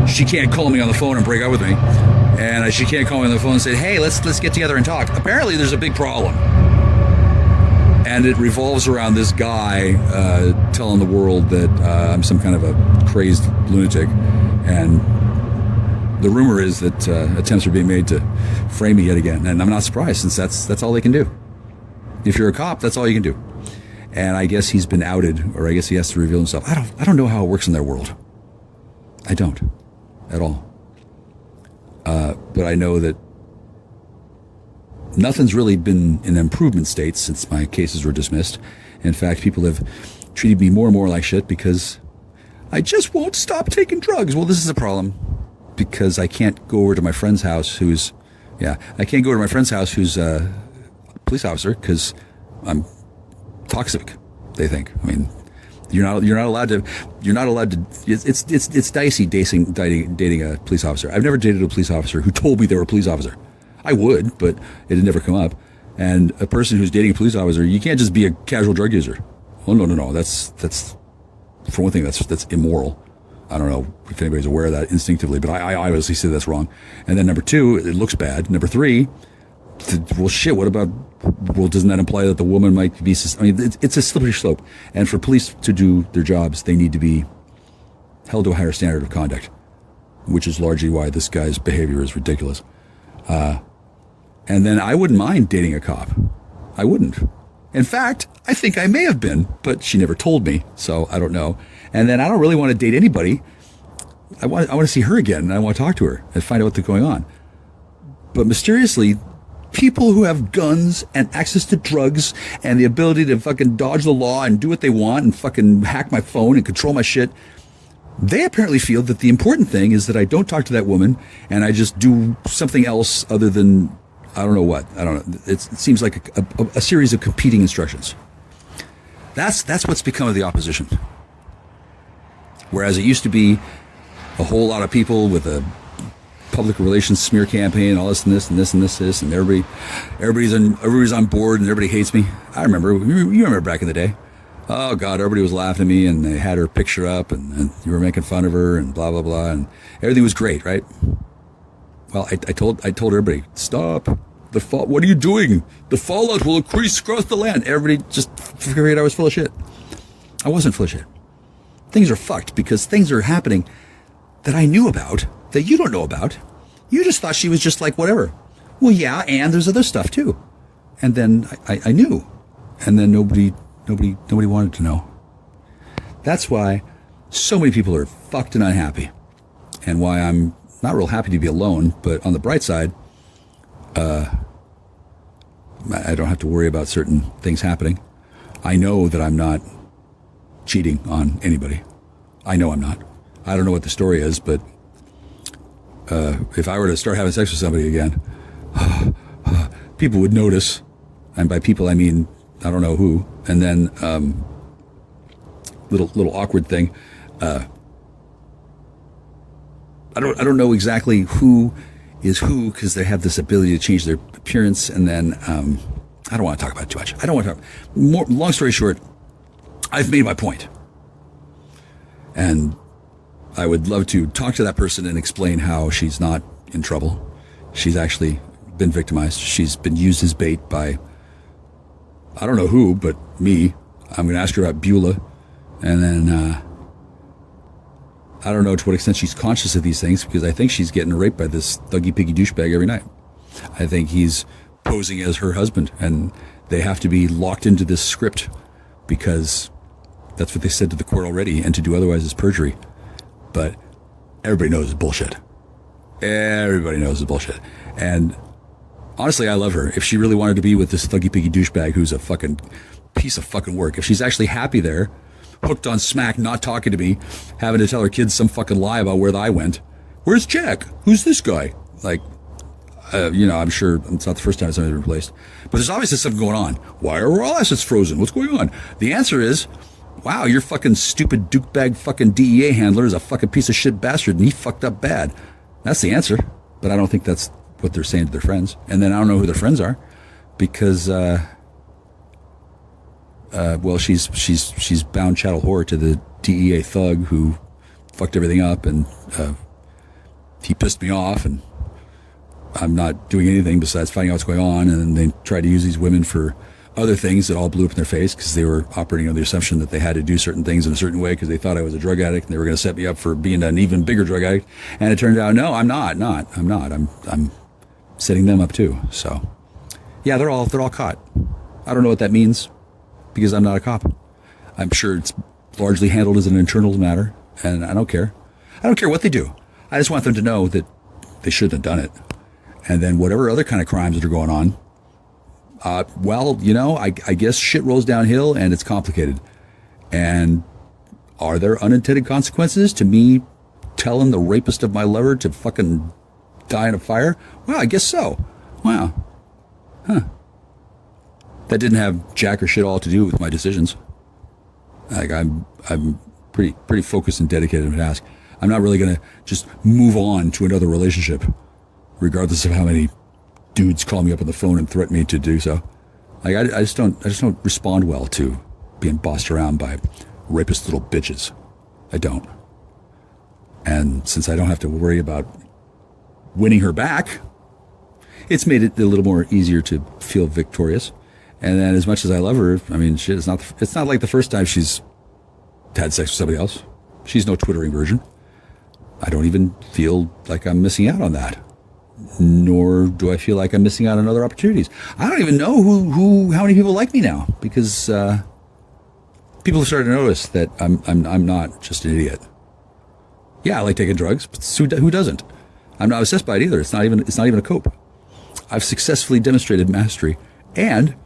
she can't call me on the phone and break up with me. And she can't call me on the phone and say, hey, let's get together and talk. Apparently there's a big problem. And it revolves around this guy telling the world that I'm some kind of a crazed lunatic. And the rumor is that attempts are being made to frame me yet again. And I'm not surprised, since that's all they can do. If you're a cop, that's all you can do. And I guess he's been outed, or I guess he has to reveal himself. I don't know how it works in their world. I don't at all. But I know that nothing's really been in an improvement state since my cases were dismissed. In fact, people have treated me more and more like shit because I just won't stop taking drugs. Well, this is a problem because I can't go over to my friend's house who's a police officer because I'm toxic, they think. I mean, you're not allowed to, it's dicey dating a police officer. I've never dated a police officer who told me they were a police officer. I would, but it had never come up. And a person who's dating a police officer, you can't just be a casual drug user. Oh, no. That's for one thing, that's immoral. I don't know if anybody's aware of that instinctively, but I obviously say that's wrong. And then number two, it looks bad. Number three, well, shit, what about, doesn't that imply that the woman might be, I mean, it's a slippery slope. And for police to do their jobs, they need to be held to a higher standard of conduct, which is largely why this guy's behavior is ridiculous. And then I wouldn't mind dating a cop. I wouldn't. In fact, I think I may have been, but she never told me, so I don't know. And then I don't really want to date anybody. I want to see her again, and I want to talk to her and find out what's going on. But mysteriously, people who have guns and access to drugs and the ability to fucking dodge the law and do what they want and fucking hack my phone and control my shit, they apparently feel that the important thing is that I don't talk to that woman and I just do something else other than, I don't know what. I don't know. It seems like a series of competing instructions. That's what's become of the opposition. Whereas it used to be a whole lot of people with a public relations smear campaign, all this and this and this and this, and everybody's on board and everybody hates me. I remember, you remember back in the day. Oh God, everybody was laughing at me and they had her picture up and you were making fun of her and blah, blah, blah. And everything was great, right? Well, I told everybody, stop. What are you doing? The fallout will increase across the land. Everybody just figured I was full of shit. I wasn't full of shit. Things are fucked because things are happening that I knew about that you don't know about. You just thought she was just like whatever. Well, yeah, and there's other stuff too. And then I knew, and then nobody wanted to know. That's why so many people are fucked and unhappy, and why I'm not real happy to be alone. But on the bright side, I don't have to worry about certain things happening. I know that I'm not cheating on anybody. I know I'm not. I don't know what the story is, but if I were to start having sex with somebody again, people would notice, and by people I mean I don't know who. And then little awkward thing. I don't know exactly who is who, because they have this ability to change their appearance. And then I don't want to talk about it too much. I don't want to talk. Long story short, I've made my point, and I would love to talk to that person and explain how she's not in trouble. She's actually been victimized. She's been used as bait by, I don't know who, but me. I'm going to ask her about Beulah. And then I don't know to what extent she's conscious of these things, because I think she's getting raped by this thuggy piggy douchebag every night. I think he's posing as her husband, and they have to be locked into this script because that's what they said to the court already, and to do otherwise is perjury. But everybody knows it's bullshit. Everybody knows it's bullshit. And honestly, I love her. If she really wanted to be with this thuggy piggy douchebag who's a fucking piece of fucking work, if she's actually happy there, hooked on smack, not talking to me, having to tell her kids some fucking lie about where I went. Where's Jack? Who's this guy? Like, I'm sure it's not the first time somebody's been replaced. But there's obviously something going on. Why are all assets frozen? What's going on? The answer is, wow, your fucking stupid dukebag fucking DEA handler is a fucking piece of shit bastard, and he fucked up bad. That's the answer. But I don't think that's what they're saying to their friends. And then I don't know who their friends are, because she's bound chattel whore to the DEA thug who fucked everything up, and he pissed me off, and I'm not doing anything besides finding out what's going on. And then they tried to use these women for other things that all blew up in their face, because they were operating on the assumption that they had to do certain things in a certain way because they thought I was a drug addict, and they were going to set me up for being an even bigger drug addict. And it turned out, no, I'm not. I'm setting them up too. So yeah, they're all caught. I don't know what that means, because I'm not a cop. I'm sure it's largely handled as an internal matter, and I don't care. I don't care what they do. I just want them to know that they shouldn't have done it. And then whatever other kind of crimes that are going on, I guess shit rolls downhill, and it's complicated. And are there unintended consequences to me telling the rapist of my lover to fucking die in a fire? Well, I guess so. Wow. Huh. That didn't have jack or shit all to do with my decisions. Like, I'm pretty focused and dedicated to the task. I'm not really going to just move on to another relationship, regardless of how many dudes call me up on the phone and threaten me to do so. Like, I just don't respond well to being bossed around by rapist little bitches. I don't. And since I don't have to worry about winning her back, it's made it a little more easier to feel victorious. And then, as much as I love her, I mean, shit, it's not like the first time she's had sex with somebody else. She's no Twittering version. I don't even feel like I'm missing out on that. Nor do I feel like I'm missing out on other opportunities. I don't even know how many people like me now, because people have started to notice that I'm not just an idiot. Yeah, I like taking drugs, but who doesn't? I'm not obsessed by it either. It's not even a cope. I've successfully demonstrated mastery, and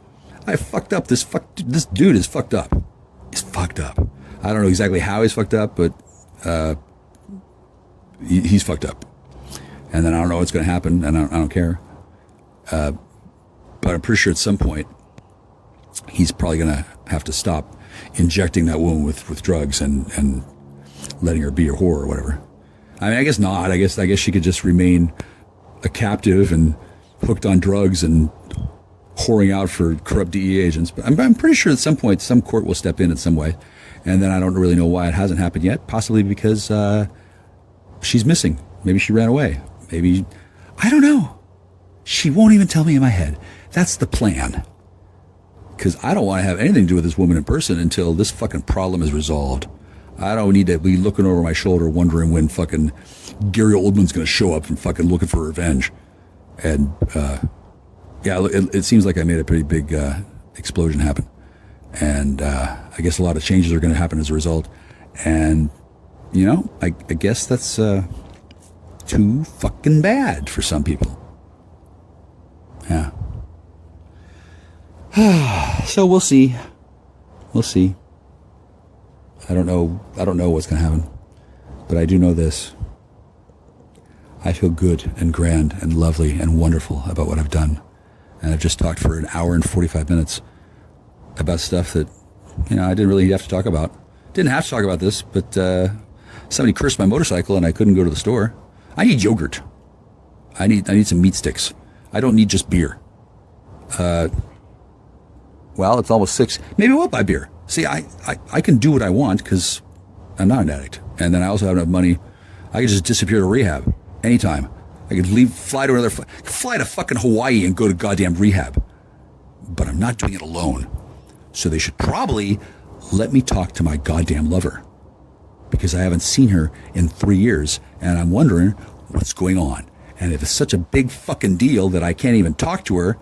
I fucked up. This dude is fucked up. He's fucked up. I don't know exactly how he's fucked up, but he's fucked up. And then I don't know what's going to happen, and I don't care. But I'm pretty sure at some point he's probably going to have to stop injecting that woman with drugs and letting her be a whore or whatever. I mean, I guess not. I guess she could just remain a captive and hooked on drugs and whoring out for corrupt DEA agents. But I'm pretty sure at some point some court will step in some way. And then I don't really know why it hasn't happened yet. Possibly because she's missing. Maybe she ran away. Maybe, I don't know. She won't even tell me in my head. That's the plan. Because I don't want to have anything to do with this woman in person until this fucking problem is resolved. I don't need to be looking over my shoulder wondering when fucking Gary Oldman's going to show up and fucking looking for revenge. And, yeah, it seems like I made a pretty big explosion happen. And I guess a lot of changes are going to happen as a result. And, you know, I guess that's too fucking bad for some people. Yeah. So we'll see. We'll see. I don't know what's going to happen. But I do know this. I feel good and grand and lovely and wonderful about what I've done. And I've just talked for an hour and 45 minutes about stuff that, you know, I didn't really have to talk about. Didn't have to talk about this, but somebody cursed my motorcycle and I couldn't go to the store. I need yogurt. I need some meat sticks. I don't need just beer. Well, it's almost 6. Maybe I will buy beer. See, I can do what I want because I'm not an addict. And then I also have enough money. I can just disappear to rehab anytime. I could fly to fucking Hawaii and go to goddamn rehab. But I'm not doing it alone. So they should probably let me talk to my goddamn lover. Because I haven't seen her in 3 years, and I'm wondering what's going on. And if it's such a big fucking deal that I can't even talk to her,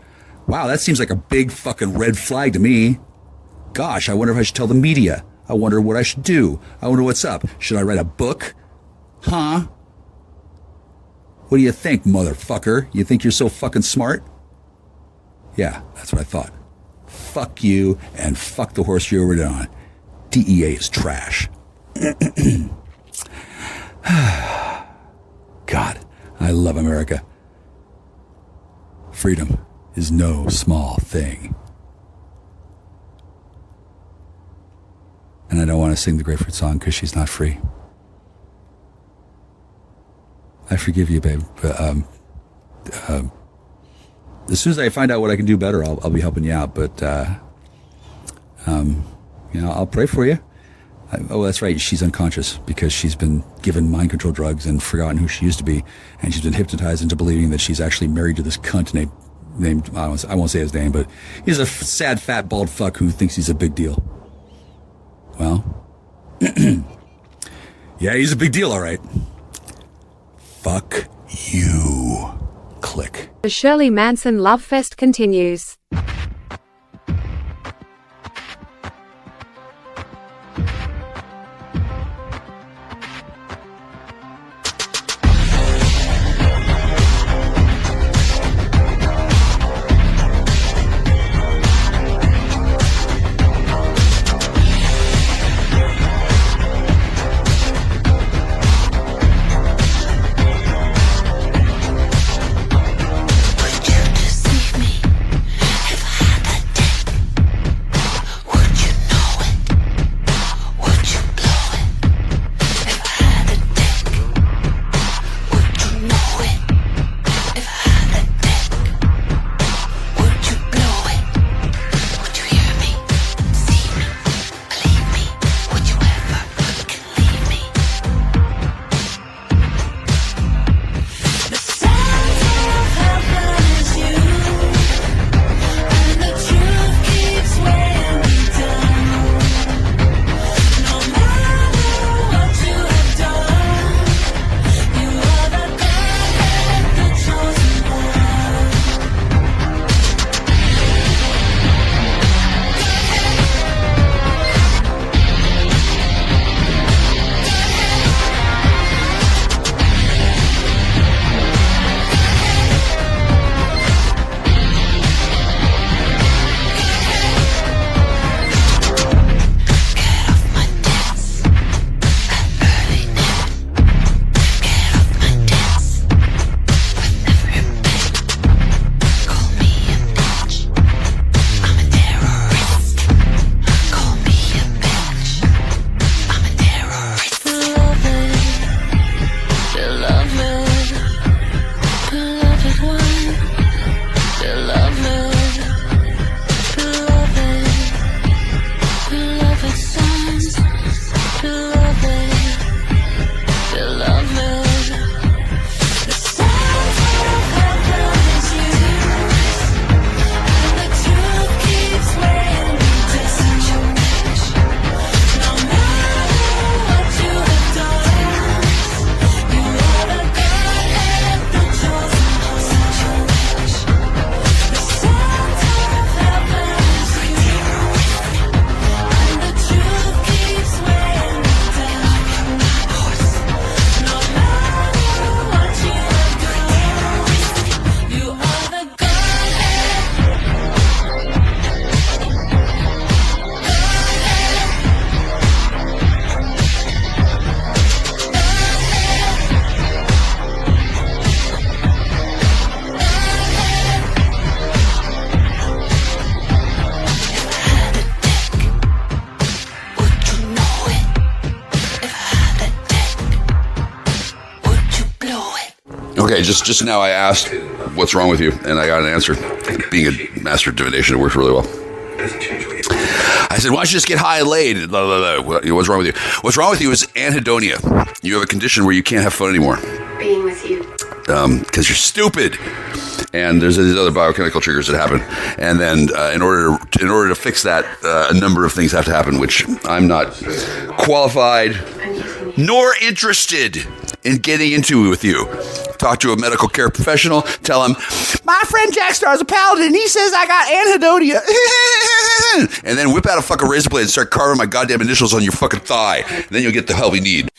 wow, that seems like a big fucking red flag to me. Gosh, I wonder if I should tell the media. I wonder what I should do. I wonder what's up. Should I write a book? Huh? What do you think, motherfucker? You think you're so fucking smart? Yeah, that's what I thought. Fuck you and fuck the horse you rode on. DEA is trash. God, I love America. Freedom is no small thing. And I don't want to sing the Grapefruit song because she's not free. I forgive you, babe. As soon as I find out what I can do better, I'll be helping you out. But, you know, I'll pray for you. Oh, that's right. She's unconscious because she's been given mind control drugs and forgotten who she used to be. And she's been hypnotized into believing that she's actually married to this cunt named I won't say his name, but he's a sad, fat, bald fuck who thinks he's a big deal. Well, yeah, he's a big deal, all right. Fuck you. Click. The Shirley Manson Love Fest continues. Would you deceive me if Okay, just now I asked, what's wrong with you? And I got an answer. Being a master of divination, it works really well. I said, why don't you just get high and laid? Blah, blah, blah. What's wrong with you? What's wrong with you is anhedonia. You have a condition where you can't have fun anymore. Being with you. Because you're stupid. And there's these other biochemical triggers that happen. And then in order to fix that, a number of things have to happen, which I'm not qualified nor interested in getting into with you. Talk to a medical care professional, tell him, my friend Jackstar is a paladin, he says I got anhedonia. And then whip out a fucking razor blade and start carving my goddamn initials on your fucking thigh. And then you'll get the help you need.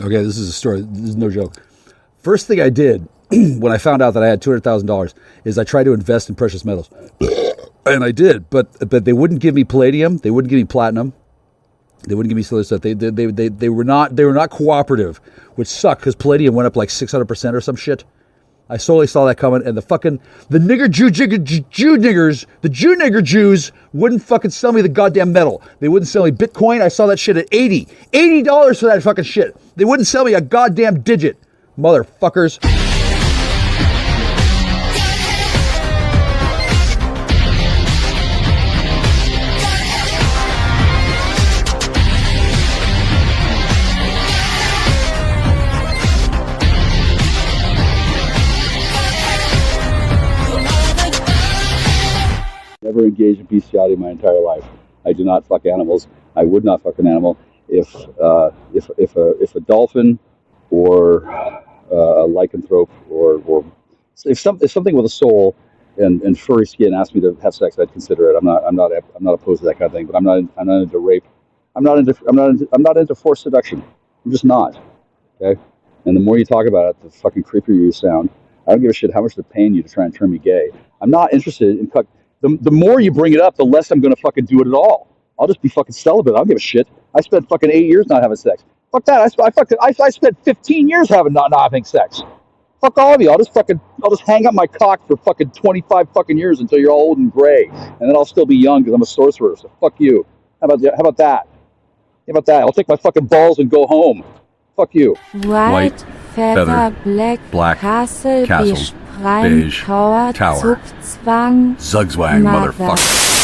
Okay, this is a story. This is no joke. First thing I did when I found out that I had $200,000 is I tried to invest in precious metals. And I did, but they wouldn't give me palladium. They wouldn't give me platinum. They wouldn't give me some other stuff. They were not cooperative, which sucked because palladium went up like 600% or some shit. I solely saw that coming, and the nigger Jew niggers, the Jew nigger Jews wouldn't fucking sell me the goddamn metal. They wouldn't sell me Bitcoin. I saw that shit at $80 for that fucking shit. They wouldn't sell me a goddamn digit, motherfuckers. Never engaged in bestiality my entire life. I do not fuck animals. I would not fuck an animal. If a dolphin or a lycanthrope or if something with a soul and furry skin asked me to have sex, I'd consider it. I'm not opposed to that kind of thing. But I'm not into rape. I'm not into forced seduction. I'm just not. Okay. And the more you talk about it, the fucking creepier you sound. I don't give a shit how much they're paying you to try and turn me gay. I'm not interested in the more you bring it up, the less I'm going to fucking do it at all. I'll just be fucking celibate. I don't give a shit. I spent fucking 8 years not having sex. Fuck that. I spent 15 years not having sex. Fuck all of you. I'll just hang up my cock for fucking 25 fucking years until you're all old and gray, and then I'll still be young because I'm a sorcerer. So fuck you. How about that? How about that? I'll take my fucking balls and go home. Fuck you. White, feather, black, castle, beige, tower, Zugzwang, motherfucker.